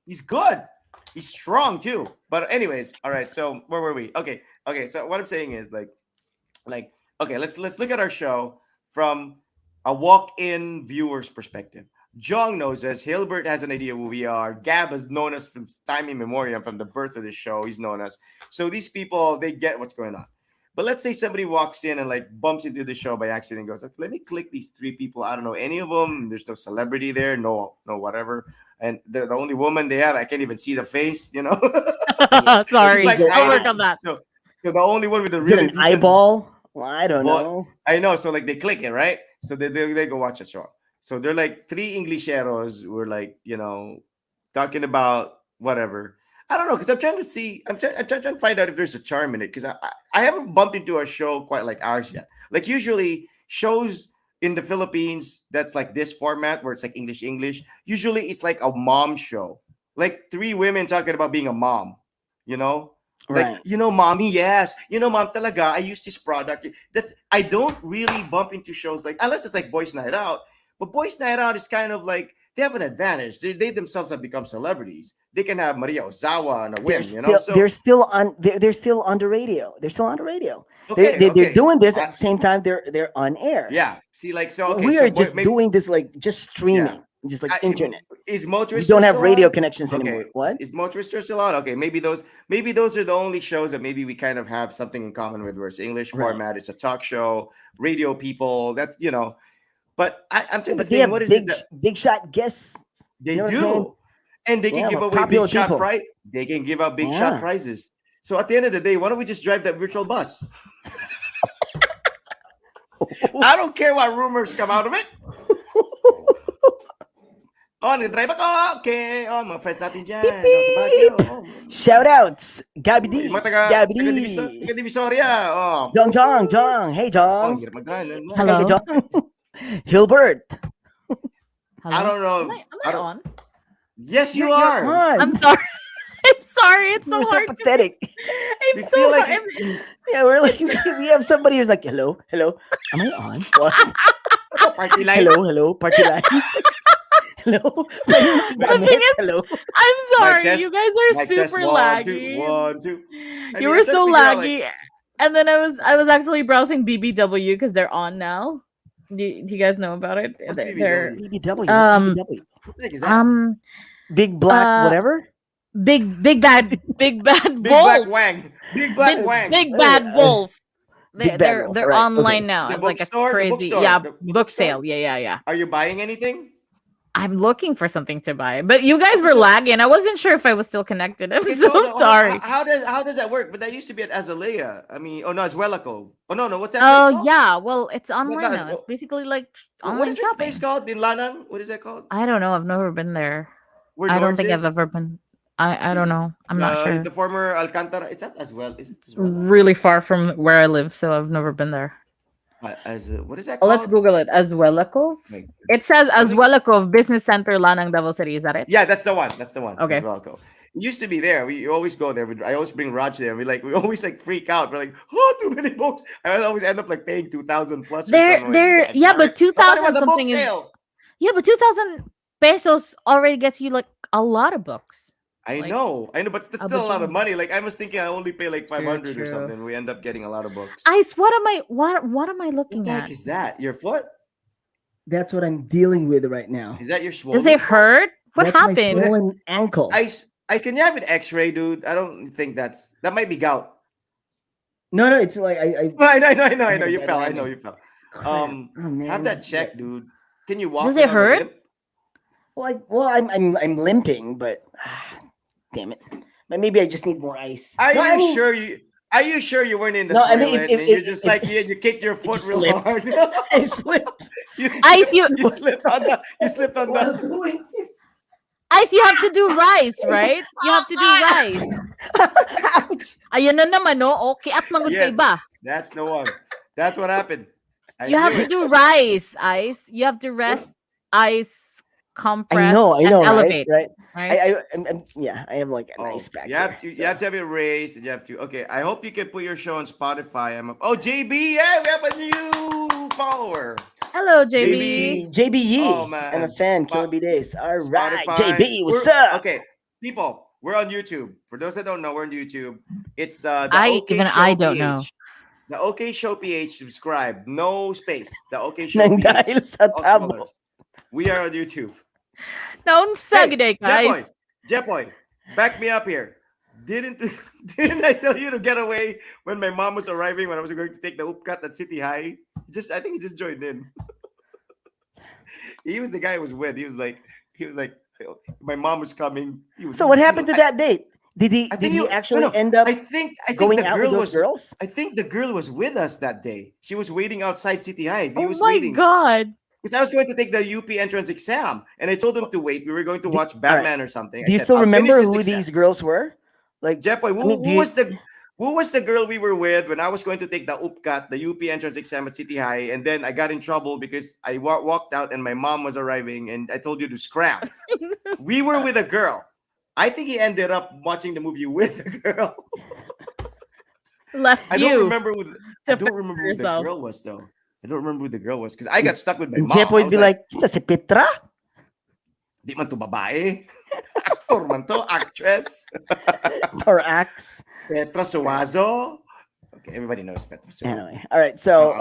He's good. He's strong too. But anyways, all right. So where were we? Okay. So what I'm saying is like okay, let's look at our show from a walk-in viewer's perspective. Jong knows us. Hilbert has an idea who we are. Gab has known us from time immemorial, from the birth of the show. He's known us. So these people, they get what's going on. But let's say somebody walks in and like bumps into the show by accident and goes, okay, let me click these three people. I don't know any of them. There's no celebrity there. No whatever. And they're the only woman they have. I can't even see the face, Sorry. She's like I'll work hiding. on that. So the only one with the Is really it an decent eyeball? Well, I don't Well, know. I know. So like they click it, right? So they go watch a show. So they're like three Englisheros who are like, talking about whatever. I don't know, because I'm trying to see, I'm trying to find out if there's a charm in it. Because I haven't bumped into a show quite like ours yet. Like usually shows in the Philippines that's like this format where it's like English. Usually it's like a mom show. Like three women talking about being a mom, Right. Like, mommy, yes. Mom talaga, I use this product. I don't really bump into shows like, unless it's like Boys Night Out. But Boys Night Out is kind of like, they have an advantage. They themselves have become celebrities. They can have Maria Ozawa on a whim, They're still on. They're still on the radio. They're still on the radio. Okay, They're doing this at the same time. They're on air. Yeah. See, like we are just doing this like just streaming, just like internet. Is Mo Twister We don't have still radio on? connections anymore. What? Is Mo Twister still on? Okay, maybe those are the only shows that maybe we kind of have something in common with. Where it's English format, it's a talk show, radio people. That's But I'm trying to think, what is it? Big shot guests. They do, and they can give away big shot prize. They can give out big shot prizes. So at the end of the day, why don't we just drive that virtual bus? I don't care what rumors come out of it. Nag-drive ako. Okay. Mga friends natin dyan. Shout outs. Gabi D. Gabi D. Taga-Divisoria. Jong. Hey, Jong. Hello. Jong. Hilbert. Hello? I don't know. Am I on? Yes, you You're are. on. I'm sorry. I'm sorry. It's so You're hard. pathetic. I'm We so feel like hard. Yeah, we're like we have somebody who's like, hello. Am I on? What? Party line. Hello, party line. Hello. The thing is, Hello. I'm sorry. test. You guys are Mic test. super 1, laggy. 2, 1, 2. You were so laggy. And then I was actually browsing BBW because they're on now. Do you guys know about it? What's They're BBW. What the heck is that? Big black whatever. big bad Big wolf. black wang. Big black wang. Big bad wolf. Big bad They're wolf, right, online okay. now. The It's like a bookstore? The crazy bookstore? The book bookstore? sale. Yeah. Are you buying anything? I'm looking for something to buy, but you guys were lagging. I wasn't sure if I was still connected. I'm Okay, so sorry. How does that work? But that used to be at Azalea. I mean, no, it's Wellico. Oh no, what's that? Oh place called? yeah, well it's online no, now. It's basically like online What is this shopping. place called in Lanang? What is that called? I don't know. I've never been there. Where I don't Lord's think I've is? ever been. I don't know. I'm not sure. The former Alcantara. Is that as well? Is it as well? Really far from where I live, so I've never been there. What is that Oh, called? let's Google it. Azwelikov. Like, It says Azwelikov Business Center, Lanang, Davao City. Is that it? yeah, that's the one. Okay. Wellico. It used to be there. We always go there. I always bring Raj there. We always like freak out. We're like, oh, too many books. I always end up like paying 2,000 plus. Yeah, but 2,000 something is. sale. Yeah, but 2,000 pesos already gets you like a lot of books. I Like, know, but that's a still a lot of bajillion. money. Like I was thinking, I only pay like 500 or true. something. We end up getting a lot of books. Ice, what am I What looking the heck at? is that? Your foot? That's what I'm dealing with right now. Is that your swollen? Does it hurt? What That's my happened? swollen ankle. Ice, can you have an X-ray, dude? I don't think that might be gout. No, it's like I I know. had You bad fell. I landing. know you fell. Crap. Oh man. Have that checked, dude. Can you walk Does it without a hurt? limp? I'm limping, but damn it. But maybe I just need more ice. Are No, I you mean, sure you? Are you sure you weren't in the no, I mean, toilet and you're just like you kicked your if foot you real slipped, hard? I slipped Ice, you You slipped on while the. doing this. Ice, you have to do rice, right? You have to do rice. Ouch. Ayan na naman, no? Okay, at mangod ka Yes, iba. that's the one. That's what happened. I You have knew to it. do rice, Ice. You have to rest, ice, I compress, know, and right? elevate. Right. Right? Yeah, I have like a Oh, nice back you have here. to you have to have it raised and you have to okay. I hope you can put your show on Spotify. Oh JB, yeah, we have a new follower. Hello, JB. JB. JB Oh I'm a man. fan. Killer B Days. All right, Spotify. JB, what's up? Okay, people, we're on YouTube. For those that don't know, we're on YouTube. It's the OK Even Show I don't know. PH. The OK Show PH. Subscribe. No space. The OK Show Nang PH. dahil sa All tabo. scholars. We are on YouTube. Naunsa Hey, gid guys. Jepoy, back me up here. Didn't didn't I tell you to get away when my mom was arriving when I was going to take the upcut at City High? I think he just joined in. He was the guy I was with. He was like my mom was coming. So what happened to that date? Did he I did think he no, actually no. end up I think going the out with girl those girls? I think the girl was with us that day. She was waiting outside City High. He Oh was my waiting. god. Because I was going to take the UP entrance exam, and I told him to wait. We were going to watch all right. Batman or something. Do you still remember who these girls were? Like, Jepoy, who was the girl we were with when I was going to take the UPCAT, the UP entrance exam at City High, and then I got in trouble because I walked out and my mom was arriving, and I told you to scram. We were with a girl. I think he ended up watching the movie with a girl. Left I you. don't remember who to who yourself. the girl was though. I don't remember who the girl was because I got stuck with my and mom. Jeff I would was be like, "Kita si Petra?" di man to babae. Actor man to, actress. Or Axe. Petra Suazo. Okay, everybody knows Petra Suazo. Anyway, all right. So,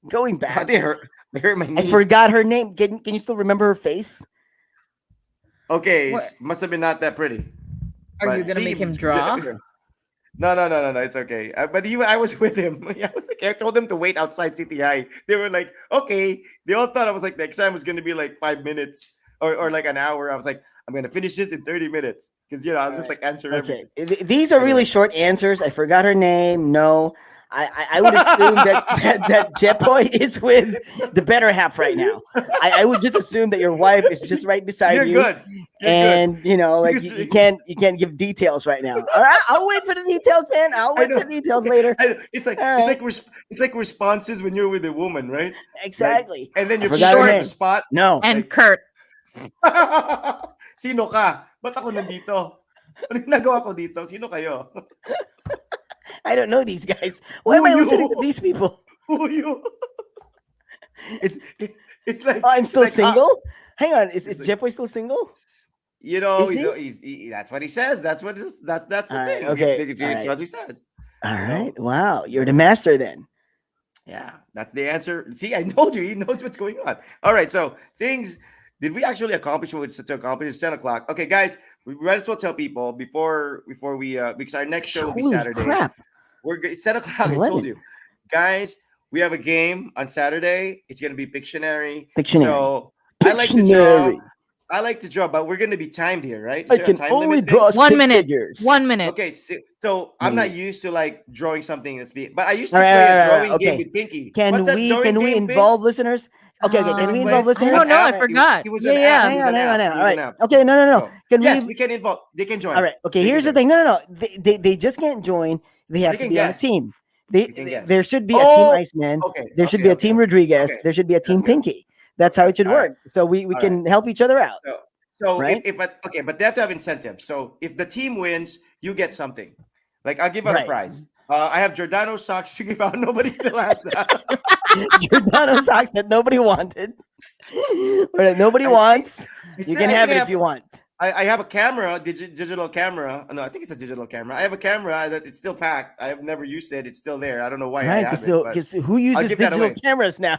going back, They hurt my knee. I forgot her name. Can you still remember her face? Okay, What? must have been not that pretty. Are But you gonna see, make him draw? No, it's okay. But I was with him. I told them to wait outside City High. They were like, okay. They all thought I was like, the exam was gonna be like 5 minutes or like an hour. I was like, I'm gonna finish this in 30 minutes because I'll just like answer Okay, everything. these are really short answers. I forgot her name. No, I would assume that Jepoy is with the better half right now. I would just assume that your wife is just right beside You're you. good. And like Because- you can't give details right now. All right, I'll wait for the details, man. I'll wait for the details later. It's like All right. it's like responses when you're with a woman, right? Exactly. And then I you're forgot her short on name. the spot. No. And Kurt. Sino ka? Ba't ako nandito? Ano ginagawa ko dito? Sino kayo? I don't know these guys. Why am I Who listening you? to these people? Who you? It's like Oh, I'm still it's like, single. Hang on, is it's like- Jepoy still single? Is he's that's what he says. That's the All right, thing. okay, That's all right. what he says. All You know? right. Wow, you're the master then. Yeah, that's the answer. See, I told you, he knows what's going on. All right, so things. Did we actually accomplish what we set to accomplish? It's 10 o'clock. Okay, guys, we might as well tell people before we because our next show will be Holy Saturday. crap! It's 10 o'clock. I 11. told you, guys. We have a game on Saturday. It's gonna be Pictionary. Pictionary. So I like to draw. Pictionary. I like to draw, but we're gonna be timed here, right? Is I there a can time only limit draw thing? 1 stick minute. figures. 1 minute. Okay, so I'm not used to like drawing something that's big, but I used to All right, play all a right, drawing all game right, with Pinky. Can What's that we drawing can we game, involve Pinks? listeners? Okay, can we Um, involve I listeners? don't know. I He was- forgot. He was an Yeah, app. yeah. He was Hang on, an hang on, app. hang on. He All was an right. app. Okay, no. So, Can yes, we? we can involve. They can join. All right. Okay. They Here's the can thing. No. They just can't join. They have They to can be on a guess. team. can guess. There should be a Oh, team Iceman. Okay. There should be a team Rodriguez. Okay. There should be a team That's good. Pinky. That's how Okay, it should all right. work. So we All can help each other out. So Right? but they have to have incentives. So if the team wins, you get something. Like I'll give out a Right. prize. I have Giordano socks to give out. Nobody still has that. Giordano socks that nobody wanted. Or that nobody wants. You can have it if you want. I have a camera, digital camera. No, I think it's a digital camera. I have a camera that it's still packed. I have never used it. It's still there. I don't know why I Right. have it. But Because who uses give that digital away. cameras now?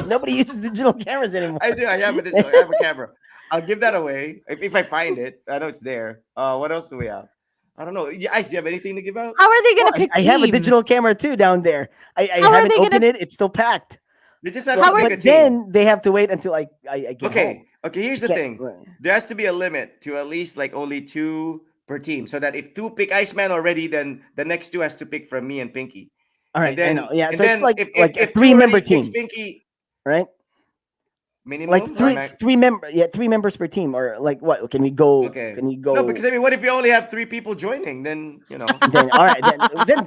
Nobody uses digital cameras anymore. I do. I have a camera. I'll give that away if I find it. I know it's there. What else do we have? I don't know. Ice, do you have anything to give out? How are they gonna Well, pick I have a teams? digital camera too down there. I How are haven't they opened gonna? it. It's still packed. They just have Well, to pick but a team. then they have to wait until I get home. Okay. Here's You the can't- thing. There has to be a limit to at least like only 2 per team, so that if 2 pick Iceman already, then the next 2 has to pick from me and Pinky. All right, And then, I know. Yeah, and so it's then like if a 2 3-member already picks team, Pinky, right? minimum Like or three max? three member, yeah, 3 members per team, or like what? Can we go? Okay. Can we No, go? because I mean, what if you only have 3 people joining? Then Then all right,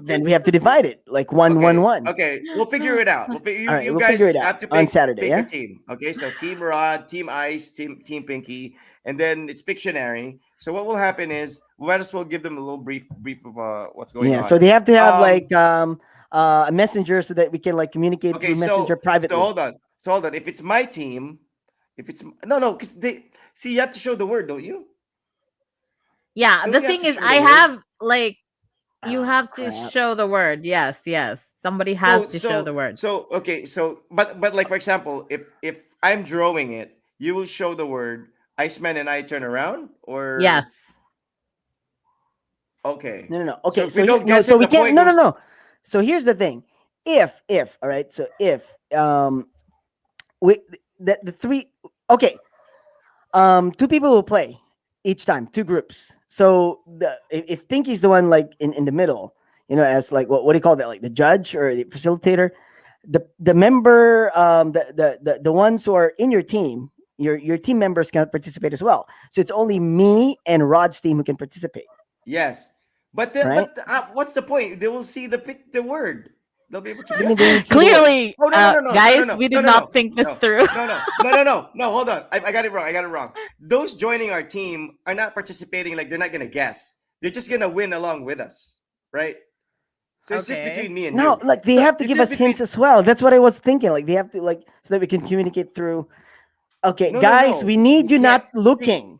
then we have to divide it like one, Okay. 1, 1. Okay, we'll figure it out. You, All right, you we'll guys figure it out have to on pick Saturday, pick yeah? a team. Okay, so Team Rod, Team Ice, Team Pinky, and then it's Pictionary. So what will happen is we might as well give them a little brief of what's going Yeah, on. so they have to have Um, like a messenger so that we can like communicate Okay, through messenger so privately. hold on. So hold on. If it's my team, if it's no, because they see you have to show the word, don't you? Yeah, Don't the you have thing to is, show I the word? have like you Oh, have to crap. show the word. Yes, somebody has to show the word. So okay, so but like for example, if I'm drawing it, you will show the word Iceman and I turn around, or Yes. okay. No. So Okay, if so we don't no, guess so it, we the can't. point No, no, goes. no. So here's the thing. If all right. So if we the 3. Okay, 2 people will play each time, 2 groups. So if Pinky's the one like in the middle, as like what do you call that, like the judge or the facilitator, the member, the ones who are in your team, your team members cannot participate as well. So it's only me and Rod's team who can participate, Yes, right? what's the point? They will see the word. They'll be able to What do you mean guess they it. would see the word? Clearly, Oh no, guys, we did not think this through. no. Hold on, I got it wrong. Those joining our team are not participating. Like they're not gonna guess. They're just gonna win along with us, right? So it's just Okay. between me and No, you. like they So have to it's give just us hints as well. That's what I was thinking. Like they have to like so that we can communicate through. Okay, guys, No. we need you can't. not looking.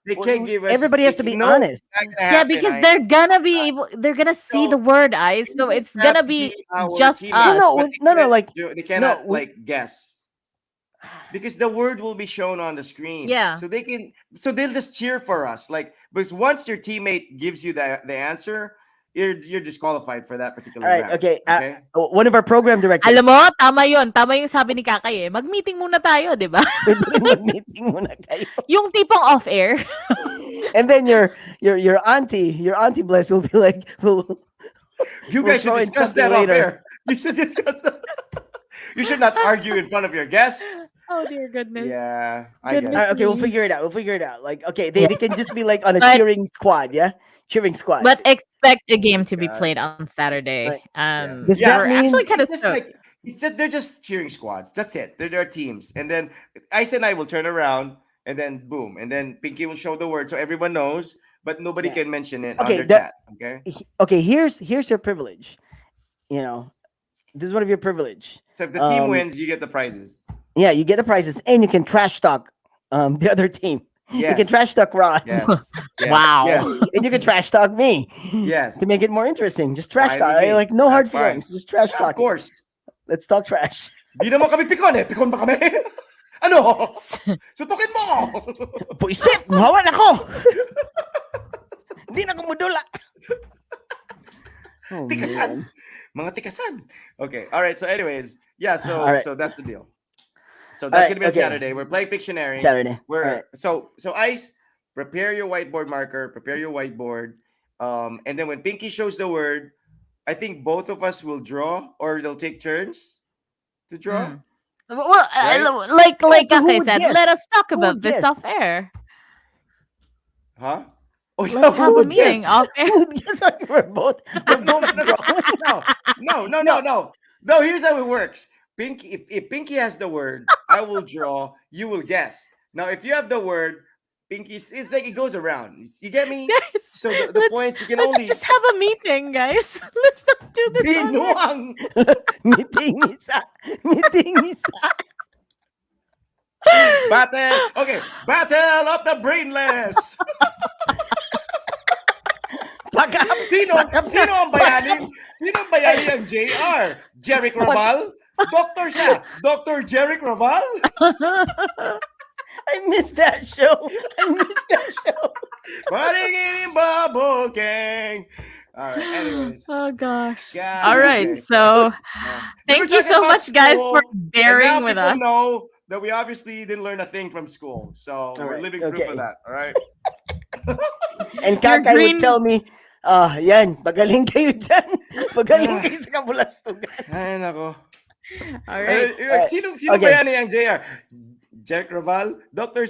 They can't give us. Everybody has to be No, honest. it's not gonna Yeah, happen. because they're gonna see So the word Ice, you so just it's have gonna to be be our just teammates, us. No, but no, like they cannot we, like guess. Because the word will be shown on the screen, Yeah. so they'll just cheer for us, like, because once your teammate gives you the answer, you're disqualified for that particular all right, round. okay. Okay. One of our program directors. Alam mo, tama yun. Tama yung sabi ni Kakay eh. Mag-meeting muna tayo, di ba? Pwede rin mag-meeting muna kayo. Yung tipong off-air. And then your auntie Bless will be like, You we'll guys should throw in discuss something that off later. air. You should discuss that. You should not argue in front of your guests. Oh, dear goodness. Yeah, I get Goodness. it. All right, okay, we'll me. figure it out. We'll figure it out. Like, okay, they Yeah. can just be like on a But- cheering squad, yeah? Cheering squad. But expect a game to be God. played on Saturday. Right. We're Does that mean- actually kind of It's just stoked. like they're just cheering squads. That's it. They're teams, and then Ice and I will turn around, and then boom, and then Pinky will show the word so everyone knows, but nobody Yeah. can mention it Okay, on their chat. Okay. Okay, here's your privilege. This is one of your privilege. So if the team wins, you get the prizes. Yeah, you get the prizes, and you can trash talk the other team. You can Yes. trash talk Rod. Yes. Yes. Wow. Yes. And you can trash talk me. Yes. To make it more interesting. Just trash Fine talk. with me. Like no hard That's fine. feelings. Just trash Yeah, talk. of course. Let's talk trash. Di naman kami pikon eh. Pikon ba kami? Ano? Sutukin mo ako. Puisit! Mahawan ako! Hindi na kumudula. Oh, Tikasan. man. Mga tikasan. Okay. All right. So anyways, yeah. So All right. so that's the deal. So All that's right, gonna be on okay. Saturday. We're playing Pictionary. Saturday. We're All right. so Ice, prepare your whiteboard marker, prepare your whiteboard. And then when Pinky shows the word, I think both of us will draw, or they'll take turns to draw. Mm. Well, Right? like so who Kakay would said, guess? let us talk Who about would this guess? off air. Huh? Oh, Let's have who a would meeting guess? off air. Yes, we're both drawing. No. Here's how it works. Pinky, if Pinky has the word, I will draw. You will guess. Now, if you have the word, Pinky, it's like it goes around. You get me? Guys, So the points you can let's only. just have a meeting, guys. Let's not do this. on air. Binuang. Meeting isa. Meeting isa. Battle. Okay. Battle of the brainless. Sino ang bayani? Sino ang bayani ang JR? Jeric Raval? Doctor siya. Dr. Jeric Raval? I missed that show. Paringin bubble gang. All right. Anyways. Oh gosh. God, All right. okay. So We were thank you talking so about much, guys, for school, and now bearing with people us. know that we obviously didn't learn a thing from school. So we're right, living proof okay. of that. All right. And Your Kakay green- would tell me, yan, magaling kayo dyan. Magaling kayo sa kabulastugan. Ay, nako. All right. Sino Okay. ba yan yung JR? Jeric Raval? Dr.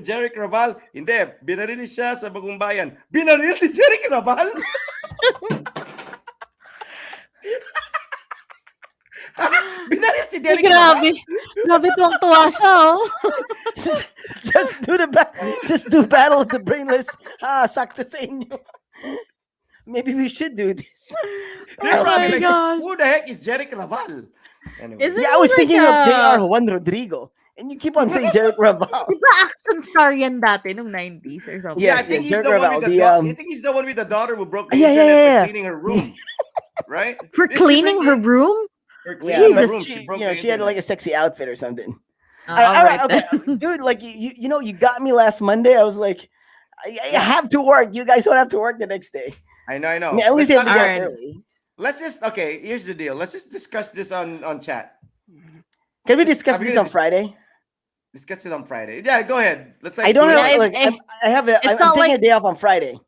Jeric Raval? Hindi. Binaril siya sa Bagong Bayan. Binaril si Jeric Raval? Binaril si Jeric Grabe. Raval? Grabe tuwang-tuwa siya, oh. Just do Battle of the Brainless. Sakto sa inyo. Maybe we should do this. They're Oh probably my like, gosh. who the heck is Jeric Raval? Anyway. Isn't Yeah, I was he thinking like of J.R. Juan Rodrigo. And you keep on saying Jeric Raval. Diba action star yan dati nung 90s or something? Yeah, I Yes, think yes, he's Jeric the one Raval, with the the, daughter. I think he's the one with the daughter who broke the Yeah, internet yeah. for cleaning her room. Right? For Did she cleaning break her the- room? For Yeah, cleaning her but room. she, She broke you know, the she had like a internet. sexy outfit or something. All right, right, okay, dude. Like you know, you got me last Monday. I was like, I have to work. You guys don't have to work the next day. I know. I mean, at least you have to All get right. early. Let's just okay. Here's the deal. Let's just discuss this on chat. Can we discuss I'm this gonna on Friday? Discuss it on Friday. Yeah, go ahead. Let's like. I don't do it have like- it- like I have a. it's I'm not taking like- a day off on Friday.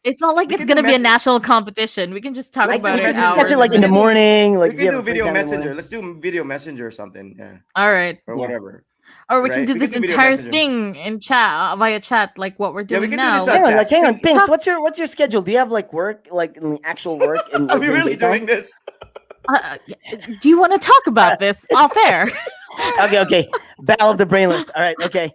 It's not like We it's can do gonna be a message- national competition. We can just talk Let's I about can it. message- discuss hours it like in the and- morning. Like we if you can have do a free video time in the messenger. morning. Let's do video messenger or something. Yeah, All right. or Yeah. whatever. Or we can Right? do We this can do video entire messenger. thing in chat via chat, like what we're Yeah, we doing can do now. this on Hang on, chat. like hang on, Pinks. Talk- What's your schedule? Do you have like work, like actual work? In Are we during really daytime? doing this? Do you want to talk about this off air? Okay. Battle of the Brainless. All right, okay.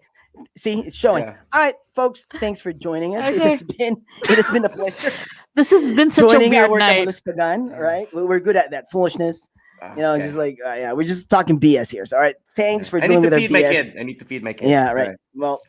See, it's showing. Yeah. All right, folks. Thanks for joining us. Okay. It has been a pleasure This has been such a joining weird our night. Kabalistagan. All right, we're good at that foolishness. You know, Okay. just like yeah, we're just talking BS here. So all right, thanks for I doing need with to our feed my BS. kid. I need to feed my kid. Yeah, All right. Well,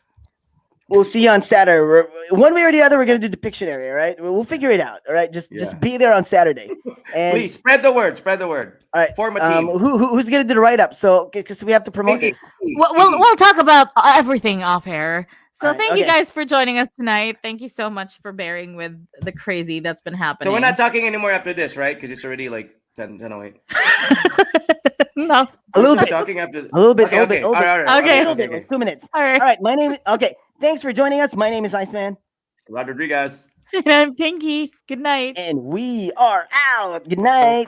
we'll see you on Saturday. One way or the other, we're gonna do the Pictionary. All right, we'll figure it out. All right, just Yeah. be there on Saturday. And Please spread the word. Spread the word. all right, Form a team. who's gonna do the write up? So because we have to promote Pinky. this. We'll talk about everything off air. So Alright, thank you okay. guys for joining us tonight. Thank you so much for bearing with the crazy that's been happening. So we're not talking anymore after this, right? Because it's already like 10:08. No. A little Stop bit. talking after. A little bit. Okay, a little bit. okay. A little bit. All right, Okay. A little bit. Like 2 minutes. All right. All right. My name. Okay. Thanks for joining us. My name is Iceman, Rod Rodriguez. And I'm Pinky. Good night. and we are out. Good night.